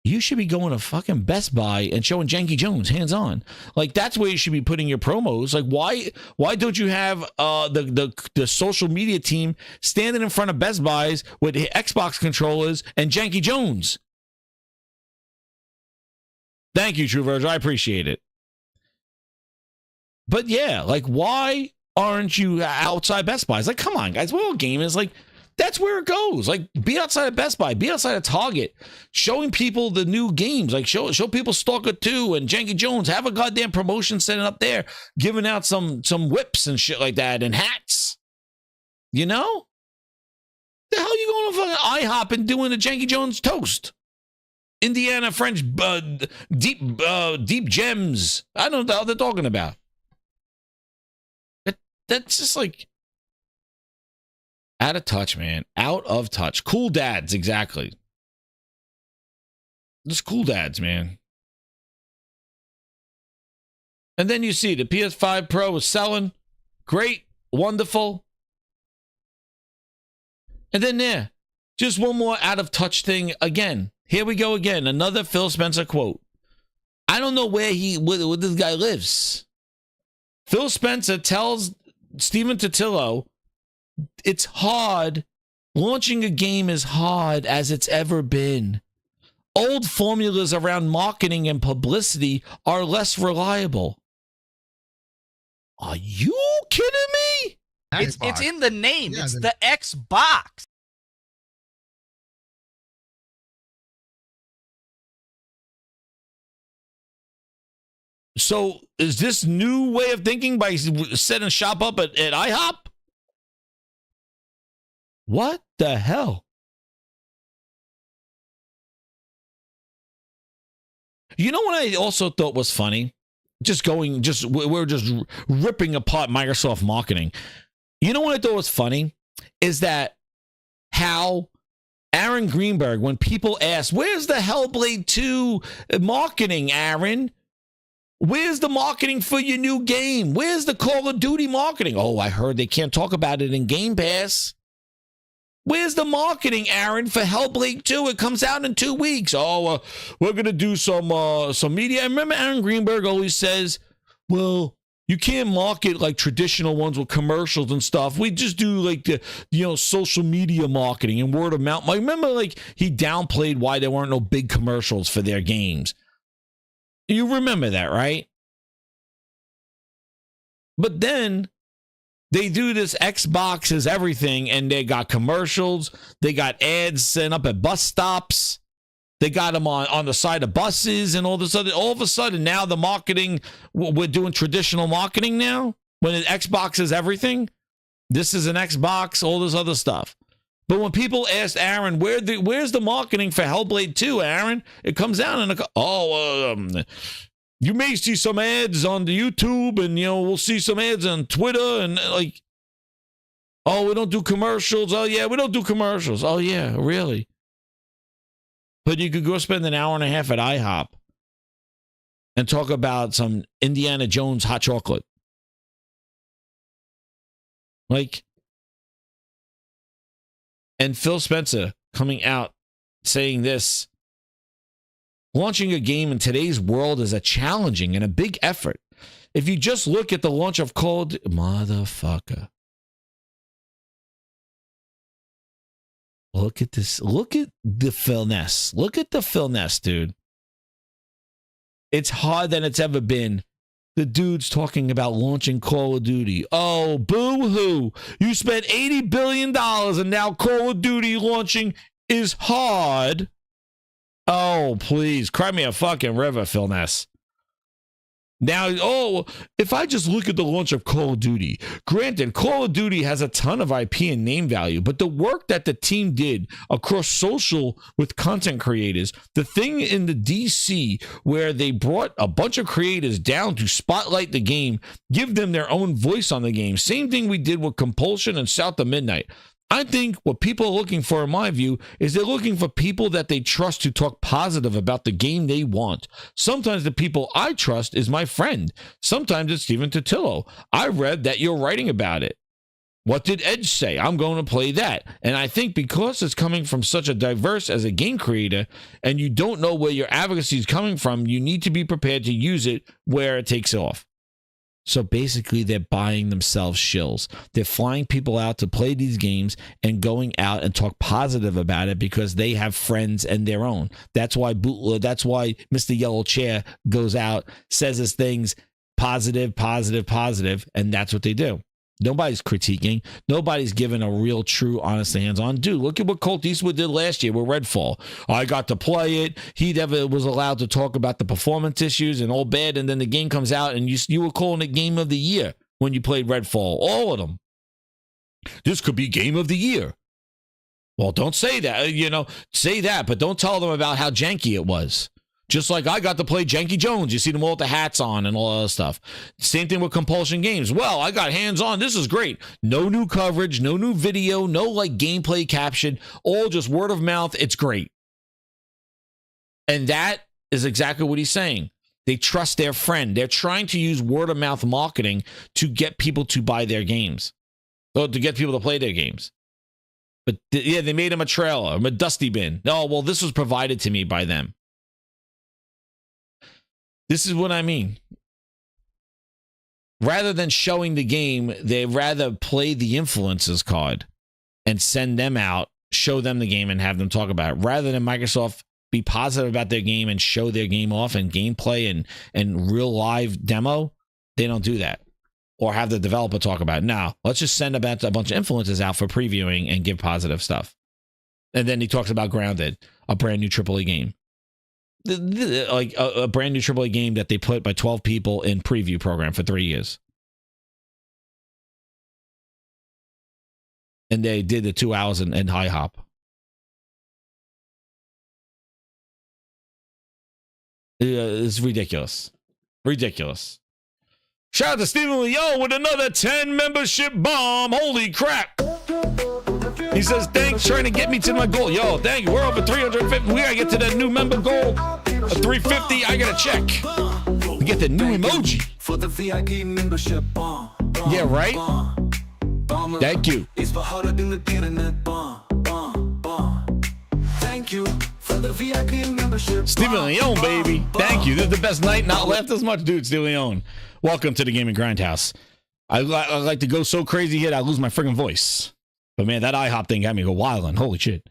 You should be going to fucking Best Buy and showing Janky Jones hands-on. Like, that's where you should be putting your promos. Like, why don't you have the social media team standing in front of Best Buys with Xbox controllers and Janky Jones? Thank you, True Virgil. I appreciate it. But yeah, like, why aren't you outside Best Buy? It's like, come on, guys. We're all gamers. Like, that's where it goes. Like, be outside of Best Buy. Be outside of Target. Showing people the new games. Like, show people Stalker 2 and Janky Jones. Have a goddamn promotion setting up there. Giving out some whips and shit like that and hats. You know? The hell you going to fucking IHOP and doing the Janky Jones toast? Indiana French deep gems. I don't know what the hell they're talking about. That's just like out of touch, man. Out of touch. Cool dads, exactly. Just cool dads, man. And then you see the PS5 Pro is selling. Great. Wonderful. And then there. Just one more out of touch thing again. Here we go again. Another Phil Spencer quote. I don't know where this guy lives. Phil Spencer tells Stephen Totillo, it's hard. Launching a game is hard as it's ever been. Old formulas around marketing and publicity are less reliable. Are you kidding me? It's in the name. Yeah, it's the Xbox. So is this new way of thinking by setting shop up at IHOP? What the hell? You know what I also thought was funny? We're just ripping apart Microsoft marketing. You know what I thought was funny? Is that how Aaron Greenberg, when people ask, where's the Hellblade 2 marketing, Aaron? Where's the marketing for your new game? Where's the Call of Duty marketing? Oh, I heard they can't talk about it in Game Pass. Where's the marketing, Aaron, for Hellblade 2? It comes out in 2 weeks. Oh, we're going to do some media. I remember Aaron Greenberg always says, well, you can't market like traditional ones with commercials and stuff. We just do like the, social media marketing and word of mouth. I remember like he downplayed why there weren't no big commercials for their games. You remember that, right? But then they do this Xbox is everything, and they got commercials. They got ads sent up at bus stops. They got them on the side of buses and all this other. All of a sudden, now the marketing, we're doing traditional marketing now. When an Xbox is everything, this is an Xbox, all this other stuff. But when people asked Aaron, where's the marketing for Hellblade 2, Aaron? It comes out and you may see some ads on the YouTube, and we'll see some ads on Twitter, and like, oh, we don't do commercials. Oh yeah, we don't do commercials. Oh yeah, really? But you could go spend an hour and a half at IHOP and talk about some Indiana Jones hot chocolate. Like, and Phil Spencer coming out saying this, launching a game in today's world is a challenging and a big effort. If you just look at the launch of COD, motherfucker. Look at this. Look at the Philness. Look at the Philness, dude. It's harder than it's ever been. The dude's talking about launching Call of Duty. Oh, boo-hoo. You spent $80 billion and now Call of Duty launching is hard. Oh, please. Cry me a fucking river, Philness. Now, if I just look at the launch of Call of Duty, granted, Call of Duty has a ton of IP and name value, but the work that the team did across social with content creators, the thing in the DC where they brought a bunch of creators down to spotlight the game, give them their own voice on the game. Same thing we did with Compulsion and South of Midnight. I think what people are looking for, in my view, is they're looking for people that they trust to talk positive about the game they want. Sometimes the people I trust is my friend. Sometimes it's Stephen Totillo. I read that you're writing about it. What did Edge say? I'm going to play that. And I think because it's coming from such a diverse as a game creator, and you don't know where your advocacy is coming from, you need to be prepared to use it where it takes off. So basically, they're buying themselves shills. They're flying people out to play these games and going out and talk positive about it because they have friends and their own. That's why Mr. Yellow Chair goes out, says his things, positive, positive, positive, and that's what they do. Nobody's critiquing. Nobody's giving a real, true, honest, hands-on. Dude, look at what Colt Eastwood did last year with Redfall. I got to play it. He never was allowed to talk about the performance issues and all bad, and then the game comes out, and you were calling it Game of the Year when you played Redfall. All of them. This could be Game of the Year. Well, don't say that. Say that, but don't tell them about how janky it was. Just like I got to play Janky Jones. You see them all with the hats on and all that other stuff. Same thing with Compulsion Games. Well, I got hands on. This is great. No new coverage, no new video, no like gameplay caption, all just word of mouth. It's great. And that is exactly what he's saying. They trust their friend. They're trying to use word of mouth marketing to get people to buy their games, or to get people to play their games. But yeah, they made him a trailer, a dusty bin. Oh, well, this was provided to me by them. This is what I mean. Rather than showing the game, they rather play the influencers card and send them out, show them the game, and have them talk about it. Rather than Microsoft be positive about their game and show their game off and gameplay and real live demo, they don't do that. Or have the developer talk about it. Now, let's just send a bunch of influencers out for previewing and give positive stuff. And then he talks about Grounded, a brand new AAA game. like a brand new AAA game that they put by 12 people in preview program for 3 years. And they did the 2 hours in IHOP. It's ridiculous. Ridiculous. Shout out to Stephen Leon with another 10 membership bomb. Holy crap. He says, thanks, trying to get me to my goal. Yo, thank you. We're over 350. We got to get to that new member goal of 350. I got to check. We get the new emoji. For the VIP membership bomb. Yeah, right? Thank you. It's for harder than the internet bomb. Thank you for the VIP membership. Stephen Leon, baby. Thank you. This is the best night. Not laughed as much, dude. Stephen Leon. Welcome to the Gaming Grindhouse. I like to go so crazy here that I lose my friggin' voice. But man, that IHOP thing got me go wildin'. Holy shit.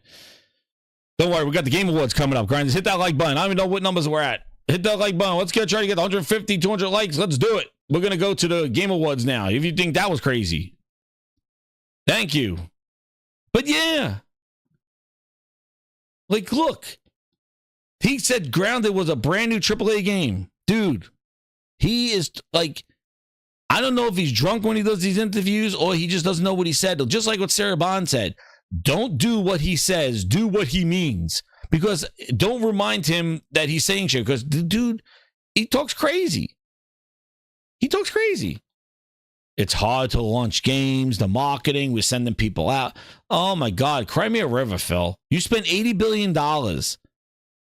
Don't worry, we got the Game Awards coming up. Grinders, hit that like button. I don't even know what numbers we're at. Hit that like button. Let's try to get 150, 200 likes. Let's do it. We're going to go to the Game Awards now. If you think that was crazy. Thank you. But yeah. Like, look. He said Grounded was a brand new AAA game. Dude, he is like, I don't know if he's drunk when he does these interviews or he just doesn't know what he said. Just like what Sarah Bond said. Don't do what he says. Do what he means. Because don't remind him that he's saying shit. Because the dude, he talks crazy. He talks crazy. It's hard to launch games. The marketing, we're sending people out. Oh my God. Cry me a river, Phil. You spent $80 billion.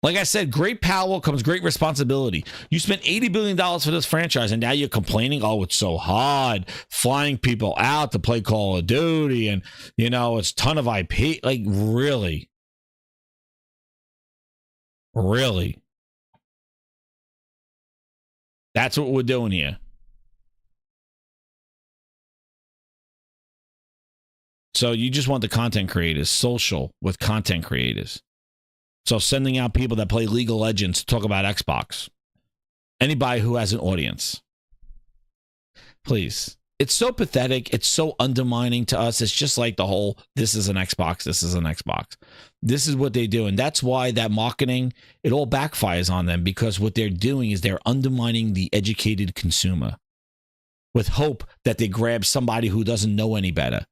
Like I said, great power comes great responsibility. You spent $80 billion for this franchise, and now you're complaining, oh, it's so hard flying people out to play Call of Duty, and, you know, it's a ton of IP. Like, really? Really? That's what we're doing here. So you just want the content creators, social with content creators. So sending out people that play League of Legends to talk about Xbox. Anybody who has an audience. Please. It's so pathetic. It's so undermining to us. It's just like the whole, this is an Xbox, this is an Xbox. This is what they do. And that's why that marketing, it all backfires on them, because what they're doing is they're undermining the educated consumer with hope that they grab somebody who doesn't know any better.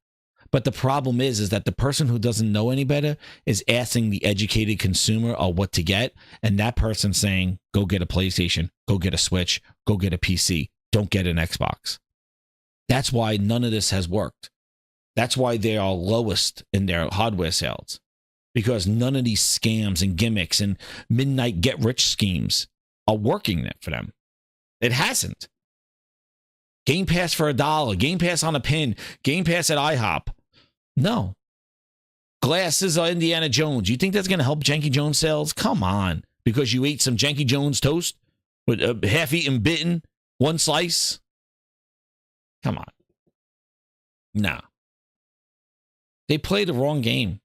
But the problem is that the person who doesn't know any better is asking the educated consumer what to get. And that person saying, go get a PlayStation, go get a Switch, go get a PC. Don't get an Xbox. That's why none of this has worked. That's why they are lowest in their hardware sales. Because none of these scams and gimmicks and midnight get-rich schemes are working for them. It hasn't. Game Pass for $1, Game Pass on a pin, Game Pass at IHOP. No. Glasses are Indiana Jones. You think that's going to help Janky Jones sales? Come on. Because you ate some Janky Jones toast with a half-eaten bitten, one slice? Come on. Nah. They play the wrong game.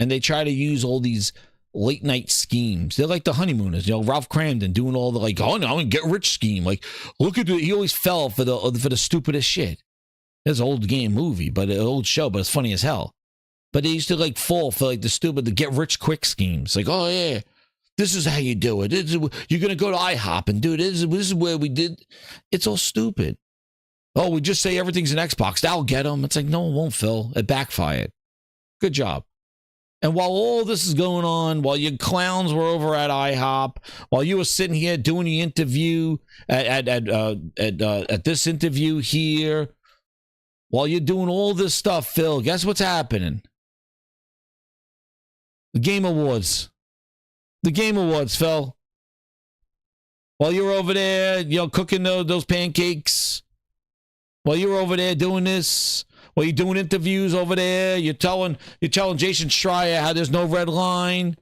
And they try to use all these late-night schemes. They're like the honeymooners. You know, Ralph Cramden doing all the, like, oh, no, I'm going to get rich scheme. Like, look at he always fell for the stupidest shit. It's an old game movie, but an old show, but it's funny as hell. But they used to like fall for like the get rich quick schemes. Like, oh yeah, this is how you do it. You're going to go to IHOP and do this. This is where we did. It's all stupid. Oh, we just say everything's an Xbox. That'll get them. It's like, no, it won't, Phil. It backfired. Good job. And while all this is going on, while your clowns were over at IHOP, while you were sitting here doing the interview at this interview here, while you're doing all this stuff, Phil, guess what's happening? The Game Awards. The Game Awards, Phil. While you're over there, you know, cooking those pancakes. While you're over there doing this. While you're doing interviews over there. You're telling Jason Schreier how there's no red line.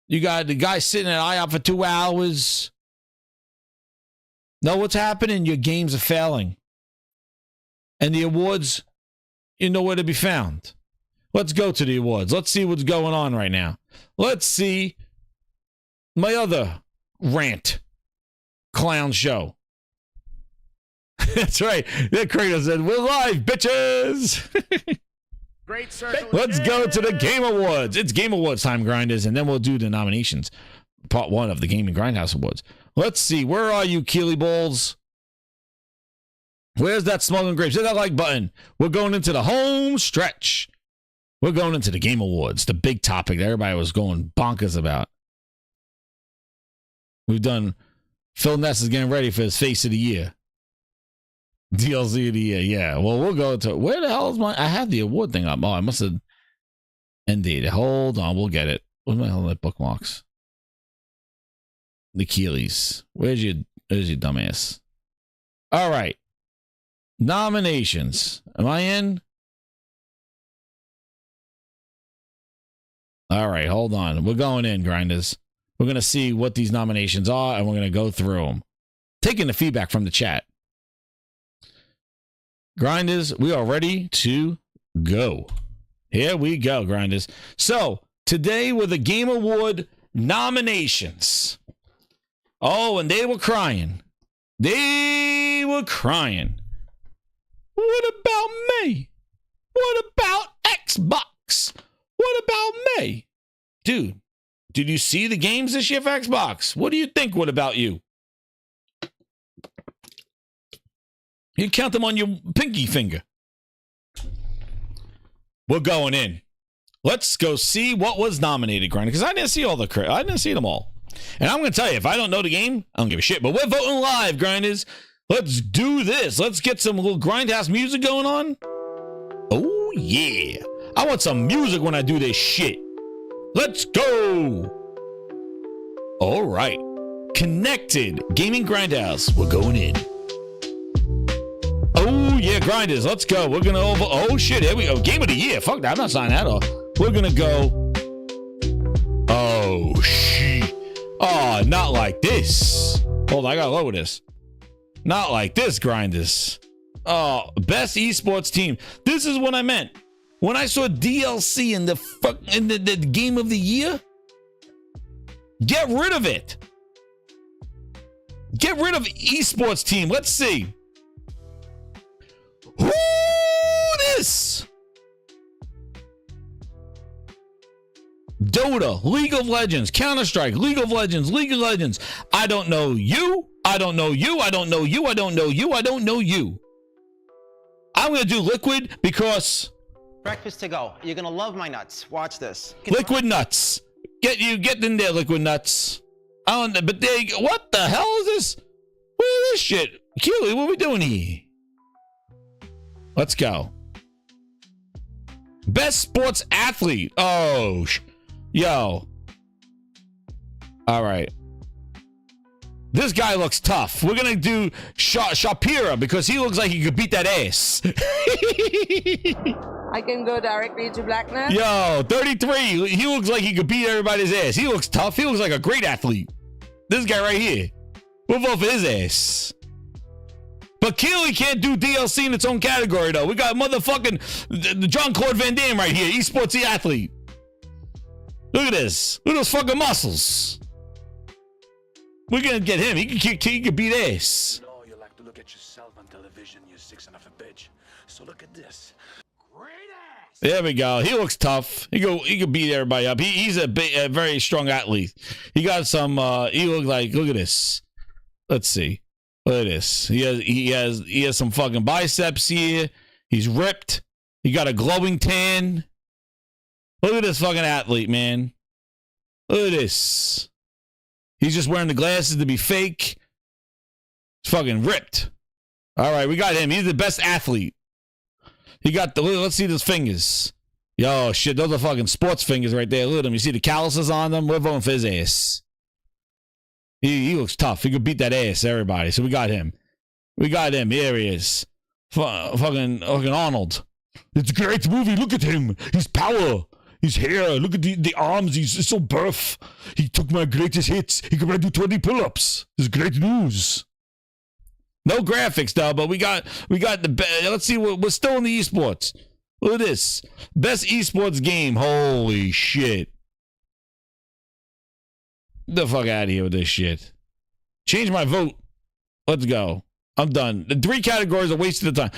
You got the guy sitting at IHOP for 2 hours. Know what's happening? Your games are failing. And the awards, you know where to be found. Let's go to the awards. Let's see what's going on right now. Let's see my other rant clown show. That's right. That Kratos said, we're live, bitches. Great circle. Let's go to the Game Awards. It's Game Awards time, grinders, and then we'll do the nominations. part 1 of the Gaming Grindhouse Awards. Let's see. Where are you, Keely Balls? Where's that smuggling grapes? Hit that like button. We're going into the home stretch. We're going into the Game Awards, the big topic that everybody was going bonkers about. We've done... Phil Ness is getting ready for his Face of the Year. DLC of the Year, yeah. Well, we'll go to... Where the hell is my... I have the award thing up. Oh, I must have... Indeed. Hold on, we'll get it. Where's my hell that bookmarks? The Keelys. Where's your dumbass? All right. Nominations. Am I in? All right, hold on. We're going in, Grinders. We're going to see what these nominations are, and we're going to go through them. Taking the feedback from the chat. Grinders, we are ready to go. Here we go, Grinders. So, today were the Game Award nominations. Oh, and they were crying. They were crying. What about me? What about Xbox? What about me? Dude, did you see the games this year for Xbox? What do you think? What about you? You count them on your pinky finger. We're going in. Let's go see what was nominated, Grinder, because I didn't see all I didn't see them all. And I'm going to tell you, if I don't know the game, I don't give a shit. But we're voting live, Grinders. Let's do this. Let's get some little Grindhouse music going on. Oh, yeah. I want some music when I do this shit. Let's go. All right. Connected Gaming Grindhouse. We're going in. Oh, yeah, Grinders. Let's go. We're going to oh, shit. Here we go. Game of the Year. Fuck that. I'm not signing that off. We're going to go. Oh, shit. Oh, not like this. Hold on. I got to lower this. Not like this, Grinders. Oh, best esports team. This is what I meant. When I saw DLC in the Game of the Year, get rid of it. Get rid of esports team. Let's see. Who this? Dota, League of Legends, Counter-Strike, League of Legends, League of Legends. I don't know you. I don't know you. I don't know you. I don't know you. I don't know you. I'm going to do Liquid because... Breakfast to go. You're going to love my nuts. Watch this. Liquid Nuts. Get in there, Liquid Nuts. But what the hell is this? What is this shit? Keely, what are we doing here? Let's go. Best sports athlete. Oh, yo. All right. This guy looks tough. We're going to do Shapira because he looks like he could beat that ass. I can go directly to Blackness. Yo, 33. He looks like he could beat everybody's ass. He looks tough. He looks like a great athlete. This guy right here. We'll vote for his ass. But Keely can't do DLC in its own category, though. We got motherfucking Jean-Claude Van Damme right here. Esportsy athlete. Look at this. Look at those fucking muscles. We're going to get him. He can beat ass. No, you like to look at yourself on television, you sick son of a bitch. So look at this. Great ass. There we go. He looks tough. He can beat everybody up. He's a very strong athlete. He got some, he looks like, look at this. Let's see. Look at this. He has some fucking biceps here. He's ripped. He got a glowing tan. Look at this fucking athlete, man. Look at this. He's just wearing the glasses to be fake. He's fucking ripped. All right, we got him. He's the best athlete. He got the, let's see those fingers. Yo, shit, those are fucking sports fingers right there. Look at them. You see the calluses on them? We're voting for his ass. He looks tough. He could beat that ass, everybody. So we got him. We got him. Here he is. Fucking Arnold. It's a great movie. Look at him. His power. His hair. Look at the arms. He's so buff. He took my greatest hits. He could do 20 pull-ups. It's great news. No graphics, though, but we got the... Let's see. We're still in the esports. Look at this. Best esports game. Holy shit. Get the fuck out of here with this shit. Change my vote. Let's go. I'm done. The 3 categories are wasted of time.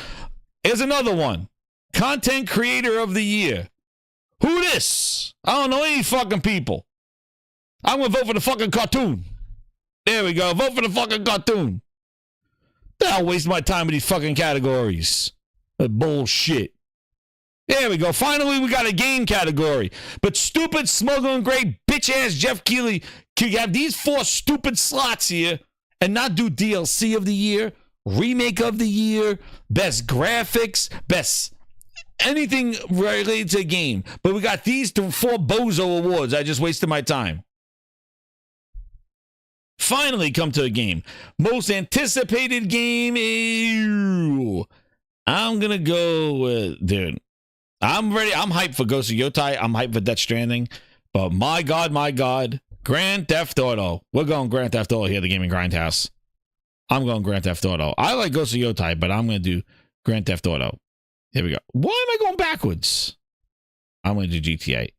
Here's another one. Content Creator of the Year. Who this? I don't know any fucking people. I'm going to vote for the fucking cartoon. There we go. Vote for the fucking cartoon. I'll waste my time with these fucking categories. That bullshit. There we go. Finally, we got a game category. But stupid, smuggling, great, bitch-ass Jeff Keighley can have these 4 stupid slots here and not do DLC of the year, remake of the year, best graphics, best anything related to a game. But we got these 4 bozo awards. I just wasted my time. Finally come to a game. Most anticipated game. Ew. I'm going to go with, dude. I'm ready. I'm hyped for Ghost of Yotai. I'm hyped for Death Stranding. But my God, Grand Theft Auto. We're going Grand Theft Auto here, the Gaming Grindhouse. I'm going Grand Theft Auto. I like Ghost of Yotai, but I'm going to do Grand Theft Auto. Here we go. Why am I going backwards? I'm going to do GTA.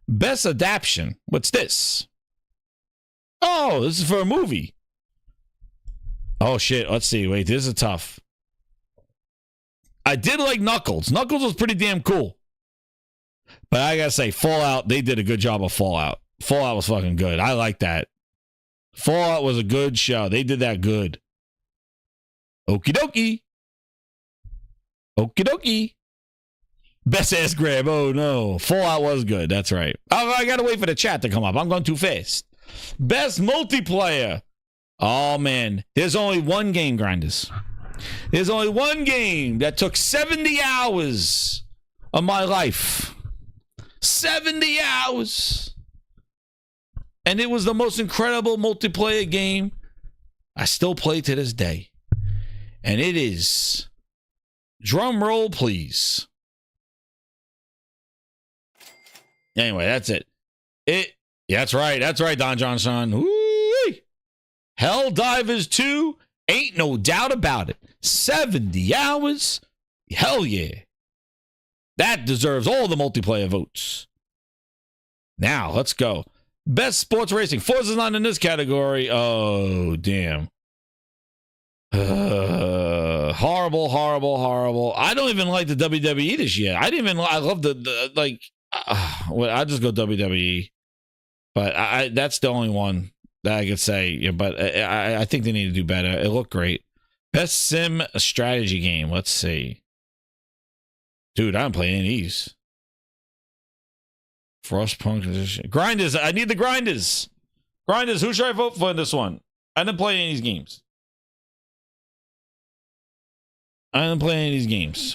Best Adaption. What's this? Oh, this is for a movie. Oh, shit. Let's see. Wait, this is tough. I did like Knuckles. Knuckles was pretty damn cool. But I gotta say, Fallout, they did a good job of Fallout. Fallout was fucking good. I like that. Fallout was a good show. They did that good. Okie dokie. Okie dokie. Best ass grab. Oh, no. Fallout was good. That's right. Oh, I gotta wait for the chat to come up. I'm going too fast. Best multiplayer. Oh, man. There's only one game, Grinders. There's only one game that took 70 hours of my life. 70 hours. And it was the most incredible multiplayer game I still play to this day. And it is, drum roll, please. Anyway, that's it. Yeah, that's right. That's right, Don Johnson. Woo-wee. Helldivers 2, ain't no doubt about it. 70 hours. Hell yeah. That deserves all the multiplayer votes. Now, let's go. Best sports racing. Forza's not in this category. Oh, damn. Horrible. I don't even like the WWE this year. I love I just go WWE. But that's the only one that I could say. Yeah, but I think they need to do better. It looked great. Best sim strategy game. Let's see. Dude, I don't play any of these. Frostpunk. Grinders. I need the Grinders. Grinders. Who should I vote for in this one? I didn't play any of these games.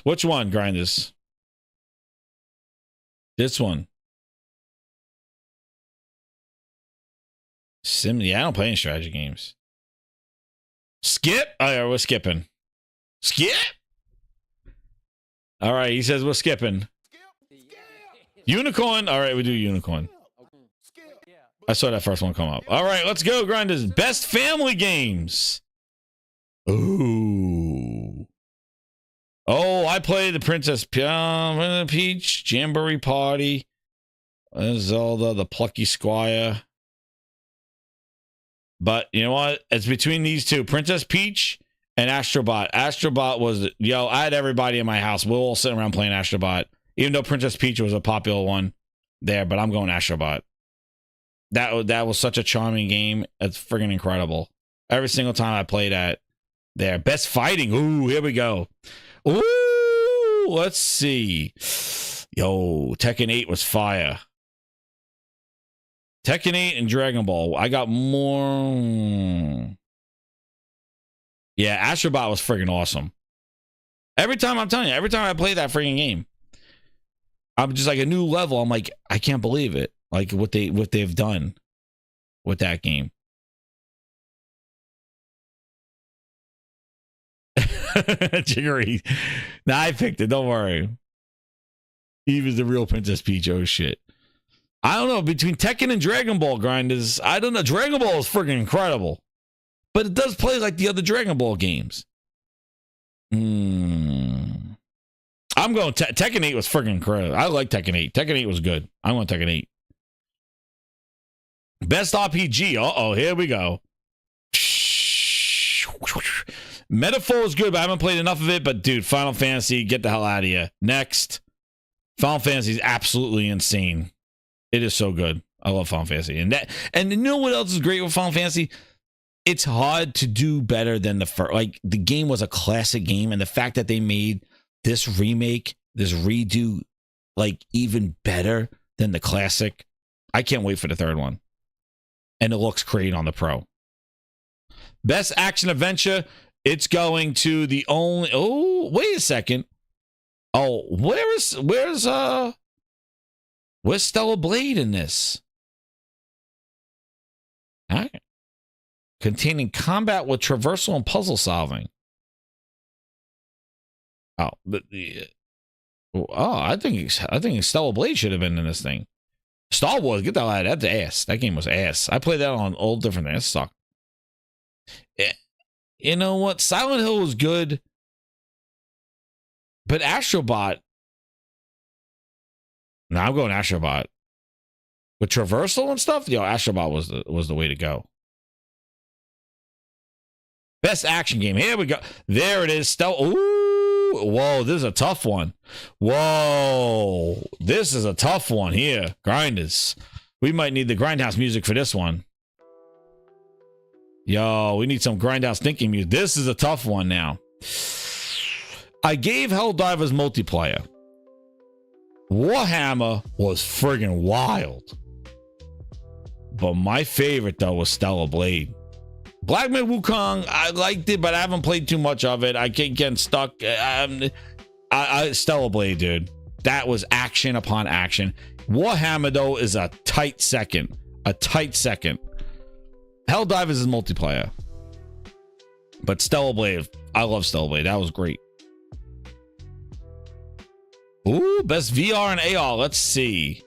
Which one, Grinders? This one. Yeah, I don't play any strategy games. Skip? Oh, yeah, we're skipping. Skip? All right, he says we're skipping. Unicorn. All right, we do Unicorn. I saw that first one come up. All right, let's go, Grinders. Best family games. Ooh. Oh, I played the Princess Peach, Jamboree Party, Zelda, the Plucky Squire. But you know what? It's between these two, Princess Peach and Astrobot. Astrobot was, I had everybody in my house. We're all sitting around playing Astrobot. Even though Princess Peach was a popular one there, but I'm going Astrobot. That was such a charming game. It's friggin' incredible. Every single time I play that there. Best fighting. Ooh, here we go. Ooh, let's see. Yo, Tekken 8 was fire. Tekken 8 and Dragon Ball. I got more. Yeah, Astrobot was friggin' awesome. Every time I play that friggin' game, I'm just like a new level. I'm like, I can't believe it. Like what they've done with that game. Jiggery. Nah, I picked it. Don't worry. Eve is the real Princess Peach. Oh shit. I don't know. Between Tekken and Dragon Ball, Grinders, I don't know. Dragon Ball is friggin' incredible. But it does play like the other Dragon Ball games. I'm going Tekken 8 was friggin' incredible. I like Tekken 8. Tekken 8 was good. I'm going Tekken 8. Best RPG. Uh-oh, here we go. Metaphor is good, but I haven't played enough of it. But dude, Final Fantasy, get the hell out of here. Next. Final Fantasy is absolutely insane. It is so good. I love Final Fantasy. And you know what else is great with Final Fantasy? It's hard to do better than the first. Like, the game was a classic game, and the fact that they made this remake, this redo, like, even better than the classic, I can't wait for the third one. And it looks great on the Pro. Best action adventure, it's going to the only... Oh, wait a second. Oh, where's Stellar Blade in this? All right. Containing combat with traversal and puzzle solving. Oh, but I think Stellar Blade should have been in this thing. Star Wars, get that out. That's ass. That game was ass. I played that on all different things. It sucked. You know what? Silent Hill was good, but Astrobot. Now I'm going Astrobot with traversal and stuff. Yo, Astrobot was the way to go. Best action game. Here we go. There it is. Ooh, whoa, this is a tough one. Whoa, this is a tough one here. Grinders. We might need the Grindhouse music for this one. Yo, we need some Grindhouse thinking music. This is a tough one now. I gave Helldivers multiplayer. Warhammer was friggin' wild. But my favorite, though, was Stellar Blade. Black Myth Wukong, I liked it, but I haven't played too much of it. I keep getting stuck. Stellar Blade, dude. That was action upon action. Warhammer, though, is a tight second. A tight second. Helldivers is multiplayer. But Stellar Blade, I love Stellar Blade. That was great. Ooh, best VR and AR. Let's see.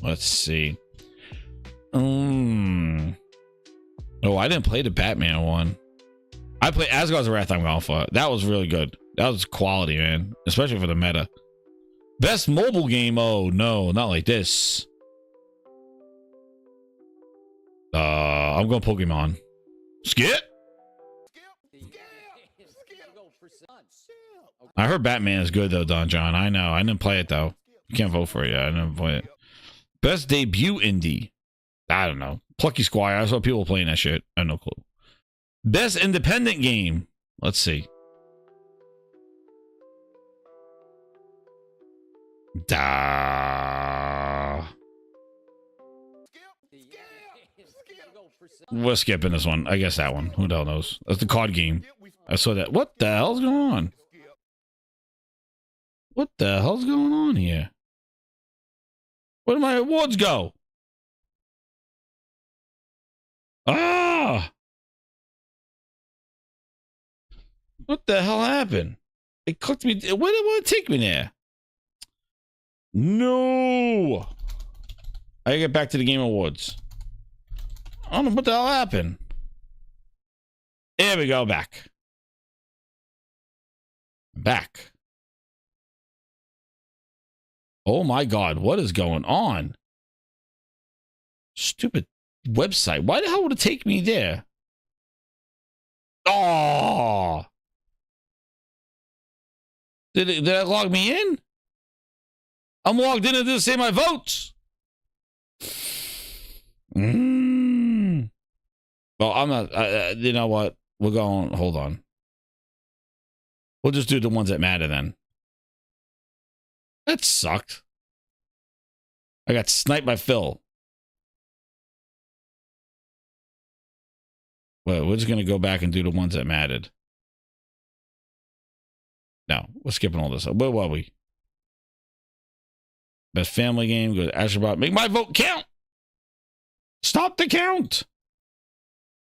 Let's see. Oh, I didn't play the Batman one. I played Asgard's Wrath. I'm going for. That was really good. That was quality, man. Especially for the meta. Best mobile game. Oh, no, not like this. I'm going Pokemon. Skip. I heard Batman is good though, Don John. I know. I didn't play it though. You can't vote for it. I didn't play it. Best debut indie. I don't know. Plucky Squire. I saw people playing that shit. I have no clue. Best independent game. Let's see. We're skipping this one. I guess that one. Who the hell knows? That's the COD game. I saw that. What the hell's going on? What the hell's going on here? Where did my awards go? Ah! What the hell happened? It clicked me. Where did it take me there? No! I gotta get back to the Game Awards. I don't know what the hell happened. There we go. Back. Back. Oh my God. What is going on? Stupid website. Why the hell would it take me there? Oh. Did I log me in? I'm logged in and didn't say my votes. Well, I'm not. You know what? We're going. Hold on. We'll just do the ones that matter then. That sucked. I got sniped by Phil. Well, we're just going to go back and do the ones that mattered. No, we're skipping all this. Where were we? Best family game. Go to Astrobot. Make my vote count. Stop the count.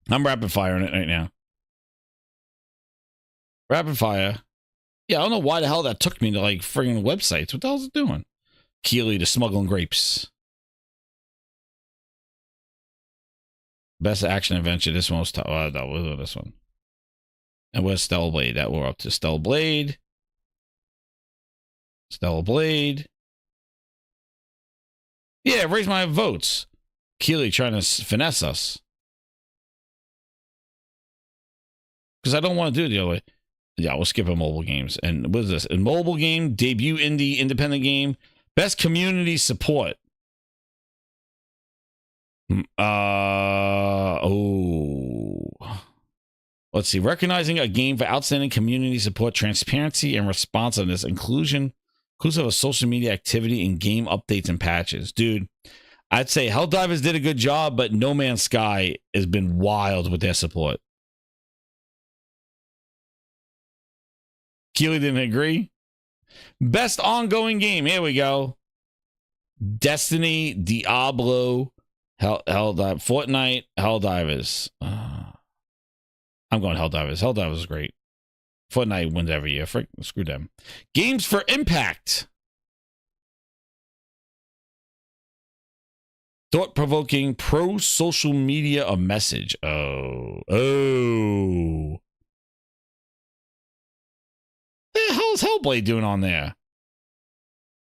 I'm rapid firing it right now. Rapid fire. Yeah, I don't know why the hell that took me to like friggin' websites. What the hell's it doing? Keely to smuggling grapes. Best action adventure. This one was tough. No, we'll do this one. And where's Stellar Blade? That we're up to Stellar Blade. Stellar Blade. Yeah, raise my votes. Keely trying to finesse us. Because I don't want to do it the other way. Yeah, we'll skip a mobile games. And what is this? A mobile game, debut indie, independent game, best community support. Let's see. Recognizing a game for outstanding community support, transparency, and responsiveness, inclusive of social media activity and game updates and patches. Dude, I'd say Helldivers did a good job, but No Man's Sky has been wild with their support. Keely didn't agree. Best ongoing game. Here we go. Destiny, Diablo, Fortnite, Helldivers. I'm going Helldivers. Helldivers is great. Fortnite wins every year. Screw them. Games for Impact. Thought-provoking pro social media a message. Oh. The hell's Hellblade doing on there?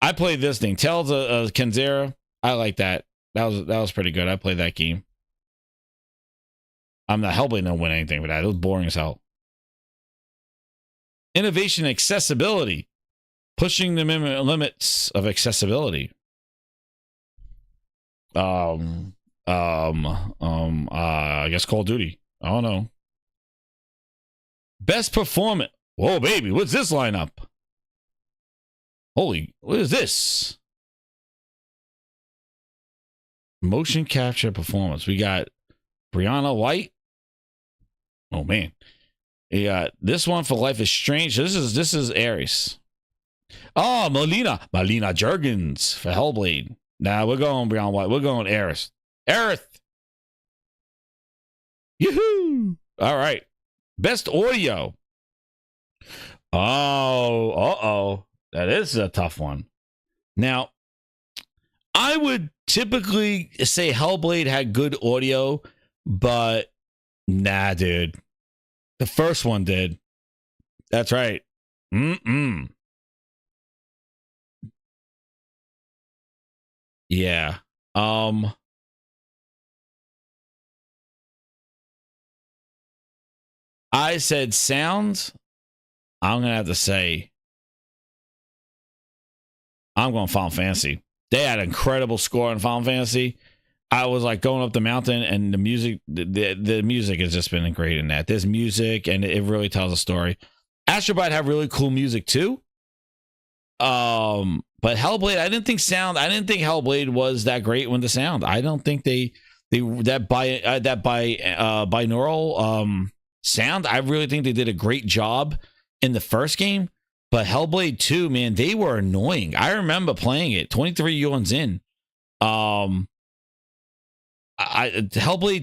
I played this thing. Tales of Kenzera. I like that. That was pretty good. I played that game. I'm not Hellblade. Don't win anything for that. It was boring as hell. Innovation, accessibility, pushing the limits of accessibility. I guess Call of Duty. I don't know. Best performance. Whoa, baby, what's this lineup? Holy, what is this? Motion capture performance. We got Brianna White. Oh man. We got this one for Life is Strange. This is Ares. Oh, Melina Juergens for Hellblade. Nah, we're going Brianna White. We're going Ares. Yoo-hoo! All right. Best audio. Oh, that is a tough one. Now, I would typically say Hellblade had good audio, but nah, dude. The first one did. That's right. Yeah. I said sound. I'm going to have to say I'm going Final Fantasy. They had an incredible score in Final Fantasy. I was like going up the mountain, and the music, the music has just been great in that. There's music, and it really tells a story. Astrobite had really cool music too. But Hellblade, I didn't think Hellblade was that great with the sound. I don't think binaural sound. I really think they did a great job in the first game. But Hellblade 2, man, they were annoying. I remember playing it 23 years in. Hellblade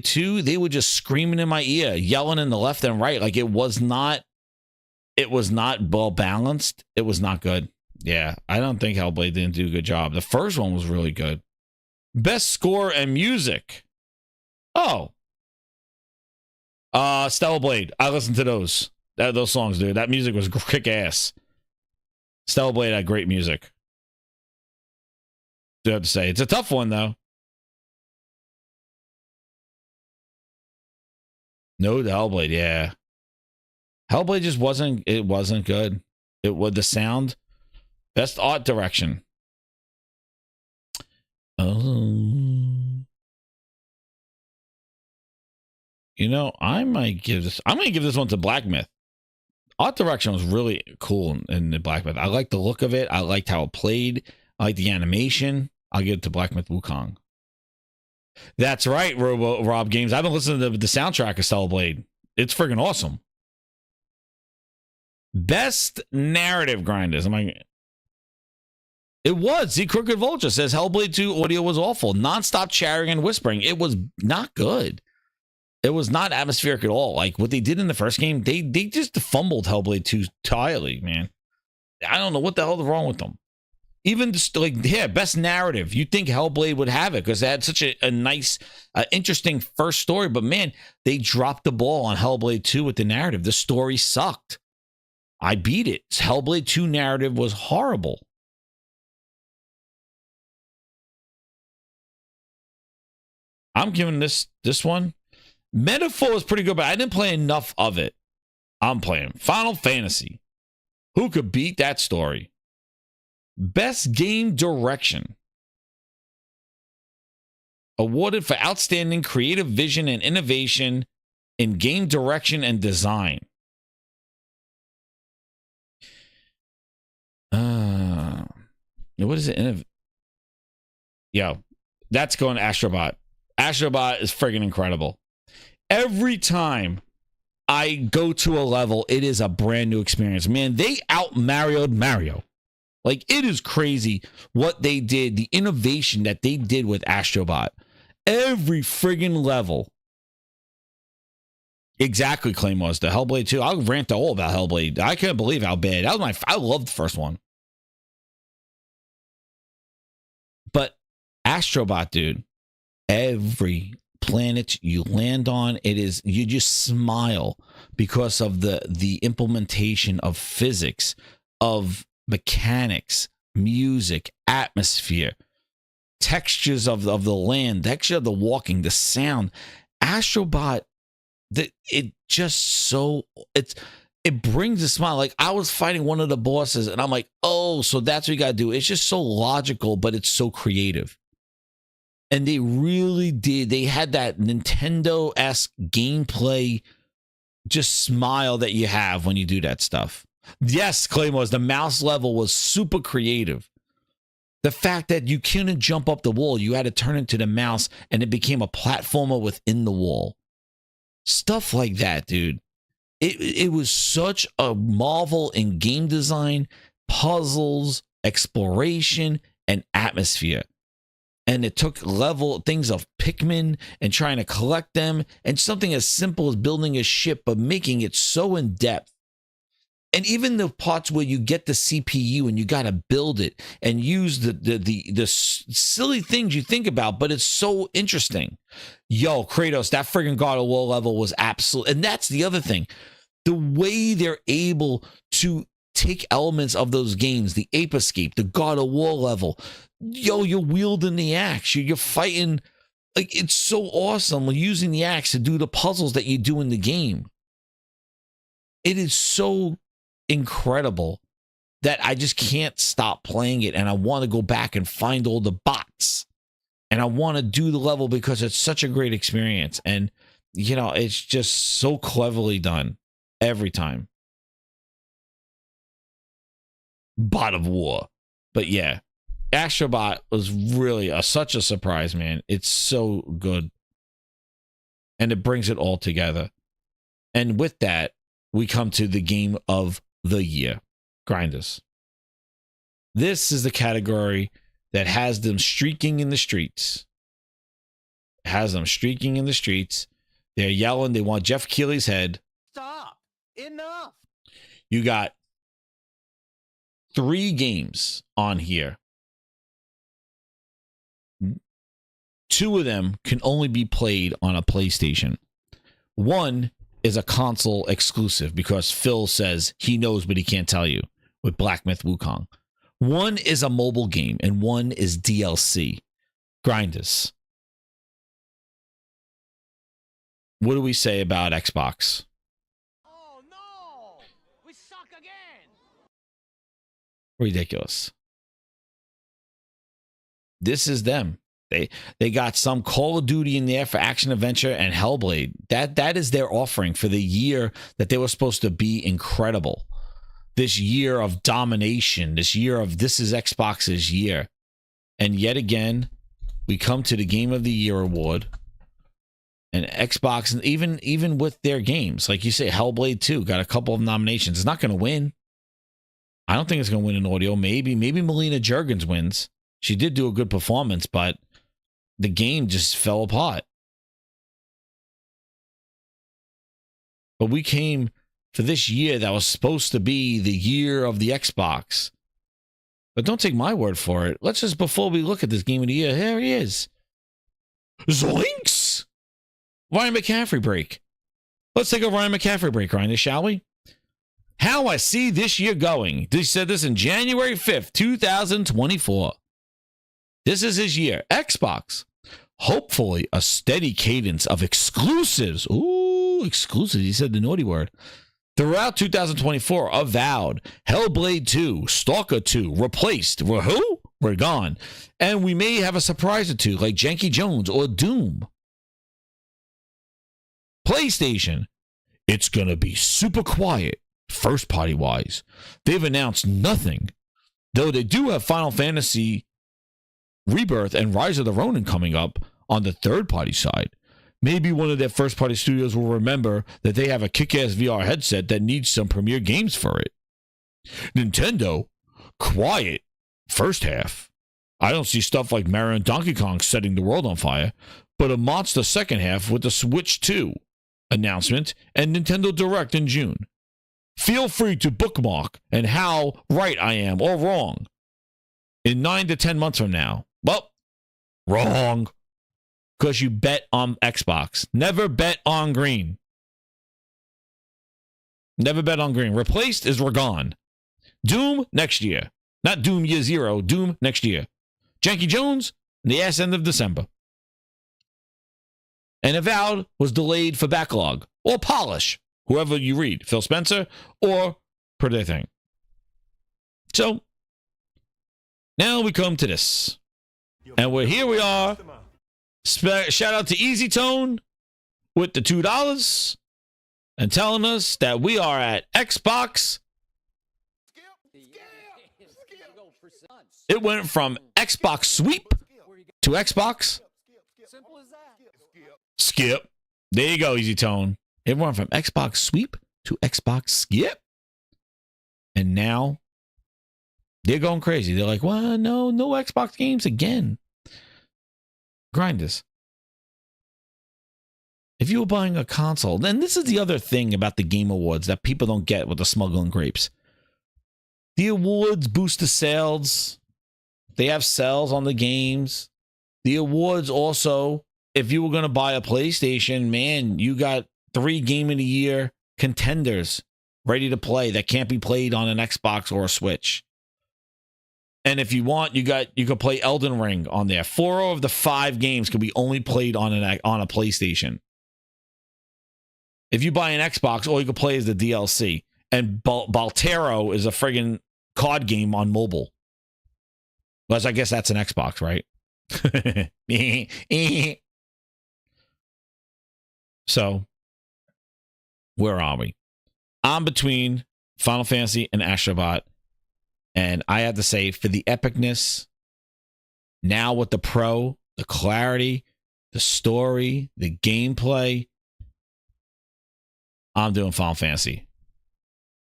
2, they were just screaming in my ear, yelling in the left and right. Like it was not well balanced. It was not good. Yeah, I don't think Hellblade didn't do a good job. The first one was really good. Best score and music. Oh. Stellar Blade. I listened to those songs, dude. That music was kick ass. Stellar Blade had great music. Do have to say. It's a tough one though. No, the Hellblade, yeah. Hellblade just wasn't good. It was the sound. Best art direction. I'm going to give this one to Black Myth. Art direction was really cool in the Black Myth. I liked the look of it. I liked how it played. I liked the animation. I'll give it to Black Myth Wukong. That's right, Rob Games. I've been listening to the soundtrack of Stellar Blade. It's friggin' awesome. Best narrative grinders. It was. See, Crooked Vulture says Hellblade 2 audio was awful. Non-stop chattering and whispering. It was not good. It was not atmospheric at all. Like what they did in the first game, they just fumbled Hellblade 2 entirely, man. I don't know what the hell is wrong with them. Even just best narrative. You'd think Hellblade would have it because they had such a nice, interesting first story. But man, they dropped the ball on Hellblade 2 with the narrative. The story sucked. I beat it. Hellblade 2 narrative was horrible. I'm giving this one. Metaphor is pretty good, but I didn't play enough of it. I'm playing Final Fantasy. Who could beat that story? Best Game Direction. Awarded for outstanding creative vision and innovation in game direction and design. What is it? Yo, that's going to Astrobot. Astrobot is friggin' incredible. Every time I go to a level, it is a brand new experience. Man, they out-Mario'd Mario. Like, it is crazy what they did, the innovation that they did with Astrobot. Every friggin' level. Exactly, Claymores. The Hellblade 2. I'll rant all about Hellblade. I can't believe how bad. That was I loved the first one. But Astrobot, dude, every planet you land on, you just smile because of the implementation of physics, of mechanics, music, atmosphere, textures of the land, texture of the walking, the sound. Astrobot, it brings a smile. Like, I was fighting one of the bosses and I'm like, oh, so that's what you gotta do. It's just so logical, but it's so creative. And they really did. They had that Nintendo-esque gameplay just smile that you have when you do that stuff. Yes, Claymores, the mouse level was super creative. The fact that you couldn't jump up the wall, you had to turn into the mouse and it became a platformer within the wall. Stuff like that, dude. It was such a marvel in game design, puzzles, exploration, and atmosphere. And it took things of Pikmin and trying to collect them, and something as simple as building a ship, but making it so in depth. And even the parts where you get the CPU and you got to build it and use the silly things you think about, but it's so interesting. Yo, Kratos, that friggin' God of War level was absolute. And that's the other thing. The way they're able to take elements of those games, the Ape Escape, the God of War level. Yo, you're wielding the axe. You're fighting. Like, it's so awesome using the axe to do the puzzles that you do in the game. It is so incredible that I just can't stop playing it, and I want to go back and find all the bots, and I want to do the level because it's such a great experience. And you know, it's just so cleverly done every time. Bot of War. But yeah, Astrobot was really such a surprise, man. It's so good, and it brings it all together. And with that, we come to the game of the year, Grinders. This is the category that has them streaking in the streets. It has them streaking in the streets. They're yelling. They want Jeff Keighley's head. Stop. Enough. You got 3 games on here. 2 of them can only be played on a PlayStation. 1 is a console exclusive because Phil says he knows but he can't tell you, with Black Myth Wukong. 1 is a mobile game and 1 is DLC. Grinders. What do we say about Xbox? Oh no! We suck again! Ridiculous. This is them. They got some Call of Duty in there for action adventure and Hellblade. That is their offering for the year that they were supposed to be incredible. This year of domination, this is Xbox's year. And yet again, we come to the Game of the Year award. And Xbox, and even with their games, like you say, Hellblade 2 got a couple of nominations. It's not going to win. I don't think it's going to win in audio. Maybe Melina Juergens wins. She did do a good performance, but the game just fell apart. But we came for this year that was supposed to be the year of the Xbox. But don't take my word for it. Let's just, before we look at this Game of the Year, here he is. ZOINKS! Ryan McCaffrey break. Let's take a Ryan McCaffrey break, Ryan, shall we? How I see this year going. He said this in January 5th, 2024. This is his year. Xbox. Hopefully a steady cadence of exclusives. Ooh, exclusives. He said the naughty word. Throughout 2024, Avowed, Hellblade 2, Stalker 2, Replaced, who? We're gone. And we may have a surprise or two, like Janky Jones or Doom. PlayStation, it's going to be super quiet, first party wise. They've announced nothing, though they do have Final Fantasy Rebirth and Rise of the Ronin coming up on the third party side. Maybe one of their first party studios will remember that they have a kick-ass VR headset that needs some premier games for it. Nintendo, quiet, first half. I don't see stuff like Mario and Donkey Kong setting the world on fire, but a monster second half with the Switch 2 announcement and Nintendo Direct in June. Feel free to bookmark and how right I am or wrong in 9 to 10 months from now. Well, wrong. Because you bet on Xbox. Never bet on green. Never bet on green. Replaced is we're gone. Doom next year. Not Doom year 0. Doom next year. Janky Jones, the ass end of December. And Avowed was delayed for backlog or polish. Whoever you read. Phil Spencer or per their thing. So, now we come to this. And here we are. Shout out to Easy Tone with the $2 and telling us that we are at Xbox. It went from Xbox Sweep to Xbox. Skip. There you go, Easy Tone. It went from Xbox Sweep to Xbox Skip. And now they're going crazy. They're like, well, no Xbox games again. Grinders. If you were buying a console, then this is the other thing about the Game Awards that people don't get with the smuggling grapes. The awards boost the sales. They have sales on the games. The awards also, if you were going to buy a PlayStation, man, you got 3 Game of the Year contenders ready to play that can't be played on an Xbox or a Switch. And if you want, you could play Elden Ring on there. 4 of the 5 games could be only played on a PlayStation. If you buy an Xbox, all you can play is the DLC. And Baltero is a friggin' COD game on mobile. Unless I guess that's an Xbox, right? So, where are we? I'm between Final Fantasy and Astrobot. And I have to say, for the epicness, now with the Pro, the clarity, the story, the gameplay, I'm doing Final Fantasy.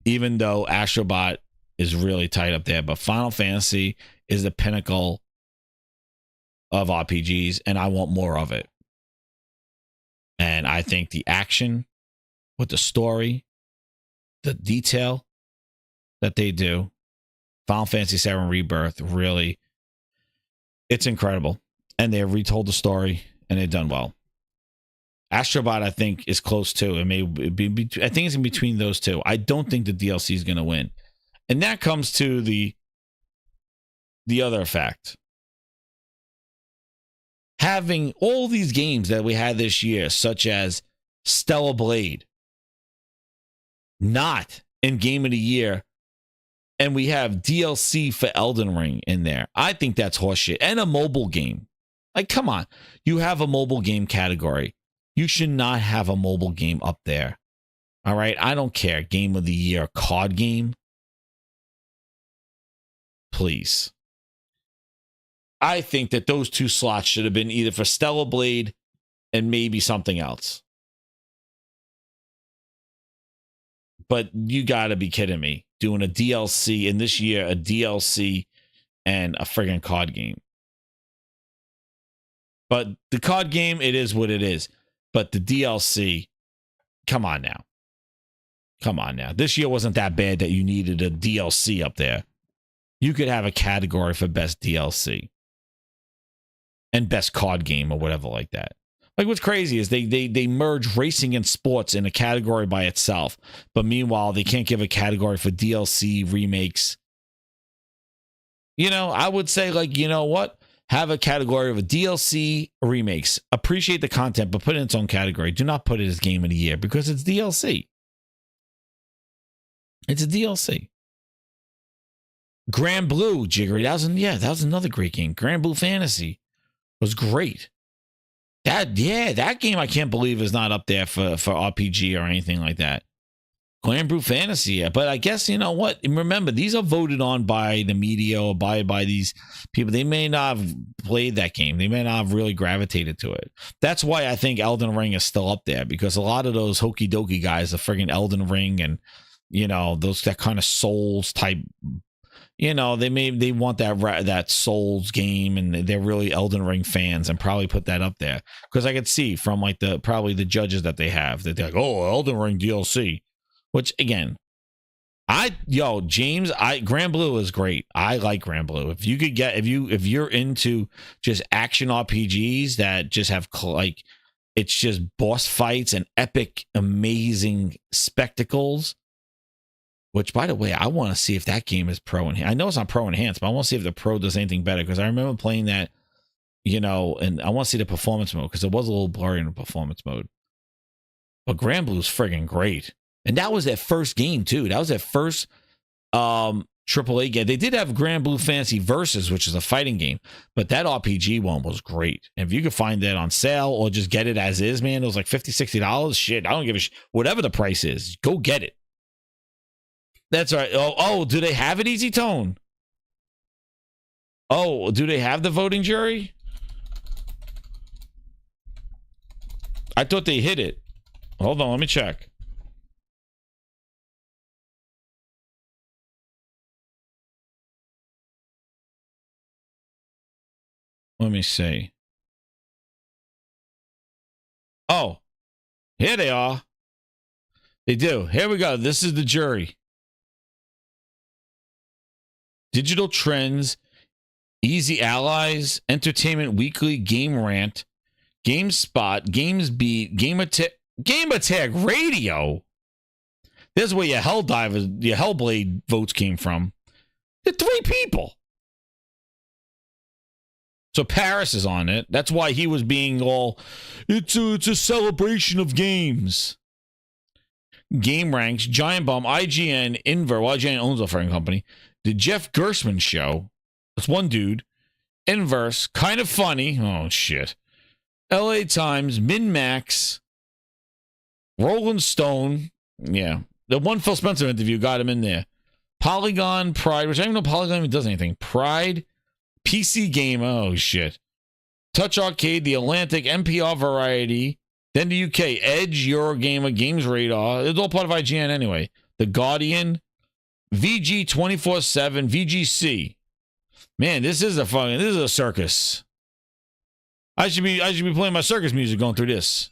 Even though Astrobot is really tight up there. But Final Fantasy is the pinnacle of RPGs, and I want more of it. And I think the action with the story, the detail that they do, Final Fantasy VII Rebirth, really, it's incredible. And they have retold the story, and they've done well. Astrobot, I think, is close too. It may be. I think it's in between those two. I don't think the DLC is going to win, and that comes to the other fact. Having all these games that we had this year, such as Stellar Blade, not in Game of the Year, and we have DLC for Elden Ring in there. I think that's horseshit. And a mobile game. Like, come on. You have a mobile game category. You should not have a mobile game up there. All right? I don't care. Game of the Year, COD game. Please. I think that those 2 slots should have been either for Stellar Blade and maybe something else. But you got to be kidding me. Doing a DLC in this year, a DLC and a friggin' COD game. But the COD game, it is what it is. But the DLC, come on now. Come on now. This year wasn't that bad that you needed a DLC up there. You could have a category for best DLC. And best COD game or whatever like that. Like, what's crazy is they merge racing and sports in a category by itself. But meanwhile, they can't give a category for DLC remakes. You know, I would say, like, you know what? Have a category of a DLC remakes. Appreciate the content, but put it in its own category. Do not put it as Game of the Year because it's DLC. It's a DLC. Grand Blue, Jiggery. That was another great game. Grand Blue Fantasy was great. That game I can't believe is not up there for RPG or anything like that. Grand Blue Fantasy, but I guess you know what? Remember, these are voted on by the media or by these people. They may not have played that game. They may not have really gravitated to it. That's why I think Elden Ring is still up there, because a lot of those hokey dokey guys are friggin' Elden Ring and that kind of Souls type. They want that Souls game, and they're really Elden Ring fans, and probably put that up there because I could see from like probably the judges that they have that they're like, oh, Elden Ring DLC. Which again, James, Grand Blue is great. I like Grand Blue. If you're into just action RPGs that just have it's just boss fights and epic, amazing spectacles. Which, by the way, I want to see if that game is pro enhanced. I know it's not pro enhanced, but I want to see if the pro does anything better because I remember playing that, and I want to see the performance mode because it was a little blurry in the performance mode. But Grand Blue's friggin' great. And that was their first game, too. That was their first AAA game. They did have Grand Blue Fantasy Versus, which is a fighting game. But that RPG one was great. And if you could find that on sale or just get it as is, man, it was like $50, $60. Shit, I don't give a shit. Whatever the price is, go get it. That's right. Oh, do they have it, Easy Tone? Oh, do they have the voting jury? I thought they hit it. Hold on, let me check. Let me see. Oh, here they are. They do. Here we go. This is the jury. Digital Trends, Easy Allies, Entertainment Weekly, Game Rant, GameSpot, GamesBeat, Gamertag Radio. This is where your Hellblade votes came from. There are 3 people. So Paris is on it. That's why he was being all, it's a celebration of games. Game Ranks, Giant Bomb, IGN, Inver. Well, IGN owns a friggin' company. The Jeff Gerstmann Show. That's one dude. Inverse, Kind of Funny. Oh, shit. LA Times, Min-Max, Rolling Stone. Yeah. The one Phil Spencer interview got him in there. Polygon, Pride, which I don't even know Polygon even does anything. Pride, PC Game. Oh, shit. Touch Arcade, The Atlantic, NPR Variety. Then the UK, Edge, Eurogamer, Games Radar. It's all part of IGN anyway. The Guardian, VG 24/7, VGC. Man, this is a circus. I should be playing my circus music going through this.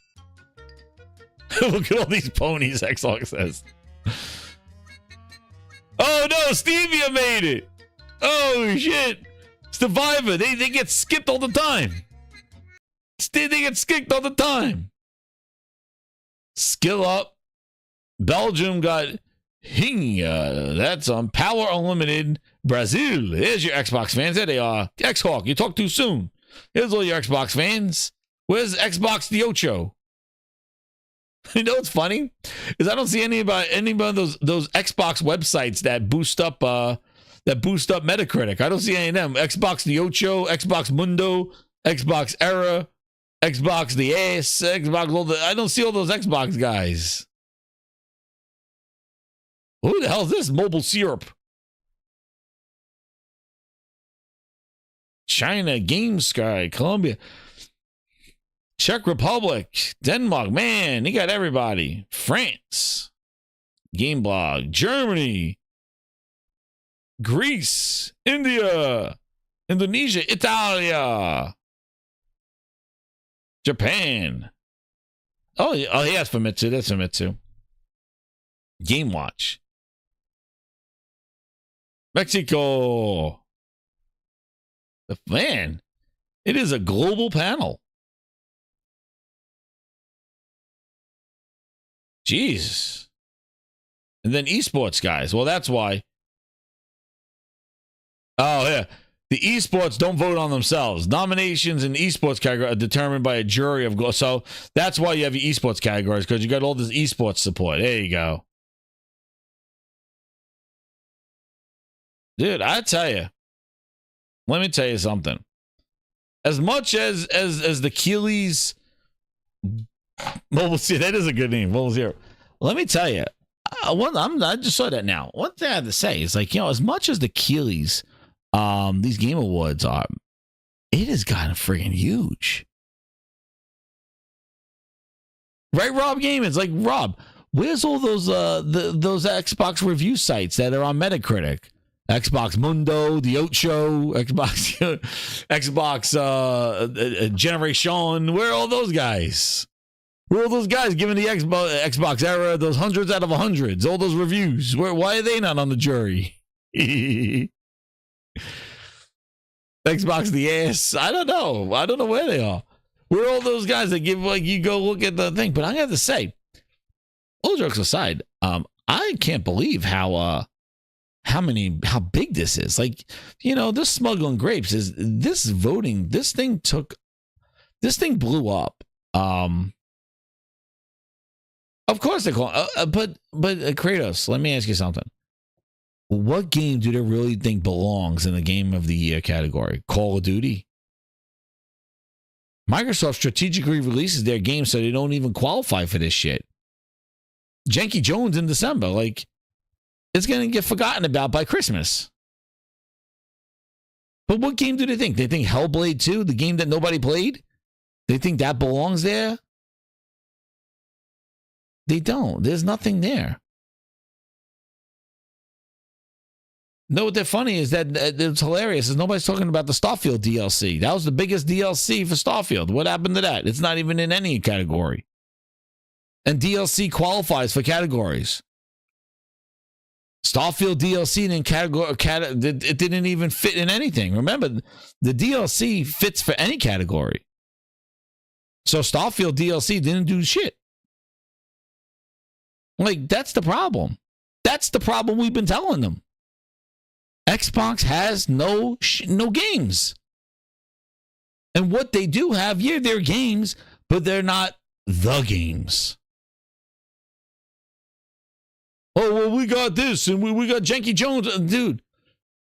Look at all these ponies, Xlog says. Oh no, Stevia made it. Oh shit. Survivor, they get skipped all the time. They get skipped all the time. Skill Up. Belgium got Hinga. That's on Power Unlimited. Brazil. Here's your Xbox fans. There they are. X-Hawk, you talk too soon. Here's all your Xbox fans. Where's Xbox the Ocho? You know what's funny? Is I don't see any of those Xbox websites that boost up Metacritic. I don't see any of them. Xbox the Ocho, Xbox Mundo, Xbox Era, Xbox the Ass, Xbox. I don't see all those Xbox guys. Who the hell is this? Mobile Syrup. China, Game Sky, Colombia, Czech Republic, Denmark. Man, he got everybody. France, Gameblog, Germany, Greece, India, Indonesia, Italia, Japan. Oh, he has Famitsu. That's Famitsu. Game Watch. Mexico. Man, it is a global panel. Jesus. And then esports guys. Well, that's why. Oh, yeah. The esports don't vote on themselves. Nominations in esports category are determined by a jury of. So that's why you have your esports categories, because you got all this esports support. There you go. Dude, I tell you. Let me tell you something. As much as the Keeley's Mobile Zero, that is a good name, Mobile Zero. Let me tell you, I just saw that now. One thing I have to say is, like, you know, as much as the Keeley's, these Game Awards are, it has gotten friggin' huge. Right, Rob Gaming? It's like, Rob, where's all those those Xbox review sites that are on Metacritic? Xbox Mundo, The Ocho, Xbox Generation. Where are all those guys? Where are all those guys giving the Xbox era those hundreds out of hundreds? All those reviews. Why are they not on the jury? Xbox the ass. I don't know. I don't know where they are. Where are all those guys that give, like, you go look at the thing? But I have to say, all jokes aside, I can't believe how big this is. Like, you know, this smuggling grapes is this voting. This thing blew up. Of course they call, but Kratos, let me ask you something. What game do they really think belongs in the Game of the Year category? Call of Duty? Microsoft strategically releases their games so they don't even qualify for this shit. Janky Jones in December, like, it's going to get forgotten about by Christmas. But what game do they think? They think Hellblade 2, the game that nobody played? They think that belongs there? They don't. There's nothing there. No, what they're funny is that it's hilarious is nobody's talking about the Starfield DLC. That was the biggest DLC for Starfield. What happened to that? It's not even in any category. And DLC qualifies for categories. Starfield DLC in category, it didn't even fit in anything. Remember, the DLC fits for any category. So Starfield DLC didn't do shit. Like, that's the problem. That's the problem we've been telling them. Xbox has no games. And what they do have, yeah, they're games, but they're not the games. Oh, well, we got this, and we got Janky Jones. Dude,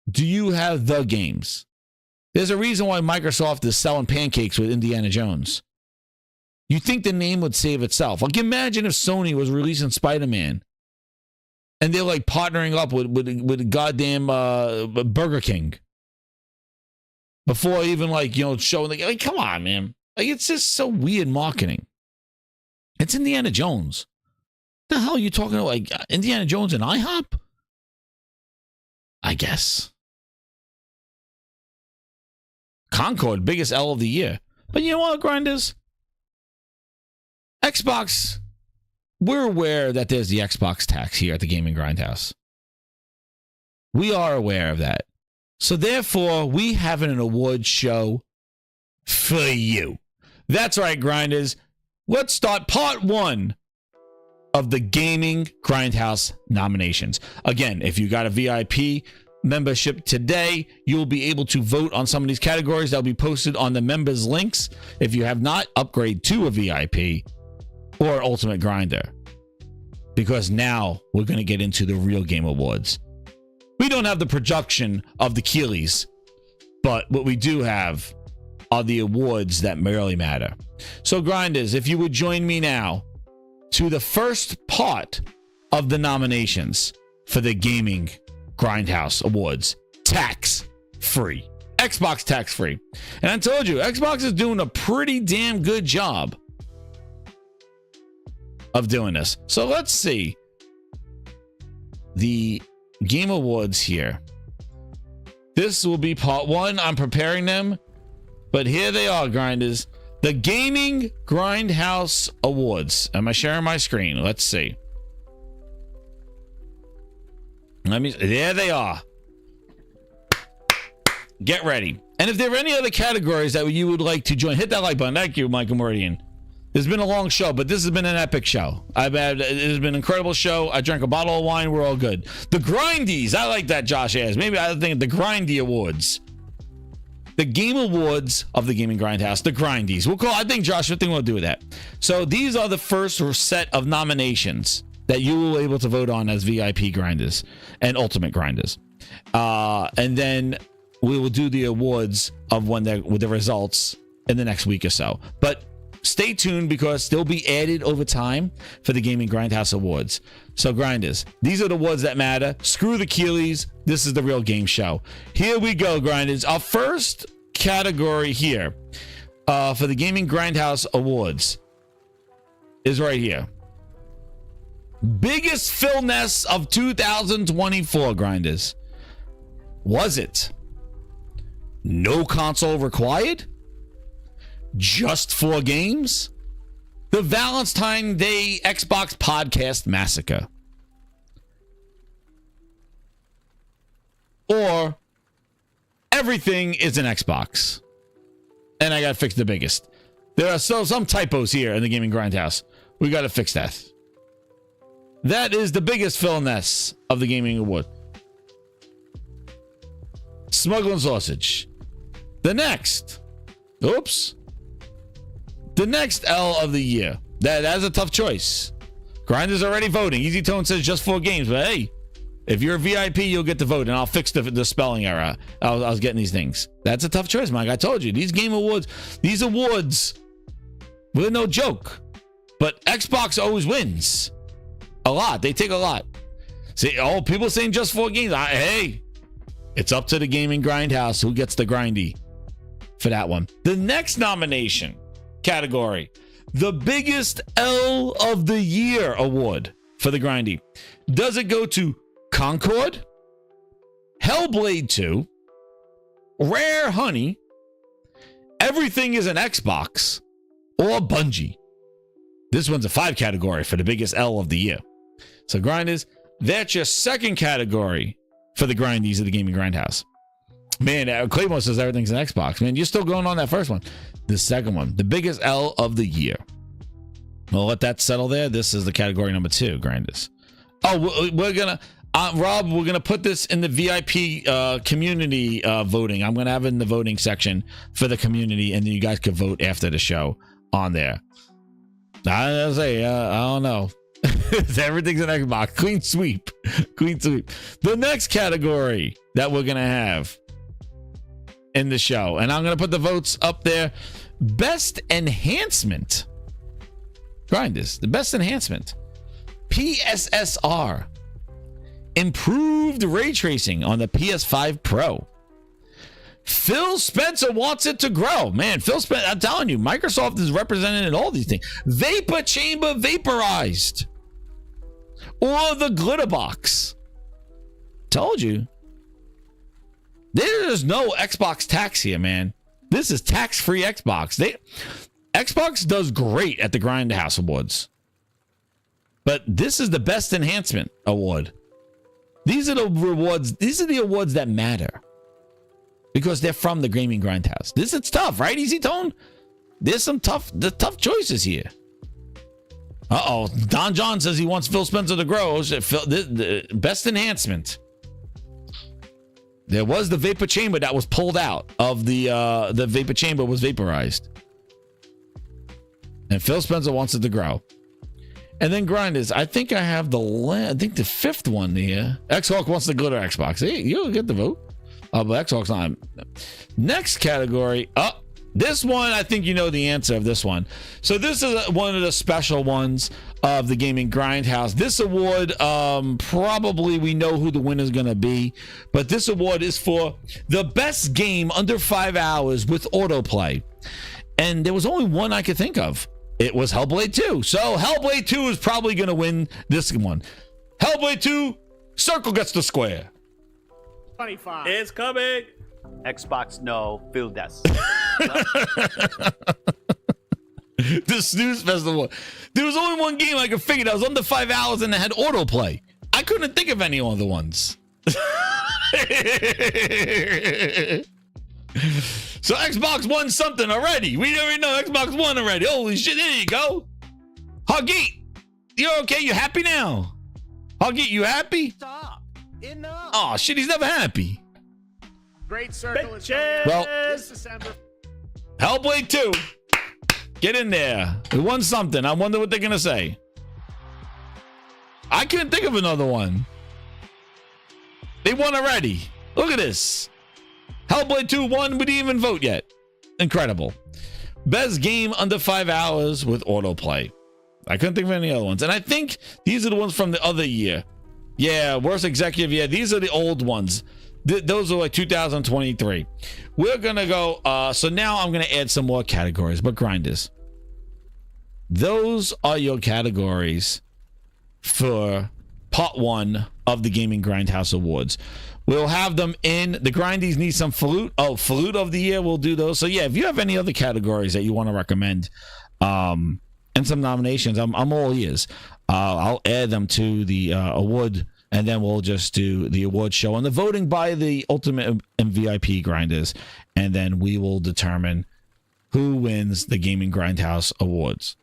do you have the games? There's a reason why Microsoft is selling pancakes with Indiana Jones. You think the name would save itself. Like, imagine if Sony was releasing Spider-Man, and they're, like, partnering up with goddamn Burger King. Before even, like, you know, showing, like, come on, man. Like, it's just so weird marketing. It's Indiana Jones. The hell are you talking about? Like, Indiana Jones and IHOP? I guess. Concord, biggest L of the year. But you know what, Grinders? Xbox, we're aware that there's the Xbox tax here at the Gaming Grindhouse. We are aware of that. So therefore, we have an award show for you. That's right, Grinders. Let's start part 1 of the Gaming Grindhouse nominations. Again, if you got a VIP membership today, you'll be able to vote on some of these categories that will be posted on the members links. If you have not, upgrade to a VIP or Ultimate Grinder, because now we're going to get into the real Game Awards. We don't have the production of the Keeleys, but what we do have are the awards that really matter. So, Grinders, if you would join me now to the first part of the nominations for the Gaming Grindhouse Awards, tax-free. Xbox tax-free. And I told you, Xbox is doing a pretty damn good job of doing this. So let's see the Game Awards here. This will be part 1. I'm preparing them, but here they are, Grinders. The Gaming Grindhouse Awards. Am I sharing my screen? Let's see. There they are. Get ready. And if there are any other categories that you would like to join, hit that like button. Thank you, Michael Meridian. It's been a long show, but this has been an epic show. It has been an incredible show. I drank a bottle of wine. We're all good. The Grindies. I like that, Josh asked. Maybe I think the Grindie Awards. The Game Awards of the Gaming Grindhouse. The Grindies. I think, Josh, what thing we'll do with that. So these are the first set of nominations that you will be able to vote on as VIP Grinders and Ultimate Grinders. And then we will do the awards of when they're with the results in the next week or so. But stay tuned because they'll be added over time for the Gaming Grindhouse Awards. So grinders, these are the awards that matter. Screw the Keeleys. This is the real game show. Here we go, grinders. Our first category here for the Gaming Grindhouse Awards is right here. Biggest Philness of 2024, grinders. Was it no console required? Just 4 games? The Valentine's Day Xbox Podcast Massacre? Or everything is an Xbox? And I gotta fix the biggest. There are some typos here in the Gaming Grindhouse. We gotta fix that. That is the biggest Philness of the Gaming Award. Smuggling Sausage. The next. Oops. The next L of the year. That's a tough choice. Grinders already voting. Easy Tone says just 4 games, but hey, if you're a VIP, you'll get the vote, and I'll fix the spelling error. I was getting these things. That's a tough choice, Mike. I told you these game awards, these awards, we're no joke. But Xbox always wins a lot. They take a lot. See, people saying just 4 games. Hey, it's up to the Gaming Grindhouse who gets the grindy for that one. The next nomination category, the biggest L of the year award for the grindy. Does it go to Concord, Hellblade 2, Rare Honey, Everything is an Xbox, or Bungie? This one's a 5 category for the biggest L of the year. So grinders, that's your second category for the grindies of the Gaming Grindhouse. Man, Claymore says everything's an Xbox. Man, you're still going on that first one. The second one, the biggest L of the year. We'll let that settle there. This is the category number 2, grinders. Oh, we're gonna, Rob, we're gonna put this in the VIP community voting. I'm gonna have it in the voting section for the community, and then you guys can vote after the show on there. I don't know. Everything's an Xbox. Clean sweep. Clean sweep. The next category that we're gonna have in the show, and I'm gonna put the votes up there. Best enhancement. Grinders. The best enhancement. PSSR. Improved ray tracing on the PS5 Pro. Phil Spencer wants it to grow. Man, Phil Spencer, I'm telling you, Microsoft is represented in all these things. Vapor Chamber vaporized. Or the glitter box. Told you. There's no Xbox tax here, man. This is tax-free Xbox. Xbox does great at the Grindhouse Awards. But this is the best enhancement award. These are the rewards. These are the awards that matter. Because they're from the Gaming Grindhouse. It's tough, right, Easy Tone? There's some tough choices here. Uh-oh. Don John says he wants Phil Spencer to grow. The best enhancement. There was the vapor chamber that was pulled out of the vapor chamber was vaporized. And Phil Spencer wants it to grow. And then Grinders, I think I have the fifth one here. X-Hawk wants the glitter Xbox. Hey, you'll get the vote. But X-Hawk's on. Next category. This one, I think you know the answer of this one. So this is one of the special ones of the Gaming Grindhouse. This award, probably we know who the winner is going to be. But this award is for the best game under 5 hours with autoplay. And there was only one I could think of. It was Hellblade 2. So Hellblade 2 is probably going to win this one. Hellblade 2, circle gets the square. 25. It's coming. Xbox, no. Phil does. The Snooze Festival. There was only one game I could figure that was under 5 hours and it had autoplay. I couldn't think of any other ones. So Xbox won something already. We already know Xbox won already. Holy shit, there you go. Huggy, you okay? You happy now? Huggy, you happy? Stop. Enough. Oh shit, he's never happy. Great circle is well, this December. Hellblade 2. Get in there. We won something. I wonder what they're gonna say. I couldn't think of another one. They won already. Look at this. Hellblade 2 won. We didn't even vote yet. Incredible. Best game under 5 hours with autoplay. I couldn't think of any other ones. And I think these are the ones from the other year. Yeah, worst executive. Yeah, these are the old ones. Those are like 2023. We're going to go. So now I'm going to add some more categories. But grinders. Those are your categories for part 1 of the Gaming Grindhouse Awards. We'll have them in. The Grindies need some Flute. Oh, Flute of the Year. We'll do those. So yeah, if you have any other categories that you want to recommend, and some nominations, I'm all ears. I'll add them to the award, and then we'll just do the award show and the voting by the Ultimate and VIP Grinders, and then we will determine who wins the Gaming Grindhouse Awards.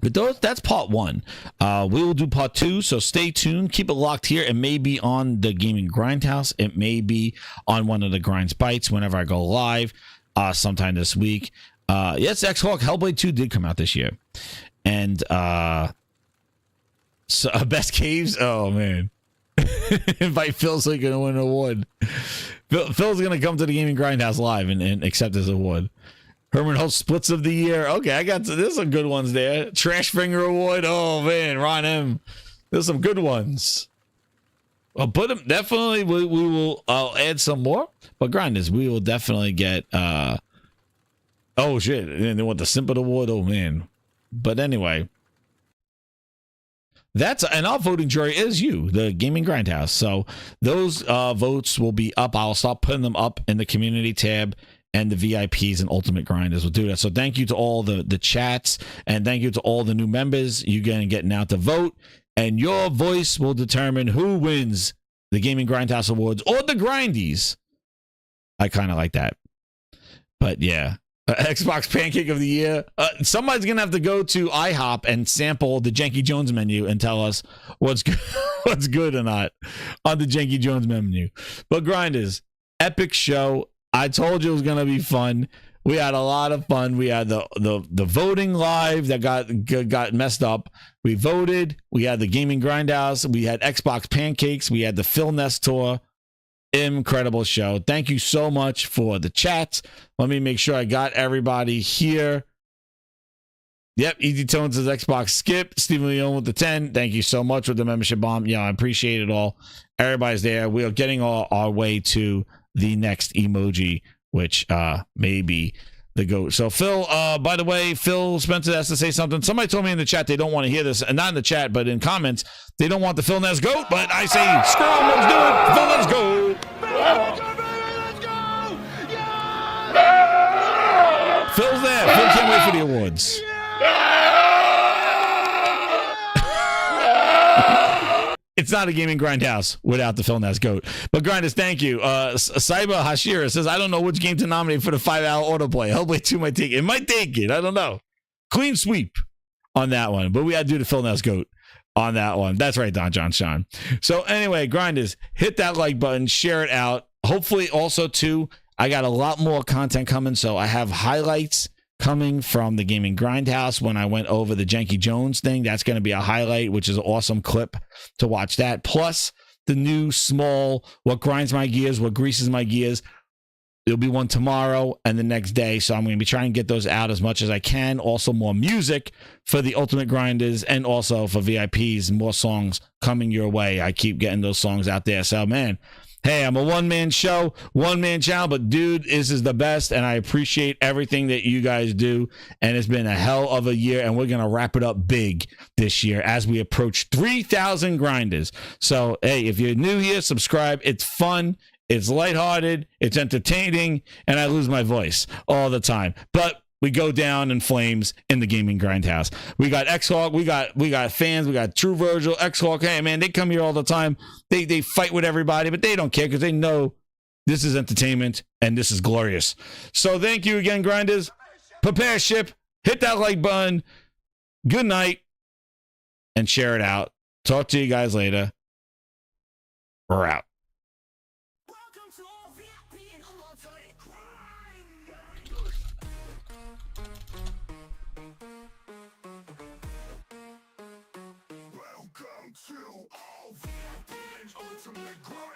But that's part 1. We will do part 2, so stay tuned. Keep it locked here. It may be on the Gaming Grindhouse. It may be on one of the Grinds Bites whenever I go live sometime this week. Yes, Xcloud Hellblade 2 did come out this year. And so Best Caves. Oh, man. Invite Phil so he can win an award. Phil's going to come to the Gaming Grindhouse live and accept his award. Herman Holt Splits of the Year. Okay, I got there's some good ones there. Trash Finger Award. Oh man, Ron M. There's some good ones. I'll put them definitely. We will. I'll add some more. But grinders, we will definitely get. Oh shit! And they want the Simple Award. Oh man. But anyway, and our voting jury is you, the Gaming Grindhouse. So those votes will be up. I'll start putting them up in the community tab. And the VIPs and Ultimate Grinders will do that. So thank you to all the chats, and thank you to all the new members. You getting out to vote, and your voice will determine who wins the Gaming Grindhouse Awards or the Grindies. I kind of like that. But yeah, Xbox Pancake of the Year. Somebody's gonna have to go to IHOP and sample the Janky Jones menu and tell us what's good, what's good or not on the Janky Jones menu. But grinders, epic show. I told you it was going to be fun. We had a lot of fun. We had the voting live that got messed up. We voted. We had the Gaming Grindhouse. We had Xbox Pancakes. We had the Phil Nest tour. Incredible show. Thank you so much for the chats. Let me make sure I got everybody here. Yep, Easy Tones is Xbox Skip. Stephen Leon with the 10. Thank you so much with the membership bomb. Yeah, I appreciate it all. Everybody's there. We are getting our way to the next emoji, which may be the GOAT. So Phil, by the way, Phil Spencer has to say something. Somebody told me in the chat they don't want to hear this, and not in the chat, but in comments, they don't want the Phil Ness GOAT, but I say, screw him, let's do it. Phil Ness GOAT. Phil's there. Phil can't wait for the awards. It's not a Gaming Grindhouse without the Phil Ness GOAT. But grinders, thank you. Saiba Hashira says, I don't know which game to nominate for the 5-hour autoplay. Hellblade 2 might take it. It might take it. I don't know. Clean sweep on that one. But we got to do the Phil Ness GOAT on that one. That's right, Don John Sean. So anyway, grinders, hit that like button, share it out. Hopefully also, too, I got a lot more content coming. So I have highlights coming from the Gaming Grindhouse when I went over the Janky Jones thing. That's going to be a highlight, which is an awesome clip to watch that. Plus the new small, what grinds my gears, what greases my gears. There'll be one tomorrow and the next day. So I'm going to be trying to get those out as much as I can. Also more music for the Ultimate Grinders and also for VIPs, more songs coming your way. I keep getting those songs out there. So man, hey, I'm a one-man show, one-man channel, but dude, this is the best, and I appreciate everything that you guys do, and it's been a hell of a year, and we're going to wrap it up big this year as we approach 3,000 grinders. So, hey, if you're new here, subscribe. It's fun, it's lighthearted, it's entertaining, and I lose my voice all the time. But we go down in flames in the Gaming Grindhouse. We got Xhawk, we got fans, we got True Virgil, Xhawk. Hey man, they come here all the time. They fight with everybody, but they don't care because they know this is entertainment and this is glorious. So thank you again, grinders. Prepare ship, hit that like button. Good night, and share it out. Talk to you guys later. We're out. Welcome to all the ultimate grind.